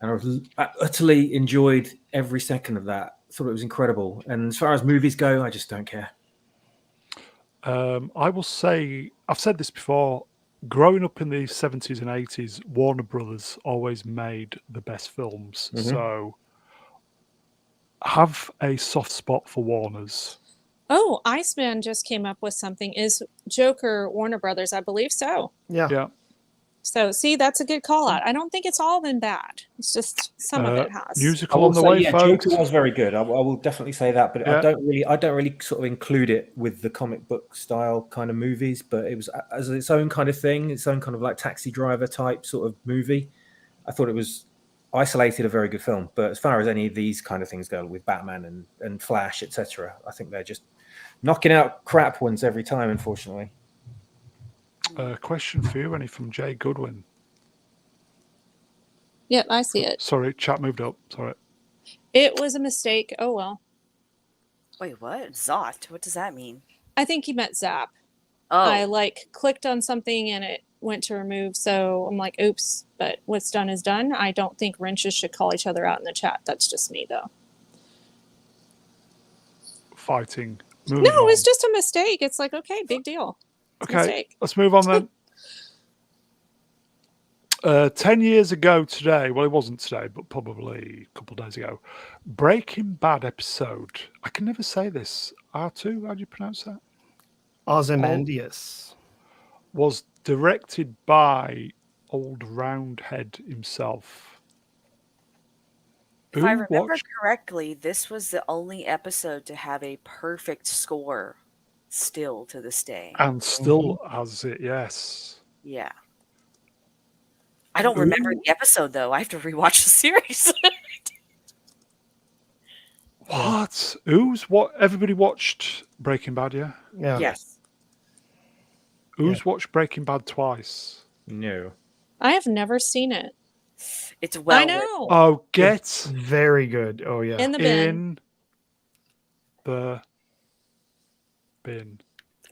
Speaker 5: And I utterly enjoyed every second of that. Thought it was incredible. And as far as movies go, I just don't care.
Speaker 1: I will say, I've said this before, growing up in the 70s and 80s, Warner Brothers always made the best films.
Speaker 5: Mhm.
Speaker 1: So have a soft spot for Warners.
Speaker 3: Oh, Iceman just came up with something. Is Joker Warner Brothers? I believe so.
Speaker 1: Yeah.
Speaker 3: So, see, that's a good call out. I don't think it's all been bad. It's just some of it has.
Speaker 5: I
Speaker 1: Musical
Speaker 5: will
Speaker 1: on the
Speaker 5: say,
Speaker 1: way,
Speaker 5: yeah,
Speaker 1: folks.
Speaker 5: Joker was very good. I will definitely say that, but
Speaker 1: Yeah.
Speaker 5: I don't really sort of include it with the comic book style kind of movies. But it was as its own kind of thing, its own kind of like Taxi Driver type sort of movie. I thought it was isolated, a very good film. But as far as any of these kind of things go, with Batman and Flash, etc., I think they're just knocking out crap ones every time, unfortunately.
Speaker 1: Question for you, Annie, from Jay Goodwin.
Speaker 3: Yep, I see it.
Speaker 1: Sorry, chat moved up. Sorry.
Speaker 3: It was a mistake. Oh, well.
Speaker 2: wait, what? Zot? What does that mean?
Speaker 3: I think he meant zap.
Speaker 2: Oh,
Speaker 3: I clicked on something and it went to remove. So I'm like, oops, but what's done is done. I don't think wrenches should call each other out in the chat. That's just me, though.
Speaker 1: Fighting.
Speaker 3: No,
Speaker 1: Moving on.
Speaker 3: it's just a mistake. It's like, okay, big deal. It's a
Speaker 1: Okay,
Speaker 3: mistake.
Speaker 1: let's move on then. 10 years ago today, well, it wasn't today, but probably a couple of days ago, Breaking Bad episode. I can never say this. R2, how do you pronounce that?
Speaker 4: Ozymandias.
Speaker 1: Was directed by old Roundhead himself.
Speaker 2: if
Speaker 1: Who
Speaker 2: I remember
Speaker 1: watched-
Speaker 2: correctly, this was the only episode to have a perfect score still to this day.
Speaker 1: And still has it, yes.
Speaker 2: Yeah. I don't remember the episode though. I have to rewatch the series.
Speaker 1: What? What? Everybody watched Breaking Bad, yeah?
Speaker 4: Yeah.
Speaker 2: Yes.
Speaker 1: Who's watched Breaking Bad twice?
Speaker 5: No.
Speaker 3: I have never seen it.
Speaker 2: It's well
Speaker 3: I
Speaker 2: worth-
Speaker 3: know.
Speaker 1: Oh, get
Speaker 4: Very good. Oh, yeah.
Speaker 3: In the bin.
Speaker 1: in the bin.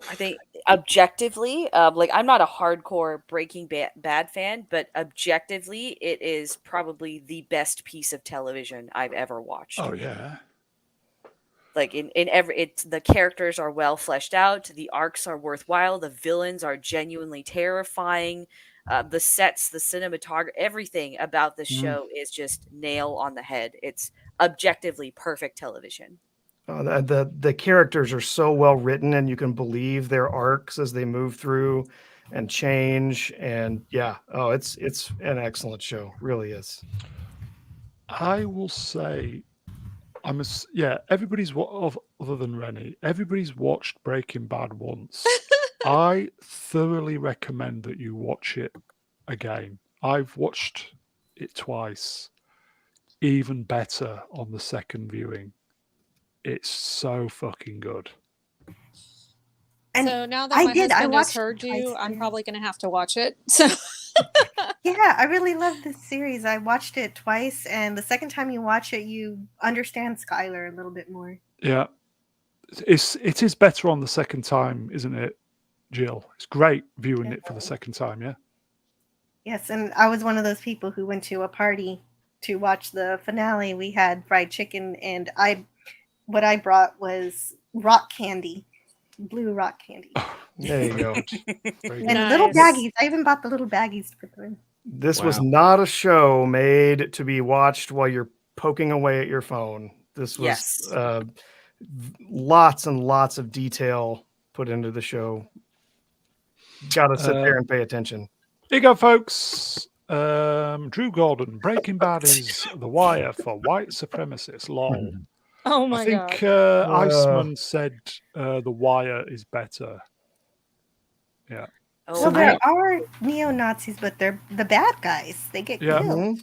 Speaker 2: I think objectively, I'm not a hardcore Breaking Bad fan, but objectively, it is probably the best piece of television I've ever watched.
Speaker 1: Oh, yeah.
Speaker 2: Like in every, the characters are well fleshed out, the arcs are worthwhile, the villains are genuinely terrifying, the sets, the cinematography, everything about the show is just nail on the head. It's objectively perfect television.
Speaker 4: The characters are so well written, and you can believe their arcs as they move through and change. And it's an excellent show, really is.
Speaker 1: I will say, everybody's other than Rennie, everybody's watched Breaking Bad once. I thoroughly recommend that you watch it again. I've watched it twice, even better on the second viewing. It's so fucking good.
Speaker 6: And
Speaker 3: So now that
Speaker 6: I
Speaker 3: my
Speaker 6: did. I
Speaker 3: husband has
Speaker 6: watched
Speaker 3: heard
Speaker 6: it
Speaker 3: you,
Speaker 6: twice,
Speaker 3: I'm
Speaker 6: yeah.
Speaker 3: probably going to have to watch it. So
Speaker 6: Yeah, I really love this series. I watched it twice, and the second time you watch it, you understand Skylar a little bit more.
Speaker 1: Yeah. It is better on the second time, isn't it, Jill? It's great viewing it for the second time, yeah?
Speaker 6: Yes, and I was one of those people who went to a party to watch the finale. We had fried chicken, and what I brought was rock candy, blue rock candy.
Speaker 4: There you go.
Speaker 1: Very
Speaker 6: And
Speaker 1: good.
Speaker 6: little
Speaker 3: Nice.
Speaker 6: baggies. I even bought the little baggies to put them in.
Speaker 4: This was
Speaker 5: Wow.
Speaker 4: not a show made to be watched while you're poking away at your phone. This was
Speaker 2: Yes.
Speaker 4: lots and lots of detail put into the show. Got to sit there and pay attention.
Speaker 1: Here you go, folks. Drew Gordon, Breaking Bad is The Wire for white supremacists. Lol.
Speaker 3: Oh
Speaker 1: I
Speaker 3: my
Speaker 1: think
Speaker 3: god.
Speaker 1: Iceman said The Wire is better. Yeah.
Speaker 2: Oh,
Speaker 6: So there are neo-Nazis, but they're the bad guys. They get
Speaker 1: Yeah.
Speaker 6: killed.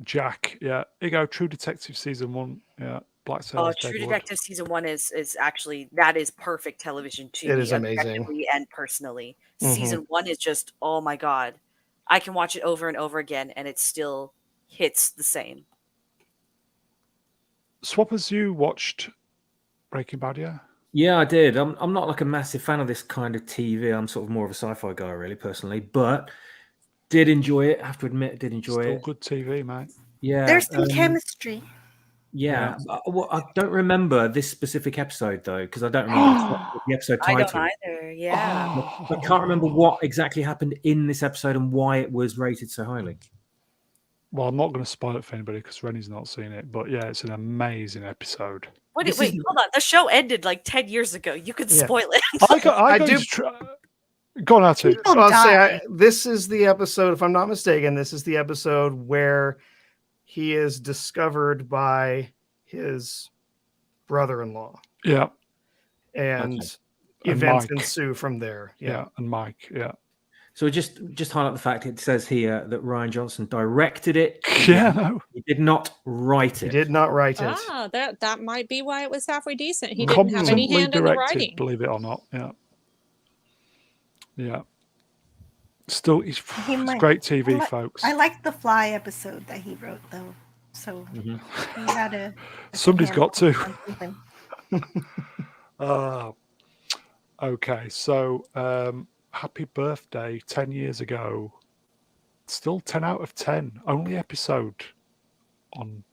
Speaker 1: Jack. Yeah. Here you go. True Detective season 1. Yeah. Black Sails.
Speaker 2: True
Speaker 1: Deadwood.
Speaker 2: Detective season 1 is actually, that is perfect television to
Speaker 4: It
Speaker 2: me,
Speaker 4: is amazing.
Speaker 2: objectively and personally. Season 1 is just, oh my god, I can watch it over and over again, and it still hits the same.
Speaker 1: Swappers, you watched Breaking Bad, yeah?
Speaker 5: Yeah, I did. I'm not like a massive fan of this kind of TV. I'm sort of more of a sci-fi guy, really, personally. But did enjoy it. I have to admit, did enjoy
Speaker 1: Still
Speaker 5: it.
Speaker 1: good TV, mate.
Speaker 5: Yeah,
Speaker 6: There's some chemistry.
Speaker 5: Yeah, I don't remember this specific episode though, because I don't remember the episode
Speaker 2: I
Speaker 5: title.
Speaker 2: don't either. Yeah.
Speaker 5: I can't remember what exactly happened in this episode and why it was rated so highly.
Speaker 1: Well, I'm not going to spoil it for anybody because Rennie's not seen it. But yeah, it's an amazing episode.
Speaker 2: Wait, hold on. The show ended like 10 years ago. You could spoil it.
Speaker 1: I do. Go on, Atu.
Speaker 4: I'll say this is the episode, if I'm not mistaken, this is the episode where he is discovered by his brother-in-law.
Speaker 1: Yeah.
Speaker 4: And
Speaker 1: Okay.
Speaker 4: events
Speaker 1: Mike.
Speaker 4: ensue from there.
Speaker 1: Yeah, and Mike. Yeah.
Speaker 5: So just highlight the fact it says here that Rian Johnson directed it.
Speaker 1: Yeah, no.
Speaker 5: He did not write it.
Speaker 4: He did not write it.
Speaker 3: Ah, that might be why it was halfway decent. He didn't have any hand in the writing.
Speaker 1: Believe it or not. Yeah. Yeah. Still, it's great TV, folks.
Speaker 6: I like the Fly episode that he wrote, though. So he had a
Speaker 1: Somebody's got to. Okay, so happy birthday 10 years ago. Still 10 out of 10. Only episode on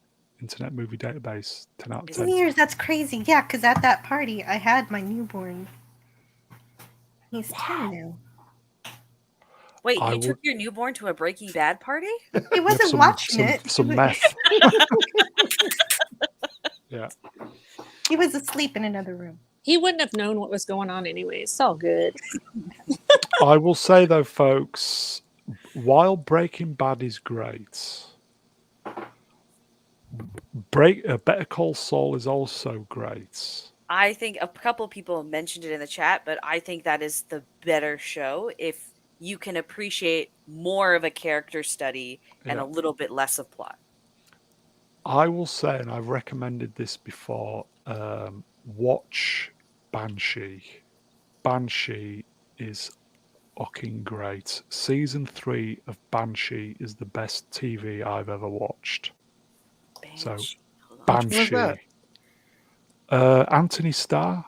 Speaker 1: Internet Movie Database. 10 out of 10.
Speaker 6: 10 years, that's crazy. Yeah, because at that party, I had my newborn. He's 10 now.
Speaker 2: Wait, you took your newborn to a Breaking Bad party?
Speaker 6: He wasn't watching it.
Speaker 1: Some meth. Yeah.
Speaker 6: He was asleep in another room.
Speaker 3: He wouldn't have known what was going on anyway. It's all good.
Speaker 1: I will say, though, folks, while Breaking Bad is great, Better Call Saul is also great.
Speaker 2: I think a couple people mentioned it in the chat, but I think that is the better show if you can appreciate more of a character study and a little bit less of plot.
Speaker 1: I will say, and I've recommended this before, watch Banshee. Banshee is fucking great. Season 3 of Banshee is the best TV I've ever watched. So, Banshee. Anthony Starr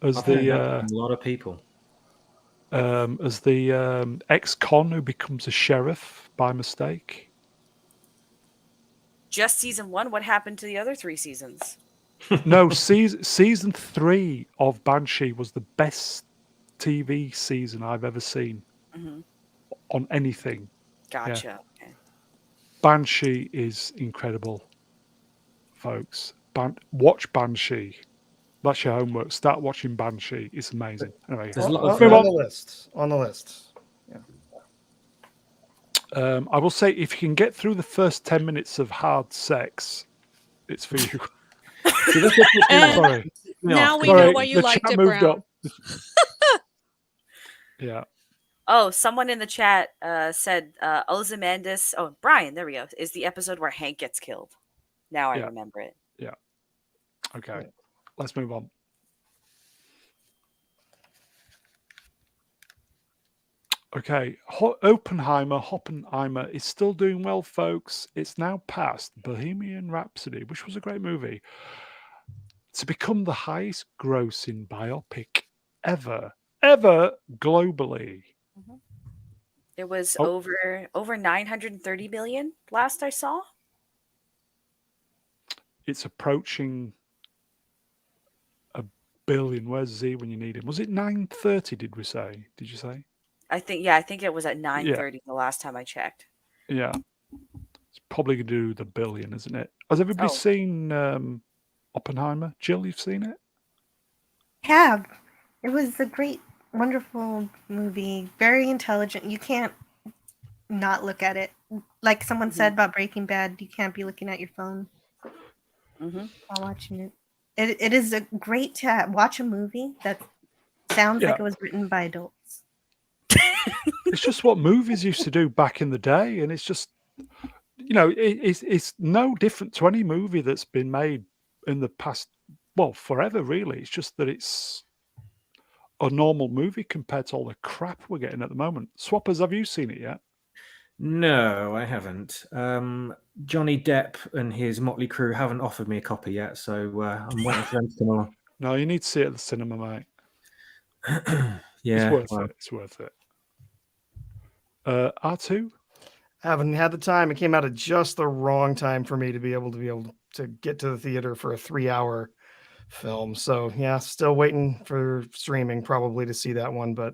Speaker 1: as
Speaker 5: a lot of people.
Speaker 1: As the ex-con who becomes a sheriff by mistake.
Speaker 2: Just season 1? What happened to the other 3 seasons?
Speaker 1: No, season 3 of Banshee was the best TV season I've ever seen on anything.
Speaker 2: Gotcha.
Speaker 1: Yeah. Okay. Banshee is incredible, folks. Watch Banshee. That's your homework. Start watching Banshee. It's amazing. Anyway,
Speaker 4: there's a lot of on the list. Yeah.
Speaker 1: I will say, if you can get through the first 10 minutes of hard sex, it's for you. Sorry.
Speaker 3: Now we know why you liked it, Brown.
Speaker 1: Yeah.
Speaker 2: Oh, someone in the chat said Ozymandias. Oh, Brian, there we go. Is the episode where Hank gets killed. Now I remember it.
Speaker 1: Yeah. Okay. Let's move on. Okay. Oppenheimer is still doing well, folks. It's now past Bohemian Rhapsody, which was a great movie, to become the highest grossing biopic ever globally.
Speaker 2: It was over 930 million last I saw.
Speaker 1: It's approaching $1 billion. Where's Z when you need him? Was it 930? Did we say? Did you say?
Speaker 2: I think it was at 930 the last time I checked.
Speaker 1: Yeah, it's probably going to do the $1 billion, isn't it? Has everybody seen Oppenheimer? Jill, you've seen it?
Speaker 6: Have. It was a great Wonderful movie. Very intelligent. You can't not look at it. Like someone said about Breaking Bad, you can't be looking at your phone while watching it. It is a great to watch a movie that sounds like it was written by adults.
Speaker 1: It's just what movies used to do back in the day, and it's just, it's no different to any movie that's been made in the past, well, forever, really. It's just that it's a normal movie compared to all the crap we're getting at the moment. Swappers, have you seen it yet?
Speaker 5: No, I haven't. Johnny Depp and his motley crew haven't offered me a copy yet, so I'm waiting for them to come along.
Speaker 1: No, you need to see it at the cinema, mate.
Speaker 5: Yeah,
Speaker 1: it's worth it. It's worth it. R2?
Speaker 4: Haven't had the time. It came out at just the wrong time for me to be able to get to the theater for a 3-hour film. So yeah, still waiting for streaming probably to see that one, but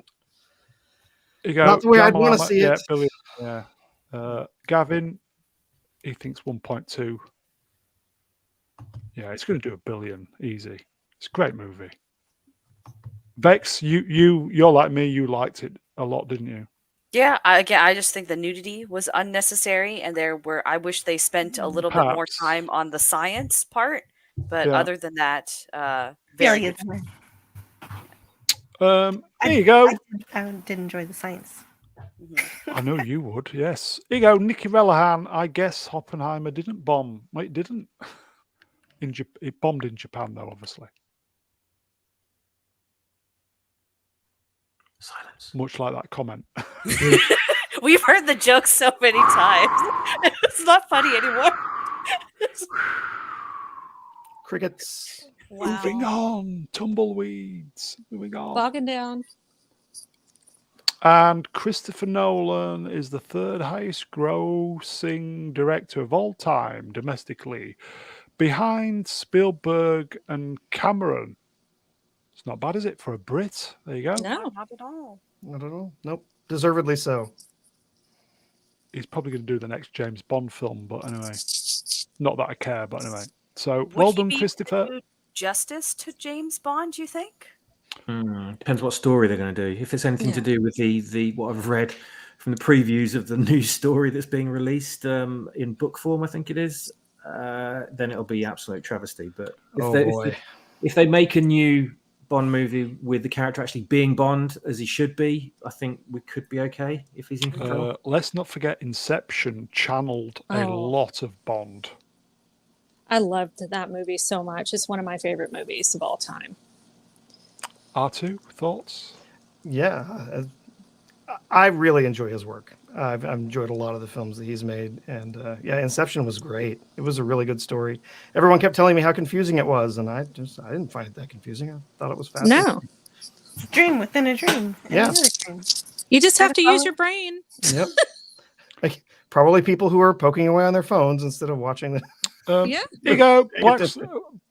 Speaker 4: not the way I'd want to see it.
Speaker 1: Billy, yeah. Gavin, he thinks 1.2. Yeah, it's going to do $1 billion easy. It's a great movie. Vex, you're like me. You liked it a lot, didn't you?
Speaker 2: Yeah, I just think the nudity was unnecessary, and I wish they spent a little bit more time on the science part. But other than that, very good.
Speaker 1: Here you go.
Speaker 6: I did enjoy the science.
Speaker 1: I know you would. Yes. Here you go, Nikki Rellahan. I guess Oppenheimer didn't bomb. Wait, it didn't. It bombed in Japan, though, obviously.
Speaker 5: Silence.
Speaker 1: Much like that comment.
Speaker 2: We've heard the joke so many times. It's not funny anymore.
Speaker 4: Crickets.
Speaker 3: Wow.
Speaker 1: Moving on. Tumbleweeds. Moving on.
Speaker 3: Bogging down.
Speaker 1: And Christopher Nolan is the third highest grossing director of all time domestically, behind Spielberg and Cameron. It's not bad, is it, for a Brit? There you go.
Speaker 3: No,
Speaker 2: not at all.
Speaker 4: I don't know. Nope. Deservedly so.
Speaker 1: He's probably going to do the next James Bond film, but anyway. Not that I care, but anyway. So,
Speaker 2: Would
Speaker 1: well
Speaker 2: he
Speaker 1: done,
Speaker 2: be
Speaker 1: Christopher.
Speaker 2: do justice to James Bond, you think?
Speaker 5: Depends what story they're going to do. If it's anything to do with the what I've read from the previews of the new story that's being released in book form, I think it is, then it'll be absolute travesty. But if they make a new Bond movie with the character actually being Bond as he should be, I think we could be okay if he's in control.
Speaker 1: Let's not forget Inception channeled a lot of Bond.
Speaker 3: I loved that movie so much. It's one of my favorite movies of all time.
Speaker 1: R2, thoughts?
Speaker 4: Yeah, I really enjoy his work. I've enjoyed a lot of the films that he's made, and Inception was great. It was a really good story. Everyone kept telling me how confusing it was, and I didn't find it that confusing. I thought it was fascinating.
Speaker 3: No,
Speaker 6: It's a dream within a dream.
Speaker 4: Yeah.
Speaker 3: you just have to use your brain.
Speaker 4: Yep. Like probably people who are poking away on their phones instead of watching the.
Speaker 3: Yeah.
Speaker 1: Here you go.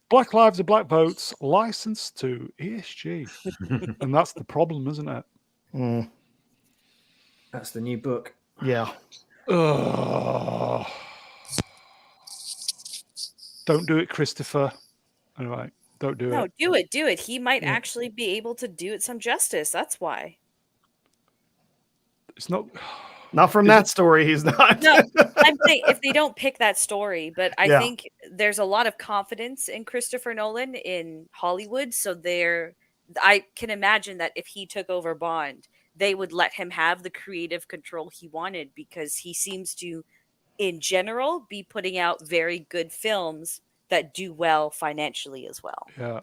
Speaker 1: Black Lives are Black Votes, licensed to ESG. And that's the problem, isn't it?
Speaker 4: Mm.
Speaker 5: That's the new book.
Speaker 4: Yeah.
Speaker 1: Don't do it, Christopher. Anyway, don't do it.
Speaker 2: No, do it. He might actually be able to do it some justice. That's why.
Speaker 1: It's not...
Speaker 4: Not from that story, he's not.
Speaker 2: No, I'm saying if they don't pick that story, but I think there's a lot of confidence in Christopher Nolan in Hollywood. So I can imagine that if he took over Bond, they would let him have the creative control he wanted, because he seems to, in general, be putting out very good films that do well financially as well.
Speaker 1: Yeah.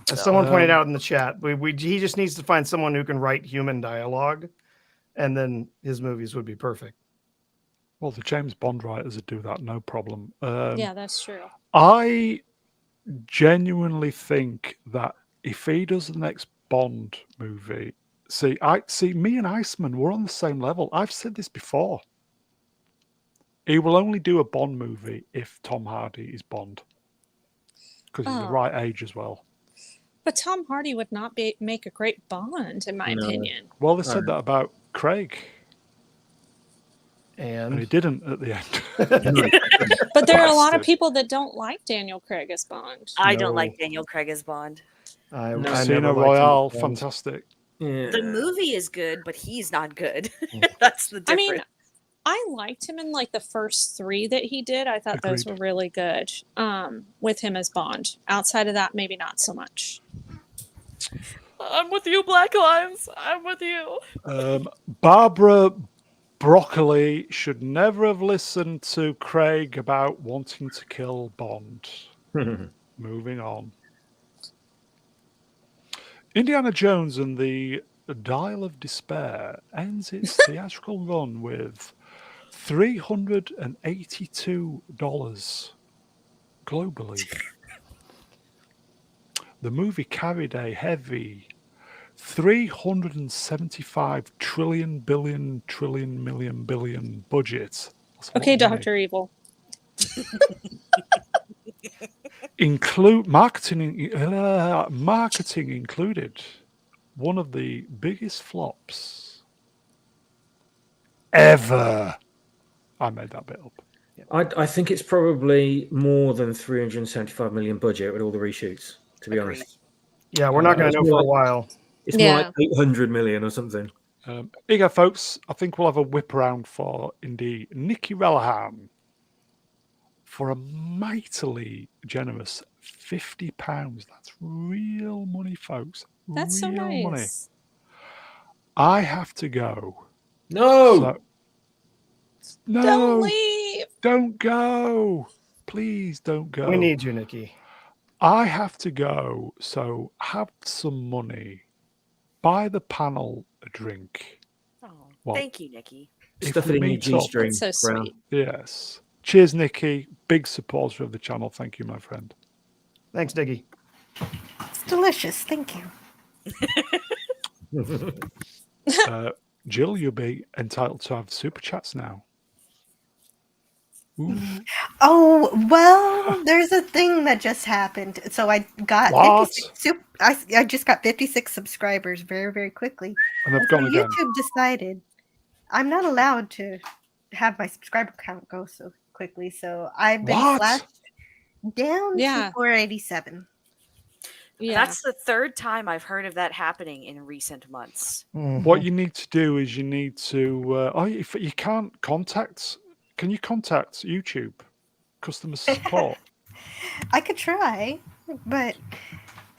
Speaker 4: As someone pointed out in the chat, he just needs to find someone who can write human dialogue, and then his movies would be perfect.
Speaker 1: Well, the James Bond writers would do that, no problem.
Speaker 3: Yeah, that's true.
Speaker 1: I genuinely think that if he does the next Bond movie, see, me and Iceman, we're on the same level. I've said this before. He will only do a Bond movie if Tom Hardy is Bond, because he's the right age as well.
Speaker 3: But Tom Hardy would not make a great Bond, in my opinion.
Speaker 1: Well, they said that about Craig. And he didn't at the end.
Speaker 3: But there are a lot of people that don't like Daniel Craig as Bond.
Speaker 2: I don't like Daniel Craig as Bond.
Speaker 1: Casino Royale, fantastic.
Speaker 5: Yeah.
Speaker 2: The movie is good, but he's not good. That's the difference.
Speaker 3: I mean, I liked him in like the first 3 that he did. I thought those were
Speaker 1: Agreed.
Speaker 3: really good. With him as Bond. Outside of that, maybe not so much.
Speaker 2: I'm with you, Black Lives. I'm with you.
Speaker 1: Barbara Broccoli should never have listened to Craig about wanting to kill Bond. Moving on. Indiana Jones and the Dial of Despair ends its theatrical run with $382 globally. The movie carried a heavy 375 trillion billion trillion million billion budget.
Speaker 3: Okay, Dr. Evil.
Speaker 1: Marketing included one of the biggest flops ever. I made that bit up.
Speaker 5: I think it's probably more than 375 million budget with all the reshoots, to be honest.
Speaker 4: Yeah, we're not going to know for a while.
Speaker 5: It's more like 800 million or something.
Speaker 1: Here you go, folks. I think we'll have a whip around for Indy Nikki Rellahan for a mightily generous £50. That's real money, folks.
Speaker 3: That's so
Speaker 1: real
Speaker 3: nice.
Speaker 1: money. I have to go.
Speaker 5: No!
Speaker 1: No!
Speaker 3: Don't leave!
Speaker 1: Don't go! Please don't go.
Speaker 4: We need you, Nikki.
Speaker 1: I have to go, so have some money. Buy the panel a drink.
Speaker 2: Oh,
Speaker 1: Well,
Speaker 2: thank you, Nikki.
Speaker 5: Stuff it in your G-string.
Speaker 3: That's so sweet.
Speaker 1: Yes. Cheers, Nikki. Big supporter of the channel. Thank you, my friend.
Speaker 4: Thanks, Nikki.
Speaker 6: It's delicious. Thank you.
Speaker 1: Jill, you'll be entitled to have super chats now. Ooh.
Speaker 6: Oh, well, there's a thing that just happened. So I got
Speaker 1: What?
Speaker 6: 56 I just got 56 subscribers very, very quickly.
Speaker 1: And they've
Speaker 6: And
Speaker 1: gone
Speaker 6: so
Speaker 1: again.
Speaker 6: YouTube decided I'm not allowed to have my subscriber count go so quickly. So I've been
Speaker 1: What?
Speaker 6: slashed down
Speaker 3: Yeah.
Speaker 6: to 487.
Speaker 3: Yeah.
Speaker 2: That's the third time I've heard of that happening in recent months.
Speaker 1: What you need to do is you need to. If you can't contact, can you contact YouTube customer support?
Speaker 6: I could try, but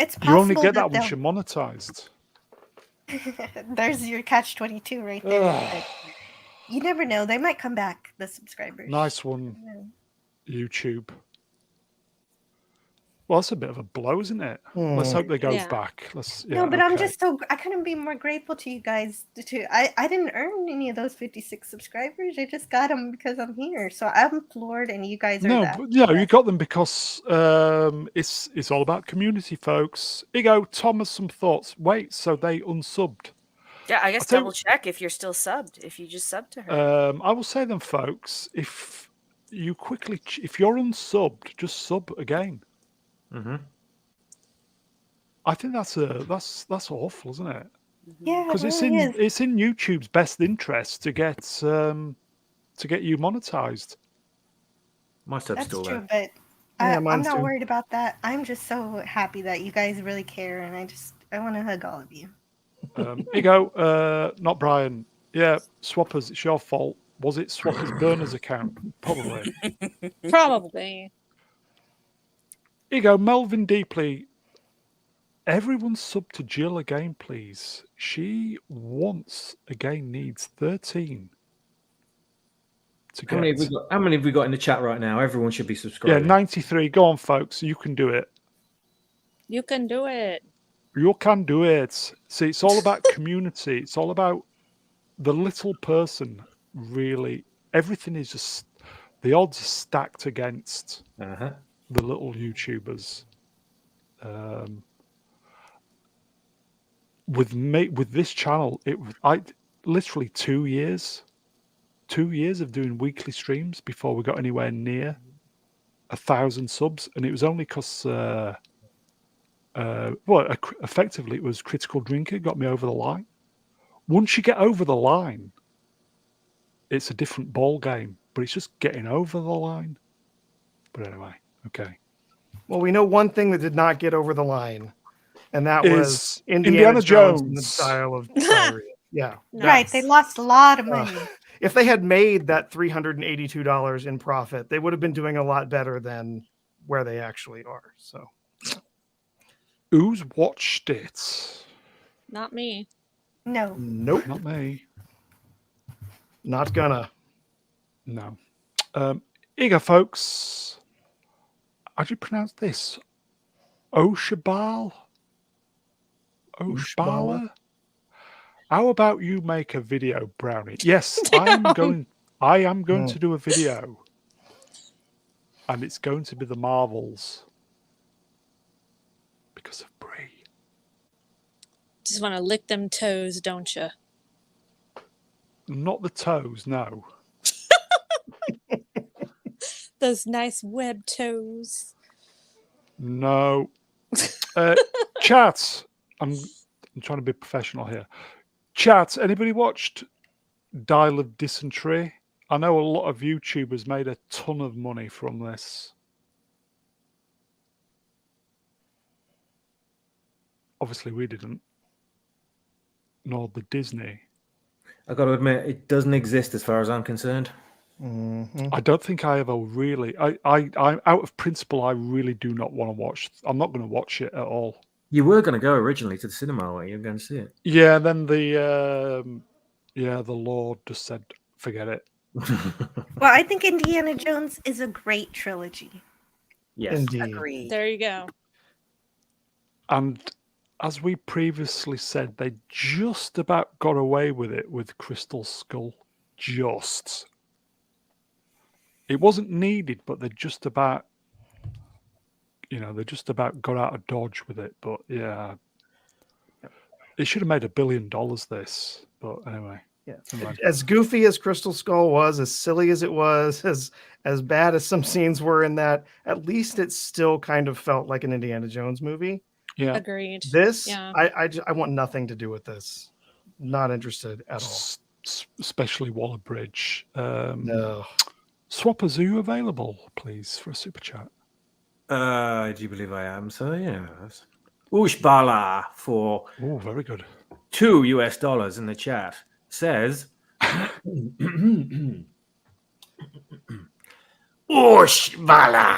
Speaker 6: it's possible
Speaker 1: You only get that
Speaker 6: that
Speaker 1: once you're monetized.
Speaker 6: there's your catch-22 right there. But you never know. They might come back, the subscribers.
Speaker 1: Nice one, YouTube. Well, that's a bit of a blow, isn't it? Let's hope they go back.
Speaker 6: No, but I'm just I couldn't be more grateful to you guys. I didn't earn any of those 56 subscribers. I just got them because I'm here. So I'm floored, and you guys are
Speaker 1: you got them because it's all about community, folks. Here you go, Thomas. Some thoughts. Wait, so they unsubbed?
Speaker 2: Yeah, I guess double check if you're still subbed. If you just subbed to her.
Speaker 1: I will say then, folks, if you're unsubbed, just sub again.
Speaker 5: Mm-hmm.
Speaker 1: I think that's awful, isn't it?
Speaker 6: Yeah,
Speaker 1: because it's in YouTube's best interest to get you monetized.
Speaker 5: My sub's still
Speaker 6: true,
Speaker 5: there.
Speaker 6: but I'm
Speaker 4: mine's
Speaker 6: not
Speaker 4: too.
Speaker 6: worried about that. I'm just so happy that you guys really care, and I want to hug all of you.
Speaker 1: Here you go, not Brian. Yeah, Swappers, it's your fault. Was it Swappers Burner's account? Probably.
Speaker 3: Probably.
Speaker 1: Here you go, Melvin Deeply. Everyone sub to Jill again, please. She needs 13.
Speaker 5: How many have we got in the chat right now? Everyone should be subscribing.
Speaker 1: Yeah, 93. Go on, folks. You can do it.
Speaker 3: You can do it.
Speaker 1: You can do it. See, it's all about community. It's all about the little person, really. Everything is just, the odds are stacked against the little YouTubers. With this channel, I literally 2 years of doing weekly streams before we got anywhere near 1,000 subs, and it was only because effectively it was Critical Drinker got me over the line. Once you get over the line, it's a different ball game, but it's just getting over the line. But anyway, okay.
Speaker 4: Well, we know one thing that did not get over the line. And that
Speaker 1: is
Speaker 4: was Indiana Jones in the style of Diarrhea. Yeah.
Speaker 6: Right. They lost a lot of money.
Speaker 4: If they had made that $382 in profit, they would have been doing a lot better than where they actually are. So, yeah.
Speaker 1: Who's watched it?
Speaker 3: Not me.
Speaker 6: No.
Speaker 4: Nope.
Speaker 1: Not me.
Speaker 4: Not gonna.
Speaker 1: No. Here you go, folks. How do you pronounce this? Oshabal? Oshbala? How about you make a video, Brownie? Yes, I am going to do a video. And it's going to be the Marvels. Because of Brie.
Speaker 3: Just want to lick them toes, don't you?
Speaker 1: Not the toes, no.
Speaker 3: Those nice web toes.
Speaker 1: No. Chat. I'm trying to be professional here. Chat, anybody watched Dial of Dysentery? I know a lot of YouTubers made a ton of money from this. Obviously, we didn't. Nor the Disney.
Speaker 5: I got to admit, it doesn't exist as far as I'm concerned.
Speaker 4: Mm-hmm.
Speaker 1: I don't think I ever really. I out of principle, I really do not want to watch. I'm not going to watch it at all.
Speaker 5: You were going to go originally to the cinema, where you were going to see it.
Speaker 1: Yeah. Then the Lord just said, forget it.
Speaker 6: Well, I think Indiana Jones is a great trilogy.
Speaker 5: Yes,
Speaker 4: Indeed.
Speaker 2: Agreed.
Speaker 3: There you go.
Speaker 1: And as we previously said, they just about got away with it with Crystal Skull. Just. It wasn't needed, but they just about, got out of Dodge with it. But yeah, it should have made $1 billion, this. But anyway.
Speaker 4: Yeah. As goofy as Crystal Skull was, as silly as it was, as bad as some scenes were in that, at least it still kind of felt like an Indiana Jones movie.
Speaker 1: Yeah.
Speaker 3: Agreed.
Speaker 4: This,
Speaker 3: Yeah.
Speaker 4: I want nothing to do with this. Not interested at all.
Speaker 1: Especially Waller Bridge.
Speaker 4: No.
Speaker 1: Swappers, are you available, please, for a super chat?
Speaker 5: Do you believe I am? So yes. Ushbala for
Speaker 1: very good.
Speaker 5: $2 in the chat says Ushbala.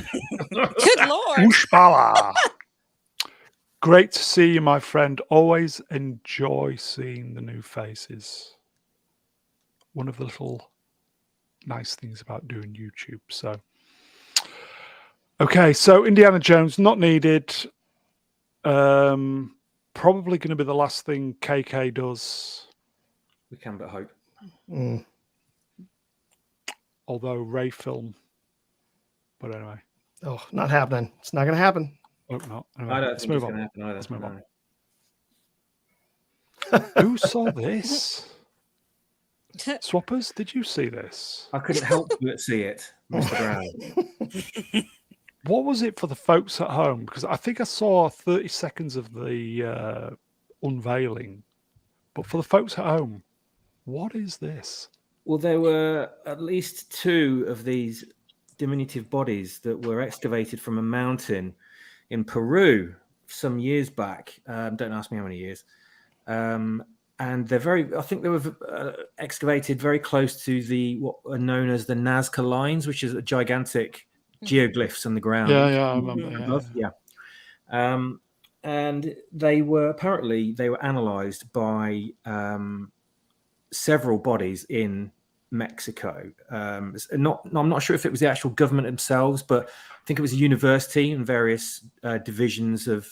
Speaker 3: Good Lord.
Speaker 1: Ushbala. Great to see you, my friend. Always enjoy seeing the new faces. One of the little nice things about doing YouTube. So, okay, so Indiana Jones, not needed. Probably going to be the last thing KK does.
Speaker 5: We can but hope.
Speaker 4: Mm.
Speaker 1: Although Ray film. But anyway.
Speaker 4: Oh, not happening. It's not going to happen.
Speaker 1: Hope not. Anyway,
Speaker 5: I don't
Speaker 1: let's
Speaker 5: think
Speaker 1: move
Speaker 5: it's
Speaker 1: on.
Speaker 5: going to happen either.
Speaker 1: Let's move
Speaker 5: No.
Speaker 1: on. Who saw this? Swappers, did you see this?
Speaker 5: I couldn't help but see it, Mr. Brown.
Speaker 1: What was it for the folks at home? Because I think I saw 30 seconds of the unveiling. But for the folks at home, what is this?
Speaker 5: Well, there were at least 2 of these diminutive bodies that were excavated from a mountain in Peru some years back. Don't ask me how many years. And they're I think they were excavated very close to what are known as the Nazca lines, which is a gigantic geoglyphs on the ground.
Speaker 1: Yeah, I remember.
Speaker 5: Yeah. And they were analyzed by several bodies in Mexico. I'm not sure if it was the actual government themselves, but I think it was a university and various divisions of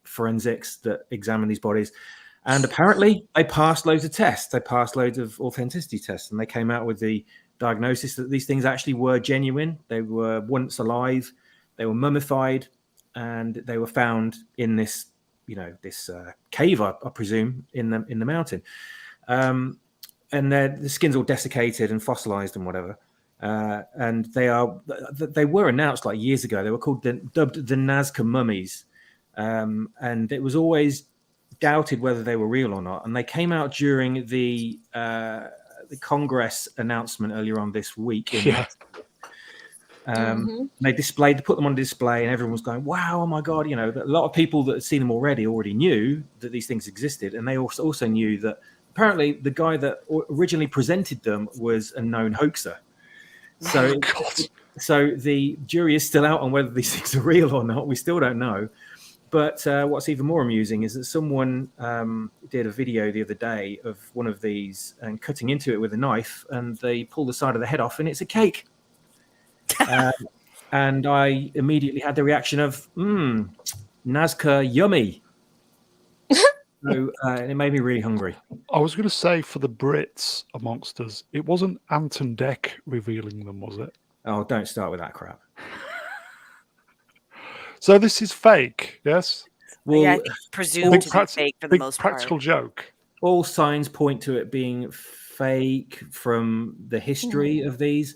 Speaker 5: forensics that examine these bodies. And apparently they passed loads of tests. They passed loads of authenticity tests, and they came out with the diagnosis that these things actually were genuine. They were once alive. They were mummified, and they were found in this, this cave, I presume, in the mountain. And the skin's all desiccated and fossilized and whatever. And they were announced like years ago. They were dubbed the Nazca mummies, and it was always doubted whether they were real or not. And they came out during the Congress announcement earlier on this week. They put them on display, and everyone was going, "Wow, oh my god!" You know, a lot of people that had seen them already knew that these things existed, and they also knew that apparently the guy that originally presented them was a known hoaxer. So, so the jury is still out on whether these things are real or not. We still don't know. But what's even more amusing is that someone did a video the other day of one of these and cutting into it with a knife, and they pull the side of the head off, and it's a cake. And I immediately had the reaction of, Nazca, yummy. So it made me really hungry.
Speaker 1: I was going to say, for the Brits amongst us, it wasn't Anton Deck revealing them, was it?
Speaker 5: Oh, don't start with that crap.
Speaker 1: So this is fake, yes?
Speaker 2: Well, yeah, I think it's presumed to be fake for the most part.
Speaker 1: Practical joke.
Speaker 5: All signs point to it being fake from the history of these,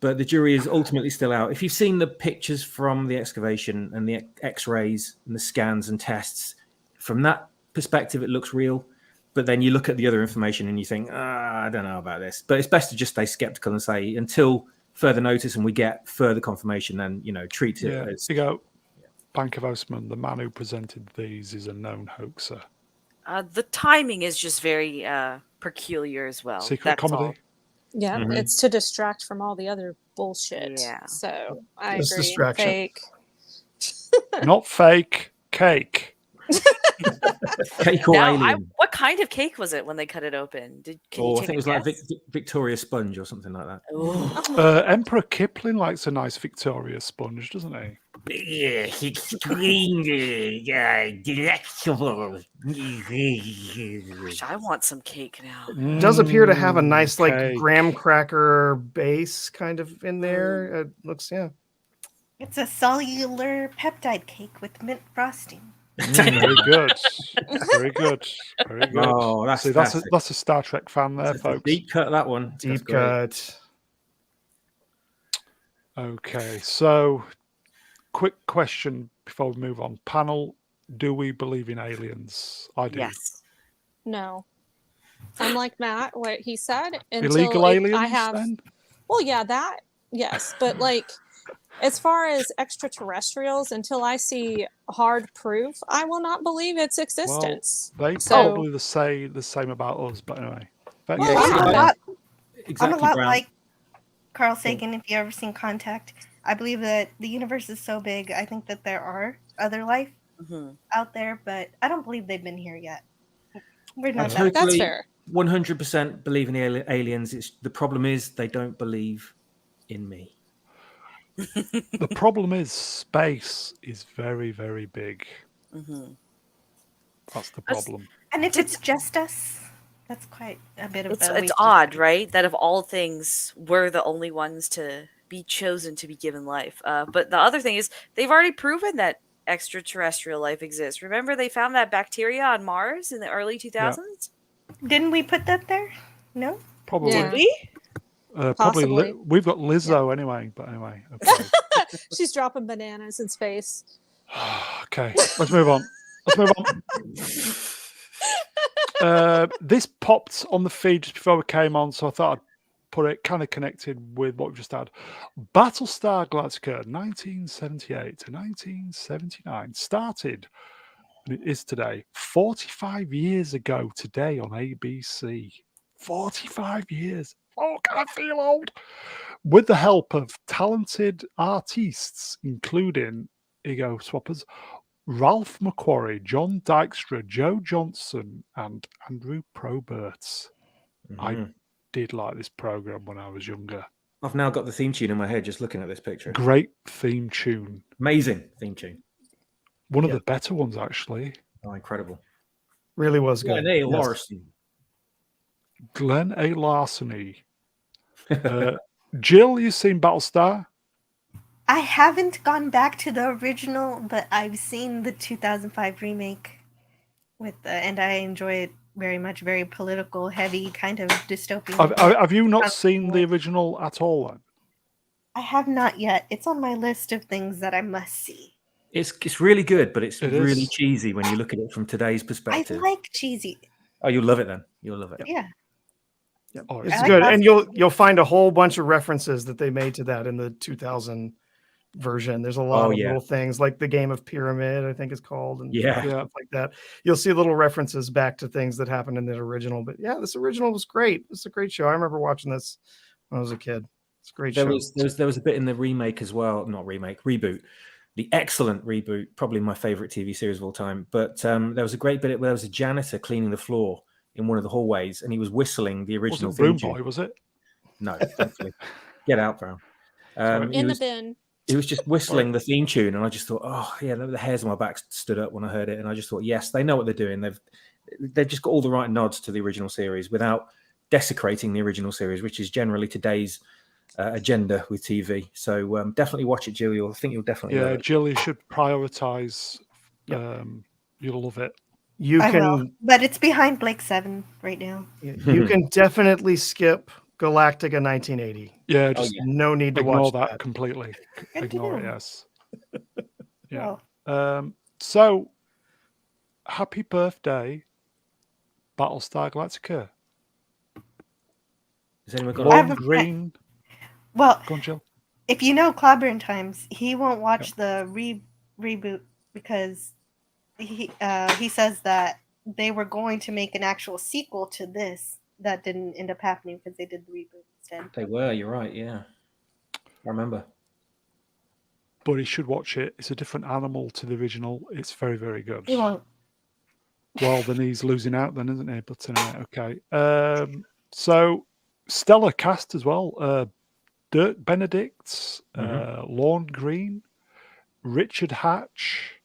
Speaker 5: but the jury is ultimately still out. If you've seen the pictures from the excavation and the X-rays and the scans and tests, from that perspective, it looks real. But then you look at the other information and you think, I don't know about this. But it's best to just stay skeptical and say, until further notice and we get further confirmation, then, treat it as...
Speaker 1: You go, Bank of Osman, the man who presented these is a known hoaxer.
Speaker 2: The timing is just very peculiar as well.
Speaker 1: Secret comedy?
Speaker 2: All.
Speaker 3: Yeah, it's to distract from all the other bullshit. Yeah. So I agree.
Speaker 4: Distraction.
Speaker 3: Fake.
Speaker 1: Not fake, cake.
Speaker 5: Cake or alien?
Speaker 2: What kind of cake was it when they cut it open?
Speaker 5: I think it was like Victoria sponge or something like
Speaker 1: that. Emperor Kipling likes a nice Victoria sponge, doesn't he?
Speaker 7: Yes, extremely delectable.
Speaker 2: Gosh, I want some cake now.
Speaker 4: It does appear to have a nice, like, graham cracker base kind of in there. It looks,
Speaker 6: It's a cellular peptide cake with mint frosting.
Speaker 1: Very good. Very good. Very good.
Speaker 5: Oh, that's
Speaker 1: a Star Trek fan there, folks.
Speaker 5: Deep cut, that one.
Speaker 4: Deep cut.
Speaker 1: Okay, so quick question before we move on. Panel, do we believe in aliens? I do.
Speaker 2: Yes.
Speaker 3: No. Unlike Matt, what he said.
Speaker 1: Illegal aliens, then?
Speaker 3: Well, yeah, that, yes. But, like, as far as extraterrestrials, until I see hard proof, I will not believe its existence.
Speaker 1: Well, they probably say the same about us, but anyway.
Speaker 6: I'm a lot like Carl Sagan, if you ever seen Contact. I believe that the universe is so big, I think that there are other life out there, but I don't believe they've been here yet. We're not
Speaker 3: that's fair.
Speaker 5: 100% believe in the aliens. The problem is they don't believe in me.
Speaker 1: The problem is space is very, very big. That's the problem.
Speaker 6: And if it's just us, that's quite a bit of
Speaker 2: it's odd, right? That of all things, we're the only ones to be chosen to be given life. But the other thing is they've already proven that extraterrestrial life exists. Remember they found that bacteria on Mars in the early 2000s?
Speaker 6: Yeah. Didn't we put that there? No?
Speaker 1: Probably.
Speaker 2: Did we?
Speaker 1: Probably we've got Lizzo anyway, but anyway. Okay.
Speaker 3: She's dropping bananas in space.
Speaker 1: Okay, let's move on. This popped on the feed just before we came on, so I thought I'd put it kind of connected with what we just had. Battlestar Galactica 1978 to 1979 started, and it is today, 45 years ago today on ABC. 45 years. Oh, can I feel old? With the help of talented artists, including ego swappers, Ralph McQuarrie, John Dykstra, Joe Johnson, and Andrew Probert. I did like this program when I was younger.
Speaker 5: I've now got the theme tune in my head just looking at this picture.
Speaker 1: Great theme tune.
Speaker 5: Amazing theme tune.
Speaker 1: One of the better ones, actually.
Speaker 5: Oh, incredible.
Speaker 4: Really was good.
Speaker 5: Glenn A. Larson.
Speaker 1: Glenn A. Larceny. Jill, you seen Battlestar?
Speaker 6: I haven't gone back to the original, but I've seen the 2005 remake and I enjoy it very much. Very political, heavy, kind of dystopian.
Speaker 1: Have you not seen the original at all then?
Speaker 6: I have not yet. It's on my list of things that I must see.
Speaker 5: It's really good, but it's really cheesy when you look at it from today's perspective.
Speaker 6: I like cheesy.
Speaker 5: Oh, you'll love it then. You'll love it.
Speaker 6: Yeah.
Speaker 4: Yep.
Speaker 1: Oh,
Speaker 4: It's
Speaker 6: I like
Speaker 4: good,
Speaker 6: that.
Speaker 4: and you'll find a whole bunch of references that they made to that in the 2000 version. There's a lot of little things like the Game of Pyramid, I think it's called, and
Speaker 5: Yeah.
Speaker 4: stuff like that. You'll see little references back to things that happened in the original. But yeah, this original was great. It's a great show. I remember watching this when I was a kid. It's a great show.
Speaker 5: There was a bit in the remake as well, not remake, reboot. The excellent reboot, probably my favorite TV series of all time. But there was a great bit where there was a janitor cleaning the floor in one of the hallways, and he was whistling the original
Speaker 1: Was it Broom
Speaker 5: theme tune.
Speaker 1: Boy, was it?
Speaker 5: No, thankfully. Get out, Brown.
Speaker 3: In the bin.
Speaker 5: He was just whistling the theme tune, and I just thought, oh yeah, the hairs on my back stood up when I heard it, and I just thought, yes, they know what they're doing. They've just got all the right nods to the original series without desecrating the original series, which is generally today's agenda with TV. So definitely watch it, Jill. I think you'll definitely love it.
Speaker 1: Jill, you should prioritize. You'll love it.
Speaker 6: I will, but it's behind Blake 7 right now.
Speaker 4: You can definitely skip Galactica 1980.
Speaker 1: Yeah, just
Speaker 4: no need to
Speaker 1: ignore
Speaker 4: watch
Speaker 1: that completely. Ignore it, yes. Yeah. So, happy birthday, Battlestar Galactica.
Speaker 5: Has anyone got
Speaker 6: Lorne
Speaker 1: Green?
Speaker 6: Well,
Speaker 1: go on, Jill.
Speaker 6: If you know Clobberin Times, he won't watch the reboot because he says that they were going to make an actual sequel to this that didn't end up happening because they did the reboot instead.
Speaker 5: They were, you're right, yeah. I remember.
Speaker 1: But he should watch it. It's a different animal to the original. It's very, very good.
Speaker 6: He won't.
Speaker 1: Well, then he's losing out then, isn't he? But okay. So, stellar cast as well. Dirk Benedict, Lorne Green, Richard Hatch,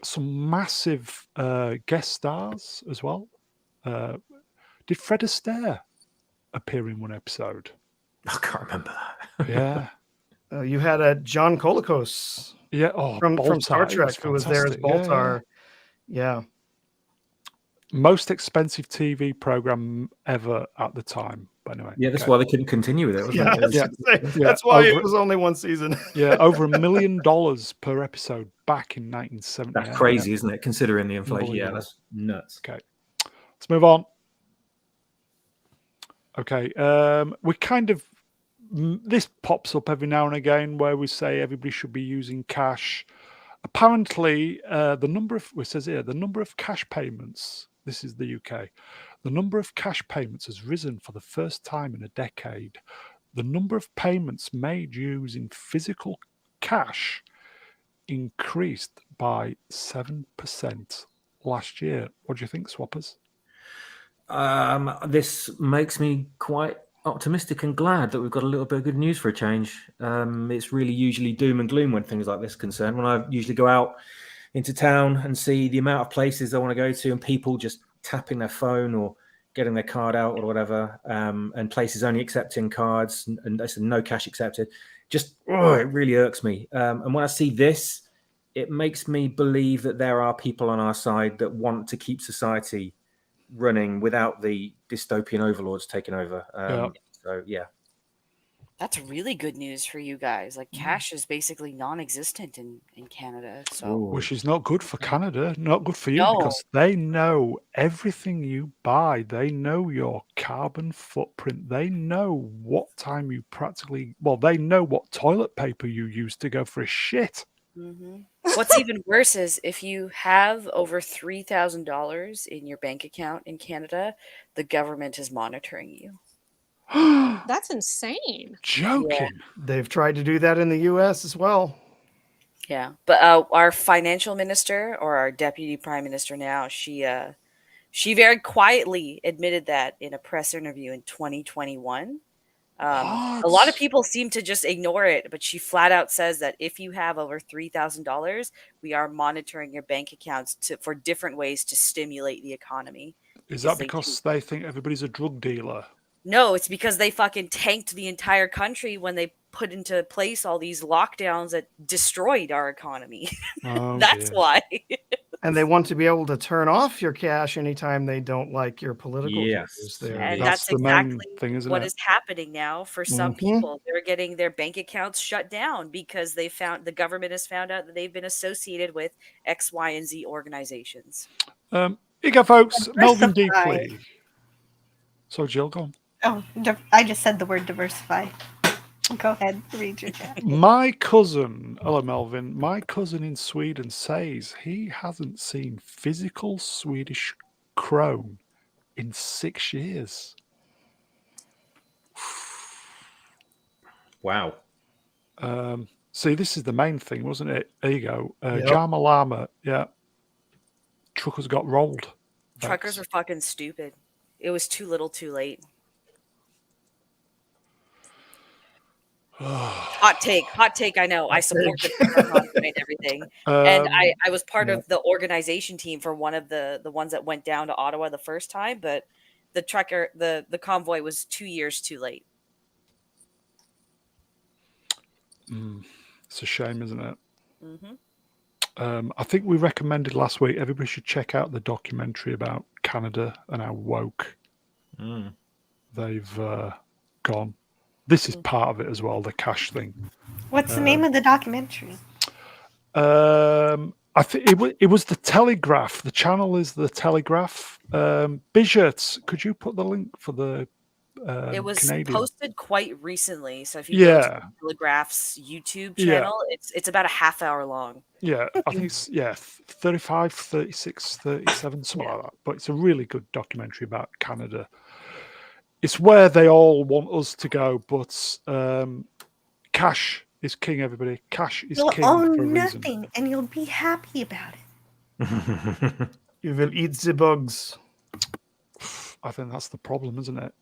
Speaker 1: some massive guest stars as well. Did Fred Astaire appear in one episode?
Speaker 5: I can't remember that.
Speaker 1: Yeah.
Speaker 4: You had a John Colicos.
Speaker 1: Yeah.
Speaker 4: From Star Trek, who was there as Baltar. Yeah.
Speaker 1: Most expensive TV program ever at the time. Anyway,
Speaker 5: yeah, that's why they couldn't continue with it. Wasn't
Speaker 4: it? That's why it was only one season.
Speaker 1: Over $1 million per episode back in 1970.
Speaker 5: That's crazy, isn't it? Considering the inflation. Yeah, that's nuts.
Speaker 1: Okay, let's move on. Okay, we kind of this pops up every now and again where we say everybody should be using cash. Apparently, the number of cash payments. This is the UK. The number of cash payments has risen for the first time in a decade. The number of payments made using physical cash increased by 7% last year. What do you think, swappers?
Speaker 5: This makes me quite optimistic and glad that we've got a little bit of good news for a change. It's really usually doom and gloom when things like this are concerned. When I usually go out into town and see the amount of places I want to go to and people just tapping their phone or getting their card out or whatever, and places only accepting cards and there's no cash accepted, it really irks me. And when I see this, it makes me believe that there are people on our side that want to keep society running without the dystopian overlords taking over. So, yeah.
Speaker 2: That's really good news for you guys. Like, cash is basically non-existent in Canada. So,
Speaker 1: which is not good for Canada, not good for you, because they know everything you buy. They know your carbon footprint. They know what time you they know what toilet paper you use to go for a shit.
Speaker 2: Mm-hmm. What's even worse is if you have over $3,000 in your bank account in Canada, the government is monitoring you.
Speaker 3: That's insane.
Speaker 1: Joking.
Speaker 2: Yeah.
Speaker 4: They've tried to do that in the US as well.
Speaker 2: Yeah. But our financial minister, or our deputy prime minister now, she very quietly admitted that in a press interview in 2021. A lot of people seem to just ignore it, but she flat out says that if you have over $3,000, we are monitoring your bank accounts for different ways to stimulate the economy.
Speaker 1: Is that because they think everybody's a drug dealer?
Speaker 2: No, it's because they fucking tanked the entire country when they put into place all these lockdowns that destroyed our economy. That's why.
Speaker 4: And they want to be able to turn off your cash anytime they don't like your political views there.
Speaker 2: And that's exactly what is happening now for some people. They're getting their bank accounts shut down because the government has found out that they've been associated with X, Y, and Z organizations.
Speaker 1: Here you go, folks. Melvin Deeply. So Jill, go on.
Speaker 6: Oh, I just said the word diversify. Go ahead, read your chat.
Speaker 1: My cousin, hello Melvin, my cousin in Sweden says he hasn't seen physical Swedish krone in 6 years.
Speaker 5: Wow.
Speaker 1: See, this is the main thing, wasn't it? There you go.
Speaker 4: Yep.
Speaker 1: Jama Lama, yeah. Truckers got rolled.
Speaker 2: Truckers are fucking stupid. It was too little, too late. Hot take. I know. I support the trucker convoy and everything, and I was part of the organization team for one of the ones that went down to Ottawa the first time. But the trucker, the convoy was 2 years too late.
Speaker 1: It's a shame, isn't it?
Speaker 2: Mm-hmm.
Speaker 1: I think we recommended last week everybody should check out the documentary about Canada and how woke they've gone. This is part of it as well, the cash thing.
Speaker 6: What's the name of the documentary?
Speaker 1: I think it was the Telegraph. The channel is the Telegraph. Bijot, could you put the link for the
Speaker 2: It was
Speaker 1: Canadian?
Speaker 2: posted quite recently, so if you go to the Telegraph's YouTube channel, it's about a half hour long.
Speaker 1: Yeah, I think it's 35, 36, 37, something like that. But it's a really good documentary about Canada. It's where they all want us to go, but cash is king, everybody. Cash is
Speaker 6: You'll
Speaker 1: king for a
Speaker 6: own
Speaker 1: reason.
Speaker 6: nothing, and you'll be happy about it.
Speaker 4: You will eat the bugs.
Speaker 1: I think that's the problem, isn't it?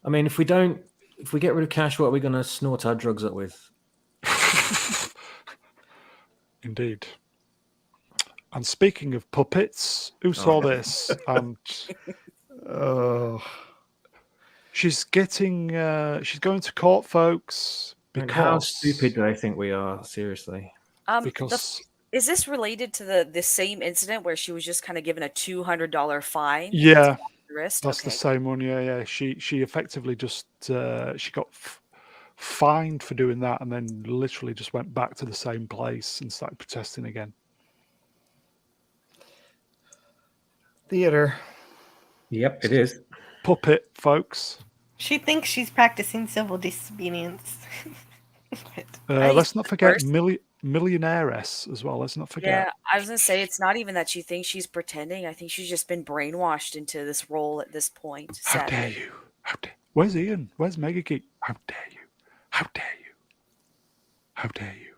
Speaker 5: I mean, if we get rid of cash, what are we going to snort our drugs up with?
Speaker 1: Indeed. And speaking of puppets, who saw this? And she's going to court, folks.
Speaker 5: And how stupid do they think we are? Seriously.
Speaker 1: Because
Speaker 2: is this related to the same incident where she was just kind of given a $200 fine?
Speaker 1: Yeah,
Speaker 2: that's
Speaker 1: the same one. Yeah. She effectively just she got fined for doing that, and then literally just went back to the same place and started protesting again.
Speaker 4: Theater.
Speaker 5: Yep, it is.
Speaker 1: Puppet, folks.
Speaker 6: She thinks she's practicing civil disobedience.
Speaker 1: Let's not forget Millionairess as well. Let's not forget.
Speaker 2: Yeah, I was going to say, it's not even that she thinks she's pretending. I think she's just been brainwashed into this role at this point.
Speaker 1: How dare you? Where's Ian? Where's Mega Geek? How dare you? How dare you? How dare you?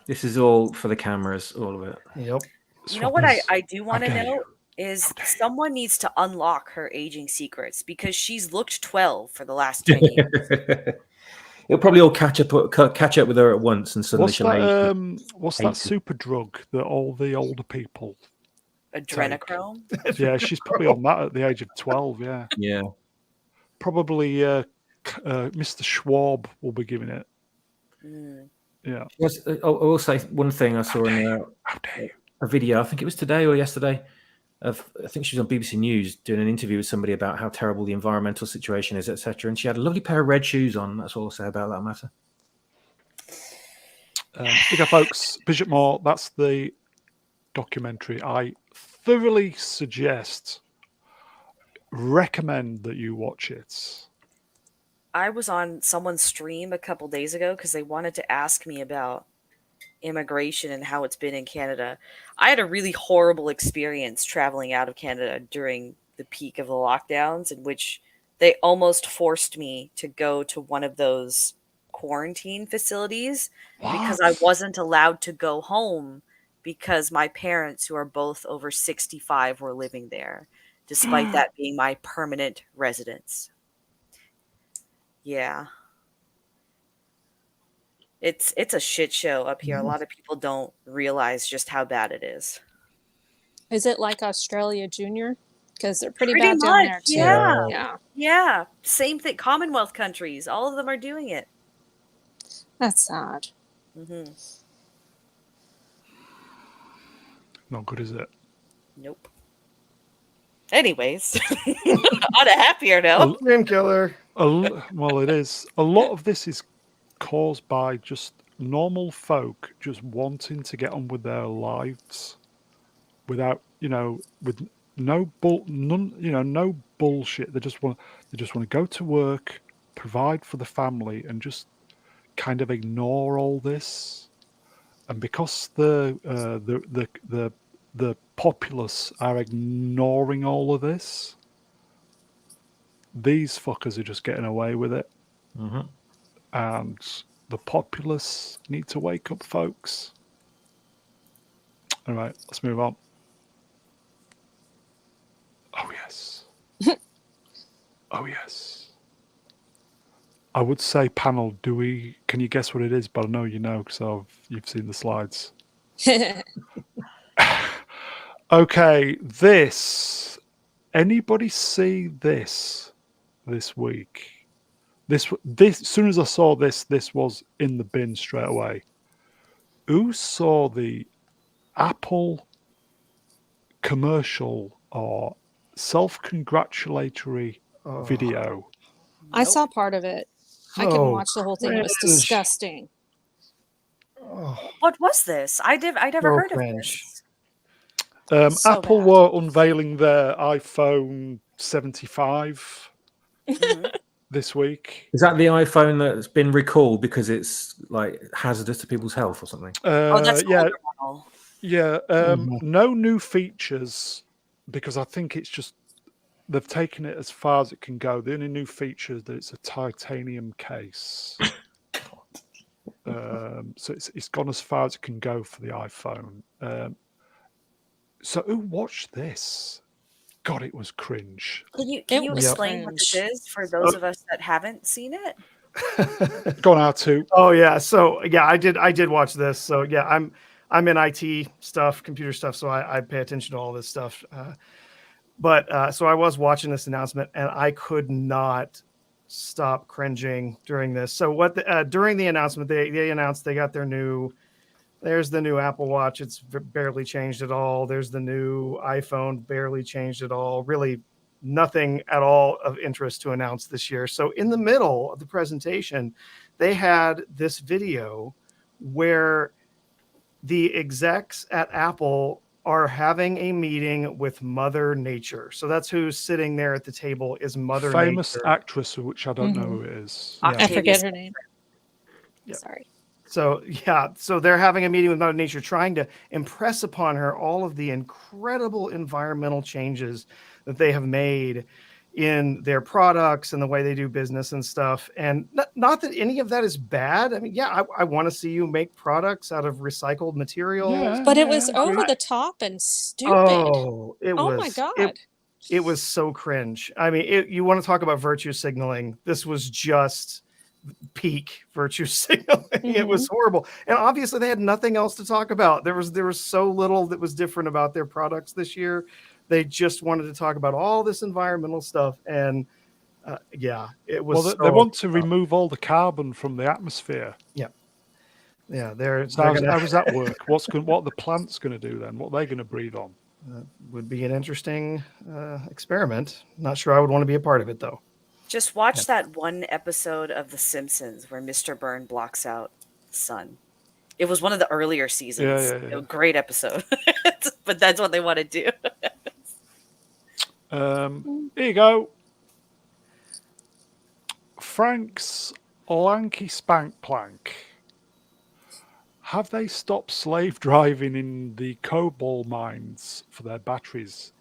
Speaker 5: This is all for the cameras, all of it.
Speaker 4: Yep.
Speaker 2: You know what I do want to know is someone needs to unlock her aging secrets, because she's looked 12 for the last 10 years.
Speaker 5: It'll probably all catch up with her at once, and suddenly she'll age.
Speaker 1: What's that super drug that all the older people
Speaker 2: Adrenochrome?
Speaker 1: Yeah, she's probably on that at the age of 12, yeah.
Speaker 5: Yeah.
Speaker 1: Probably Mr. Schwab will be giving it. Yeah.
Speaker 5: I will say one thing I saw in a video, I think it was today or yesterday, I think she was on BBC News doing an interview with somebody about how terrible the environmental situation is, etc. And she had a lovely pair of red shoes on. That's all I'll say about that matter.
Speaker 1: Big up, folks. Bishop Moore, that's the documentary. I thoroughly recommend that you watch it.
Speaker 2: I was on someone's stream a couple days ago because they wanted to ask me about immigration and how it's been in Canada. I had a really horrible experience traveling out of Canada during the peak of the lockdowns, in which they almost forced me to go to one of those quarantine facilities because I wasn't allowed to go home because my parents, who are both over 65, were living there, despite that being my permanent residence. Yeah. It's a shit show up here. A lot of people don't realize just how bad it is.
Speaker 3: Is it like Australia Junior? Because they're pretty bad down there too.
Speaker 2: Yeah. Same thing. Commonwealth countries. All of them are doing it.
Speaker 3: That's sad.
Speaker 2: Mm-hmm.
Speaker 1: Not good, is it?
Speaker 2: Nope. Anyways, on a happier note.
Speaker 4: Dream killer.
Speaker 1: Well, it is. A lot of this is caused by just normal folk just wanting to get on with their lives without, with no bullshit. They just want to go to work, provide for the family, and just kind of ignore all this. And because the populace are ignoring all of this, these fuckers are just getting away with it.
Speaker 5: Mm-hmm.
Speaker 1: And the populace need to wake up, folks. All right, let's move on. Oh, yes. Oh, yes. I would say panel, can you guess what it is? But I know you know because you've seen the slides. Okay, anybody see this week? This, as soon as I saw this was in the bin straight away. Who saw the Apple commercial or self-congratulatory video?
Speaker 3: I saw part of it. I couldn't watch the whole thing. It was
Speaker 4: cringe.
Speaker 3: disgusting.
Speaker 4: Oh,
Speaker 2: What was this? I never
Speaker 4: so
Speaker 2: heard
Speaker 4: cringe.
Speaker 2: of this.
Speaker 3: So
Speaker 1: Apple
Speaker 3: bad.
Speaker 1: were unveiling their iPhone 75 this week.
Speaker 5: Is that the iPhone that's been recalled because it's like hazardous to people's health or something?
Speaker 2: That's
Speaker 1: Yeah,
Speaker 2: older model.
Speaker 1: yeah.
Speaker 4: Mhm.
Speaker 1: No new features because I think it's just they've taken it as far as it can go. The only new feature is that it's a titanium case. So it's gone as far as it can go for the iPhone. So who watched this? God, it was cringe.
Speaker 2: Can you
Speaker 3: was
Speaker 2: explain what this
Speaker 3: cringe.
Speaker 2: is for those of us that haven't seen it?
Speaker 1: Gone out to.
Speaker 4: Oh yeah, so yeah, I did watch this. So yeah, I'm in IT stuff, computer stuff, so I pay attention to all this stuff. But so I was watching this announcement, and I could not stop cringing during this. So during the announcement, they announced they got there's the new Apple Watch. It's barely changed at all. There's the new iPhone, barely changed at all. Really nothing at all of interest to announce this year. So in the middle of the presentation, they had this video where the execs at Apple are having a meeting with Mother Nature. So that's who's sitting there at the table is Mother
Speaker 1: Famous
Speaker 4: Nature.
Speaker 1: actress, which I don't know who it is.
Speaker 4: Yeah.
Speaker 3: I forget her name.
Speaker 4: Yeah.
Speaker 3: Sorry.
Speaker 4: So yeah, so they're having a meeting with Mother Nature, trying to impress upon her all of the incredible environmental changes that they have made in their products and the way they do business and stuff. And not that any of that is bad. I mean, yeah, I want to see you make products out of recycled materials.
Speaker 1: Yeah,
Speaker 3: But it was
Speaker 1: I agree.
Speaker 3: over the top and stupid.
Speaker 4: Oh,
Speaker 3: Oh my God.
Speaker 4: It was so cringe. I mean, you want to talk about virtue signaling. This was just peak virtue signaling. It was horrible. And obviously they had nothing else to talk about. There was so little that was different about their products this year. They just wanted to talk about all this environmental stuff. And yeah, it was.
Speaker 1: Well, they want to remove all the carbon from the atmosphere.
Speaker 4: Yeah. They're
Speaker 1: How
Speaker 4: gonna.
Speaker 1: does that work? What are the plants going to do then? What are they going to breathe on?
Speaker 4: Would be an interesting experiment. Not sure I would want to be a part of it though.
Speaker 2: Just watch that one episode of The Simpsons where Mr. Byrne blocks out the sun. It was one of the earlier seasons.
Speaker 1: Yeah.
Speaker 2: Great episode. But that's what they want to do.
Speaker 1: Here you go. Frank's lanky spank plank. Have they stopped slave driving in the cobalt mines for their batteries?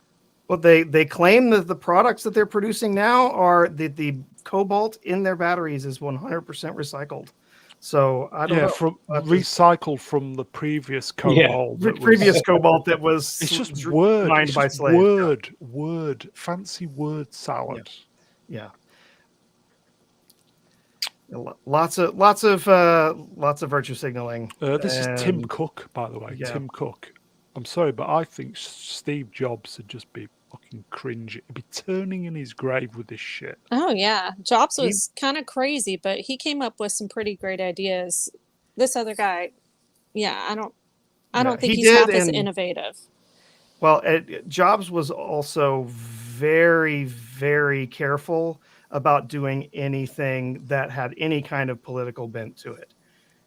Speaker 4: Well, they claim that the products that they're producing now are the cobalt in their batteries is 100% recycled. So I don't know.
Speaker 1: From recycled from the previous cobalt.
Speaker 4: Previous cobalt that was.
Speaker 1: It's just
Speaker 4: mined by slaves.
Speaker 1: Word, fancy word salad.
Speaker 4: Yeah. Lots of virtue signaling.
Speaker 1: This is Tim Cook, by the way.
Speaker 4: Yeah.
Speaker 1: Tim Cook. I'm sorry, but I think Steve Jobs would just be fucking cringe. He'd be turning in his grave with this shit.
Speaker 3: Oh yeah, Jobs was kind of crazy, but he came up with some pretty great ideas. This other guy, I don't think he's half as innovative.
Speaker 4: Well, Jobs was also very, very careful about doing anything that had any kind of political bent to it.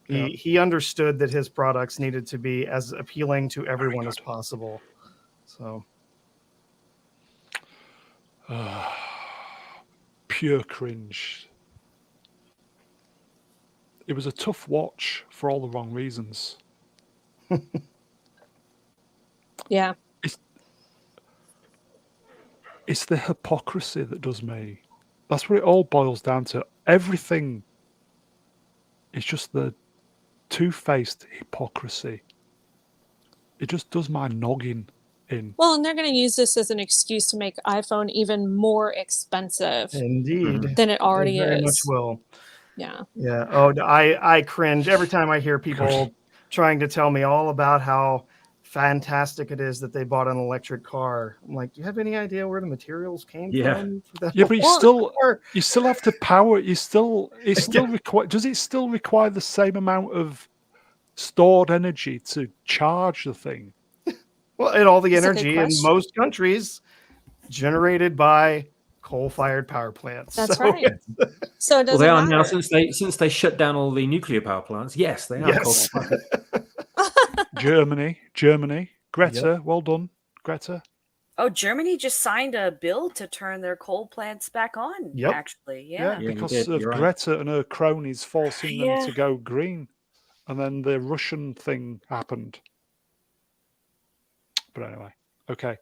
Speaker 4: He understood that his products needed to be as appealing to everyone as possible. So,
Speaker 1: Pure cringe. It was a tough watch for all the wrong reasons.
Speaker 3: Yeah.
Speaker 1: It's the hypocrisy that does me. That's what it all boils down to. Everything is just the two-faced hypocrisy. It just does my noggin in.
Speaker 3: Well, and they're going to use this as an excuse to make iPhone even more expensive
Speaker 4: Indeed.
Speaker 3: than it already
Speaker 4: They very
Speaker 3: is.
Speaker 4: much will.
Speaker 3: Yeah.
Speaker 4: Yeah. Oh, I cringe every time I hear people trying to tell me all about how fantastic it is that they bought an electric car. I'm like, do you have any idea where the materials came from? For that
Speaker 1: Yeah, but
Speaker 4: car?
Speaker 1: you still have to power it. Does it still require the same amount of stored energy to charge the thing?
Speaker 4: Well, and all the
Speaker 3: That's a good
Speaker 4: energy in
Speaker 3: question.
Speaker 4: most countries generated by coal-fired power plants.
Speaker 3: That's
Speaker 4: So
Speaker 3: right. So it
Speaker 5: Well,
Speaker 3: doesn't
Speaker 5: they are
Speaker 3: matter.
Speaker 5: now since they shut down all the nuclear power plants. Yes, they are.
Speaker 4: yes.
Speaker 1: Germany. Greta, well done, Greta.
Speaker 2: Oh, Germany just signed a bill to turn their coal plants back on,
Speaker 4: Yep.
Speaker 2: actually.
Speaker 1: Yeah,
Speaker 2: Yeah.
Speaker 1: because of
Speaker 5: you're right.
Speaker 1: Greta and her cronies forcing them
Speaker 2: Yeah.
Speaker 1: to go green. And then the Russian thing happened. But anyway, okay.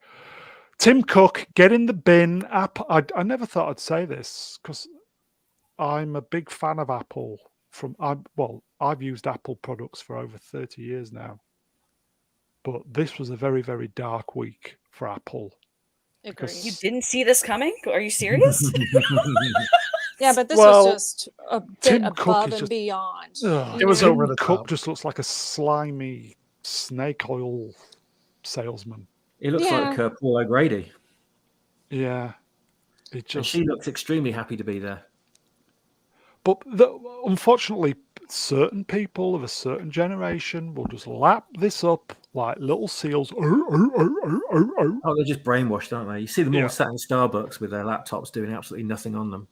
Speaker 1: Tim Cook, get in the bin. I never thought I'd say this because I'm a big fan of Apple. I've used Apple products for over 30 years now. But this was a very, very dark week for Apple.
Speaker 3: Agree.
Speaker 2: You didn't see this coming? Are you serious?
Speaker 3: Yeah, but this
Speaker 1: Well,
Speaker 3: was just a bit
Speaker 1: Tim Cook
Speaker 3: above
Speaker 1: is
Speaker 3: and
Speaker 1: just-
Speaker 3: beyond.
Speaker 4: It was
Speaker 1: Tim
Speaker 4: over the
Speaker 1: Cook
Speaker 4: top.
Speaker 1: just looks like a slimy snake oil salesman.
Speaker 5: It looks
Speaker 3: Yeah.
Speaker 5: like Paul O'Grady.
Speaker 1: Yeah, it
Speaker 5: And
Speaker 1: just.
Speaker 5: she looks extremely happy to be there.
Speaker 1: But unfortunately, certain people of a certain generation will just lap this up like little seals.
Speaker 5: Oh, they're just brainwashed, aren't they? You see them all
Speaker 1: Yeah.
Speaker 5: sat in Starbucks with their laptops doing absolutely nothing on them.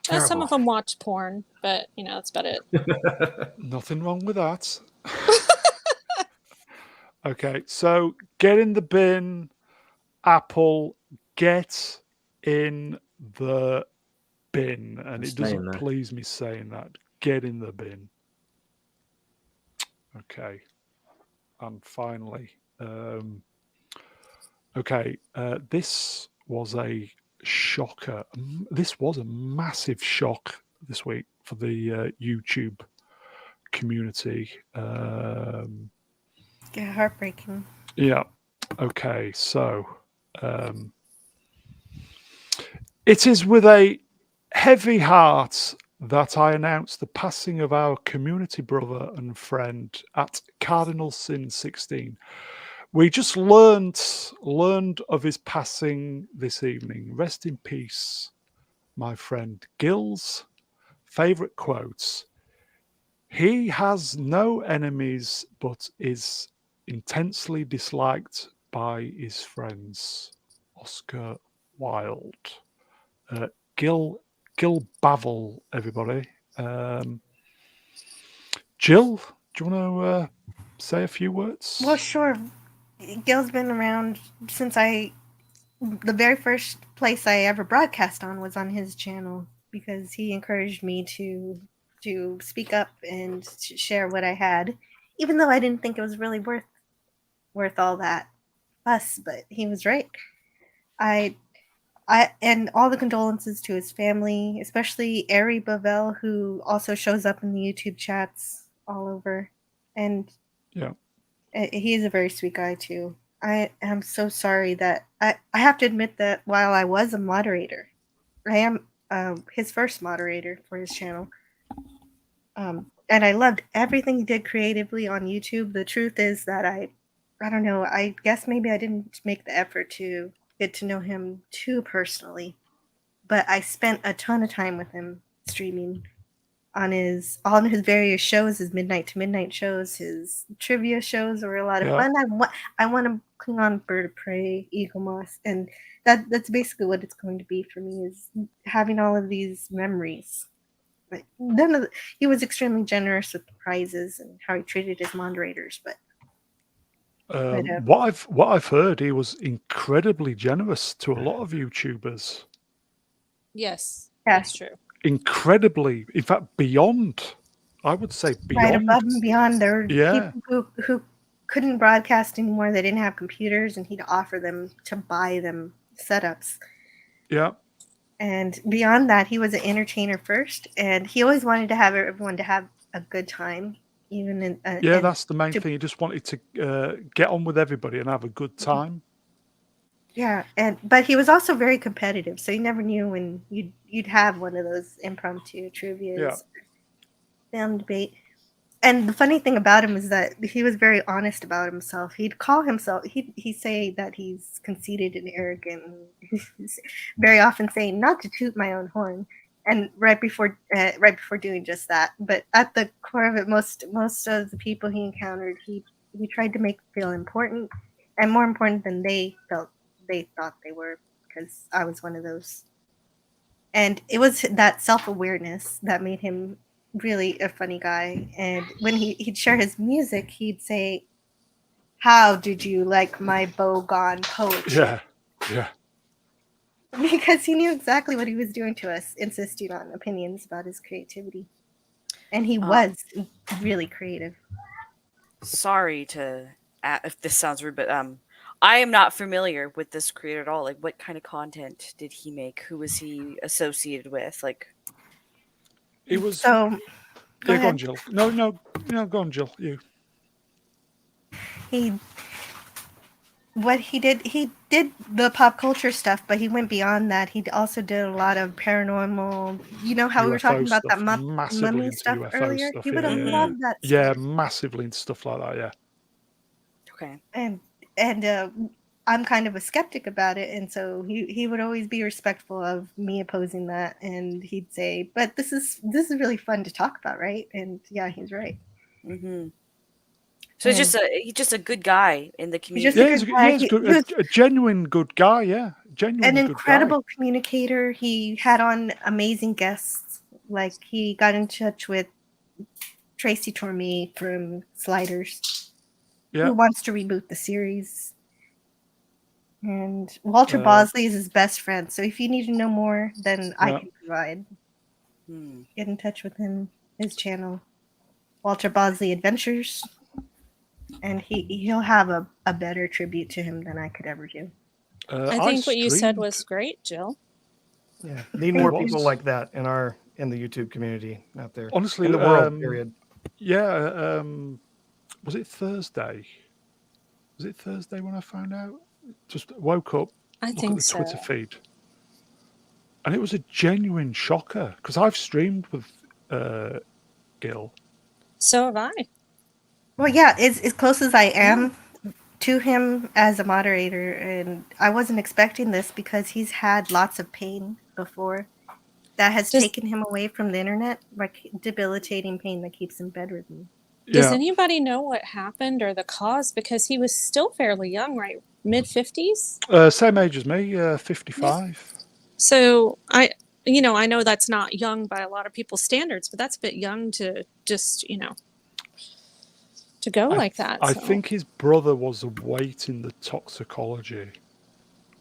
Speaker 3: Some
Speaker 5: Terrible.
Speaker 3: of them watch porn, but that's about it.
Speaker 1: Nothing wrong with that. Okay, so get in the bin, Apple. Get in the bin, and it
Speaker 5: Stay in
Speaker 1: doesn't
Speaker 5: there.
Speaker 1: please me saying that. Get in the bin. Okay, and finally, this was a shocker. This was a massive shock this week for the YouTube community.
Speaker 6: Yeah, heartbreaking.
Speaker 1: Yeah. Okay. So it is with a heavy heart that I announce the passing of our community brother and friend at Cardinal Sin 16. We just learned of his passing this evening. Rest in peace, my friend. Gil's favorite quotes. He has no enemies, but is intensely disliked by his friends. Oscar Wilde. Gil Bavel, everybody. Jill, do you want to say a few words?
Speaker 6: Well, sure. Gil's been around since the very first place I ever broadcast on was on his channel because he encouraged me to speak up and to share what I had, even though I didn't think it was really worth all that fuss. But he was right. And all the condolences to his family, especially Ari Bavel, who also shows up in the YouTube chats all over. And
Speaker 1: yeah,
Speaker 6: he is a very sweet guy too. I am so sorry that I have to admit that while I was a moderator, I am his first moderator for his channel. And I loved everything he did creatively on YouTube. The truth is that I don't know, I guess maybe I didn't make the effort to get to know him too personally, but I spent a ton of time with him streaming on his various shows, his midnight to midnight shows, his trivia shows were a lot of fun. I want to Klingon Bird of Prey, Eagle Moss, and that's basically what it's going to be for me, is having all of these memories. But he was extremely generous with the prizes and how he treated his moderators, but But
Speaker 1: What I've heard, he was incredibly generous to a lot of YouTubers.
Speaker 3: Yes,
Speaker 6: yeah,
Speaker 3: that's true.
Speaker 1: Incredibly, in fact, beyond. I would say
Speaker 6: right
Speaker 1: beyond.
Speaker 6: above and beyond, there were
Speaker 1: Yeah.
Speaker 6: people who couldn't broadcast anymore. They didn't have computers, and he'd offer them to buy them setups.
Speaker 1: Yeah.
Speaker 6: And beyond that, he was an entertainer first, and he always wanted to have everyone to have a good time, even in
Speaker 1: Yeah,
Speaker 6: and
Speaker 1: that's the main
Speaker 6: to-
Speaker 1: thing. He just wanted to get on with everybody and have a good time.
Speaker 6: yeah, but he was also very competitive, so you never knew when you'd have one of those impromptu trivias, film debate. And the funny thing about him is that he was very honest about himself. He'd call himself he'd say that he's conceited and arrogant. And he's very often saying not to toot my own horn, and right before doing just that. But at the core of it, most of the people he encountered, he tried to make feel important, and more important than they thought they were. Because I was one of those, and it was that self-awareness that made him really a funny guy. And when he'd share his music, he'd say, "How did you like my bogone poetry?"
Speaker 1: Yeah. Yeah.
Speaker 6: Because he knew exactly what he was doing to us, insisting on opinions about his creativity. And he was really creative.
Speaker 2: Sorry if this sounds rude, but I am not familiar with this creator at all. Like, what kind of content did he make? Who was he associated with? Like,
Speaker 1: It was.
Speaker 6: So
Speaker 1: Go on, Jill. No, go on, Jill. You.
Speaker 6: he did the pop culture stuff, but he went beyond that. He also did a lot of paranormal. You know how we were talking about that mummy stuff
Speaker 1: UFO
Speaker 6: earlier?
Speaker 1: stuff,
Speaker 6: He would have loved that stuff.
Speaker 1: Yeah, massively into stuff like that. Yeah.
Speaker 2: okay.
Speaker 6: And I'm kind of a skeptic about it, and so he would always be respectful of me opposing that, and he'd say, "But this is really fun to talk about, right?" And yeah, he's right.
Speaker 2: Mm-hmm. So he's just a good guy in the community.
Speaker 6: He's
Speaker 1: a genuine good guy. Yeah, genuine.
Speaker 6: An incredible communicator. He had on amazing guests. Like he got in touch with Tracy Torme from Sliders, who wants to reboot the series. And Walter Bosley is his best friend. So if you need to know more, then I can provide. Get in touch with him, his channel, Walter Bosley Adventures. And he'll have a better tribute to him than I could ever do.
Speaker 3: I think what you said was great, Jill.
Speaker 4: Yeah, need more people like that in the YouTube community out there.
Speaker 1: Honestly,
Speaker 4: in the world. Period.
Speaker 1: Yeah. Was it Thursday? When I found out? Just woke up, looked at the Twitter feed, and it was a genuine shocker because I've streamed with Gil.
Speaker 3: So have I.
Speaker 6: Well, yeah, as close as I am to him as a moderator, and I wasn't expecting this because he's had lots of pain before that has taken him away from the internet, like debilitating pain that keeps him bedridden.
Speaker 3: Does anybody know what happened or the cause? Because he was still fairly young, right? Mid-50s?
Speaker 1: Same age as me, 55.
Speaker 3: So I know that's not young by a lot of people's standards, but that's a bit young to just, to go like that.
Speaker 1: I think his brother was awaiting the toxicology.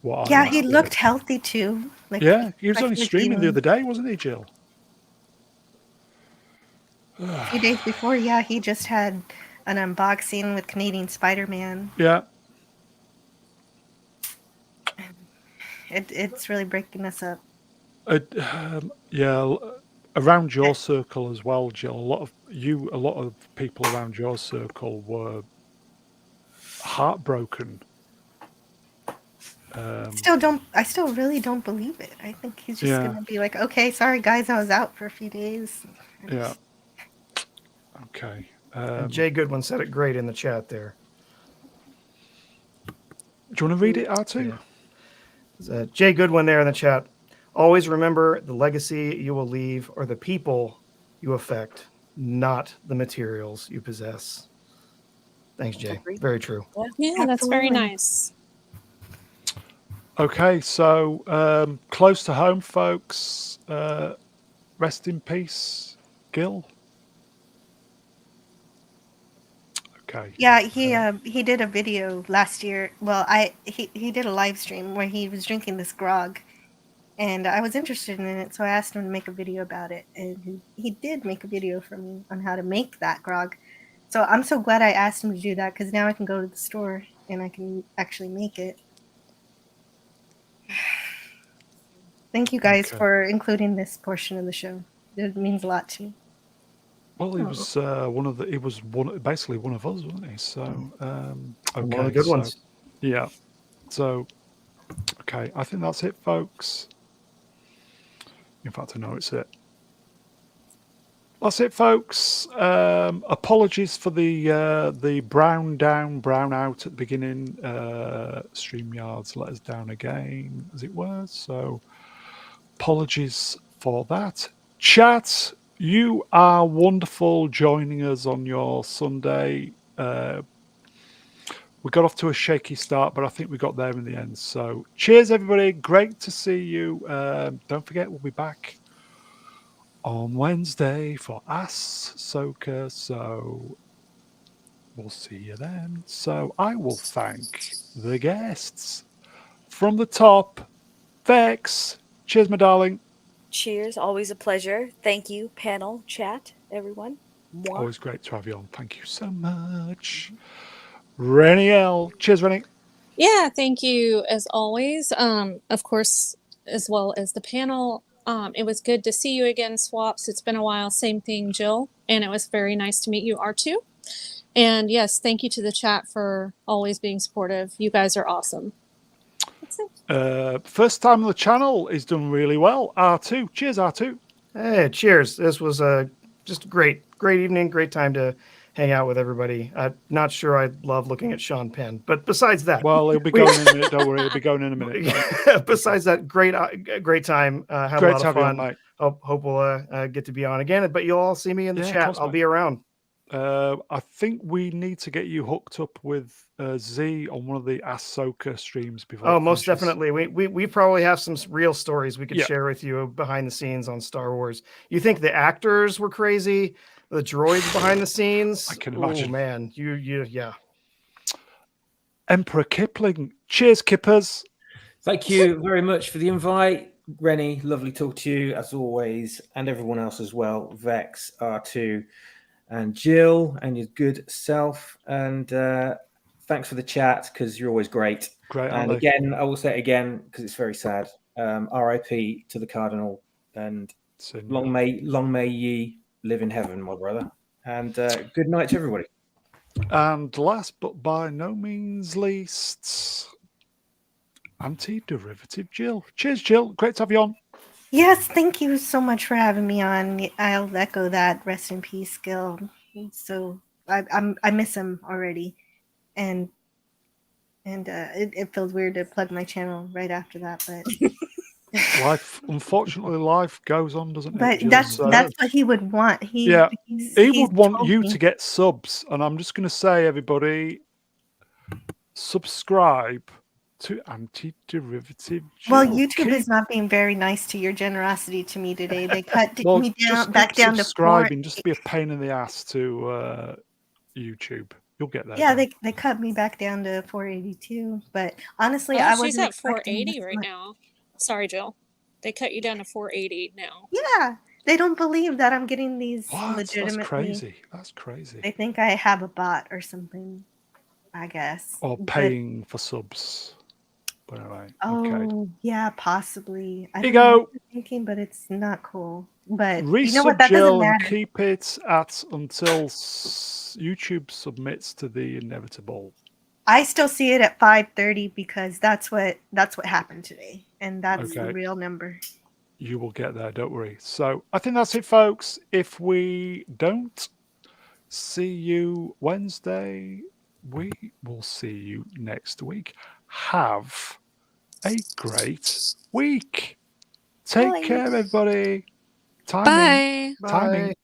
Speaker 6: He looked healthy too.
Speaker 1: He was only streaming the other day, wasn't he, Jill?
Speaker 6: A few days before, he just had an unboxing with Canadian Spider-Man.
Speaker 1: Yeah.
Speaker 6: It's really breaking us up.
Speaker 1: Around your circle as well, Jill. A lot of people around your circle were heartbroken.
Speaker 6: I still really don't believe it. I think he's just gonna be like, okay, sorry guys, I was out for a few days.
Speaker 1: Yeah. Okay.
Speaker 4: Jay Goodwin said it great in the chat there.
Speaker 1: Do you want to read it, R2?
Speaker 4: Yeah. Jay Goodwin there in the chat. Always remember the legacy you will leave or the people you affect, not the materials you possess. Thanks, Jay. Very true.
Speaker 3: Yeah, that's very nice.
Speaker 1: Okay, so close to home, folks. Rest in peace, Gil. Okay.
Speaker 6: Yeah, he did a video last year. Well, he did a live stream where he was drinking this grog, and I was interested in it, so I asked him to make a video about it, and he did make a video for me on how to make that grog. So I'm so glad I asked him to do that, because now I can go to the store and I can actually make it. Thank you guys
Speaker 1: Okay.
Speaker 6: for including this portion of the show. It means a lot to me.
Speaker 1: Well, he was basically one of us, wasn't he? So okay,
Speaker 4: One of the good ones.
Speaker 1: Yeah. So okay, I think that's it, folks. In fact, I know it's it. That's it, folks. Apologies for the brown out at the beginning. StreamYards let us down again, as it were. So apologies for that. Chat, you are wonderful joining us on your Sunday. We got off to a shaky start, but I think we got there in the end. So cheers, everybody. Great to see you. Don't forget, we'll be back on Wednesday for Ahsoka. So we'll see you then. So I will thank the guests from the top. Vex, cheers, my darling.
Speaker 2: Cheers. Always a pleasure. Thank you, panel, chat, everyone. Mwah.
Speaker 1: Always great to have you on. Thank you so much. Rennie L. Cheers, Rennie.
Speaker 3: Yeah, thank you as always. Of course, as well as the panel. It was good to see you again, Swaps. It's been a while. Same thing, Jill. And it was very nice to meet you, R2. And yes, thank you to the chat for always being supportive. You guys are awesome. That's it.
Speaker 1: First time on the channel is done really well. R2. Cheers, R2.
Speaker 4: Hey, cheers. This was just a great evening, great time to hang out with everybody. I'm not sure I love looking at Sean Penn, but besides that,
Speaker 1: well, he'll be going in a minute. Don't worry, he'll be going in a minute.
Speaker 4: Besides that, great time. Had
Speaker 1: great
Speaker 4: a lot
Speaker 1: to
Speaker 4: of
Speaker 1: have
Speaker 4: fun.
Speaker 1: you on, mate.
Speaker 4: Hope we'll get to be on again. But you'll all see me in the chat.
Speaker 1: Course,
Speaker 4: I'll
Speaker 1: mate.
Speaker 4: be around.
Speaker 1: I think we need to get you hooked up with Z on one of the Ahsoka streams before.
Speaker 4: Oh, most definitely. We probably have some real stories we could share with you behind the scenes on Star Wars. You think the actors were crazy? The droids behind the scenes?
Speaker 1: I can imagine.
Speaker 4: Oh man, yeah.
Speaker 1: Emperor Kipling. Cheers, Kippers.
Speaker 5: Thank you very much for the invite, Rennie. Lovely to talk to you as always, and everyone else as well. Vex, R2, and Jill, and your good self. And thanks for the chat, because you're always great.
Speaker 1: Great.
Speaker 5: And again, I will say it again because it's very sad. R.I.P. to the Cardinal, and long may ye live in heaven, my brother. And good night to everybody.
Speaker 1: And last but by no means least, anti-derivative Jill. Cheers, Jill. Great to have you on.
Speaker 6: Yes, thank you so much for having me on. I'll echo that. Rest in peace, Gil. So I miss him already, and it feels weird to plug my channel right after that, but
Speaker 1: Unfortunately, life goes on, doesn't it?
Speaker 6: But
Speaker 1: Jill?
Speaker 6: that's what he would want. He
Speaker 1: would want you to get subs, and I'm just going to say, everybody, subscribe to anti-derivative Jill.
Speaker 6: Well, YouTube is not being very nice to your generosity to me today. They cut me back down to
Speaker 1: subscribing. Just be a pain in the ass to YouTube. You'll get there.
Speaker 6: Yeah, they cut me back down to 482. But honestly,
Speaker 3: she's at 480 right now. Sorry, Jill. They cut you down to 480 now.
Speaker 6: Yeah, they don't believe that I'm getting these legitimately.
Speaker 1: That's crazy. That's crazy.
Speaker 6: They think I have a bot or something, I guess.
Speaker 1: Or paying for subs. But anyway.
Speaker 6: Oh, yeah, possibly.
Speaker 1: There you go.
Speaker 6: Thinking, but it's not cool. But
Speaker 1: Resub
Speaker 6: you know what? That doesn't matter.
Speaker 1: And keep it until YouTube submits to the inevitable.
Speaker 6: I still see it at 5:30 because that's what happened today, and that's the real number.
Speaker 1: You will get there, don't worry. So I think that's it, folks. If we don't see you Wednesday, we will see you next week. Have a great week. Take care, everybody.
Speaker 3: Bye.
Speaker 1: Timing.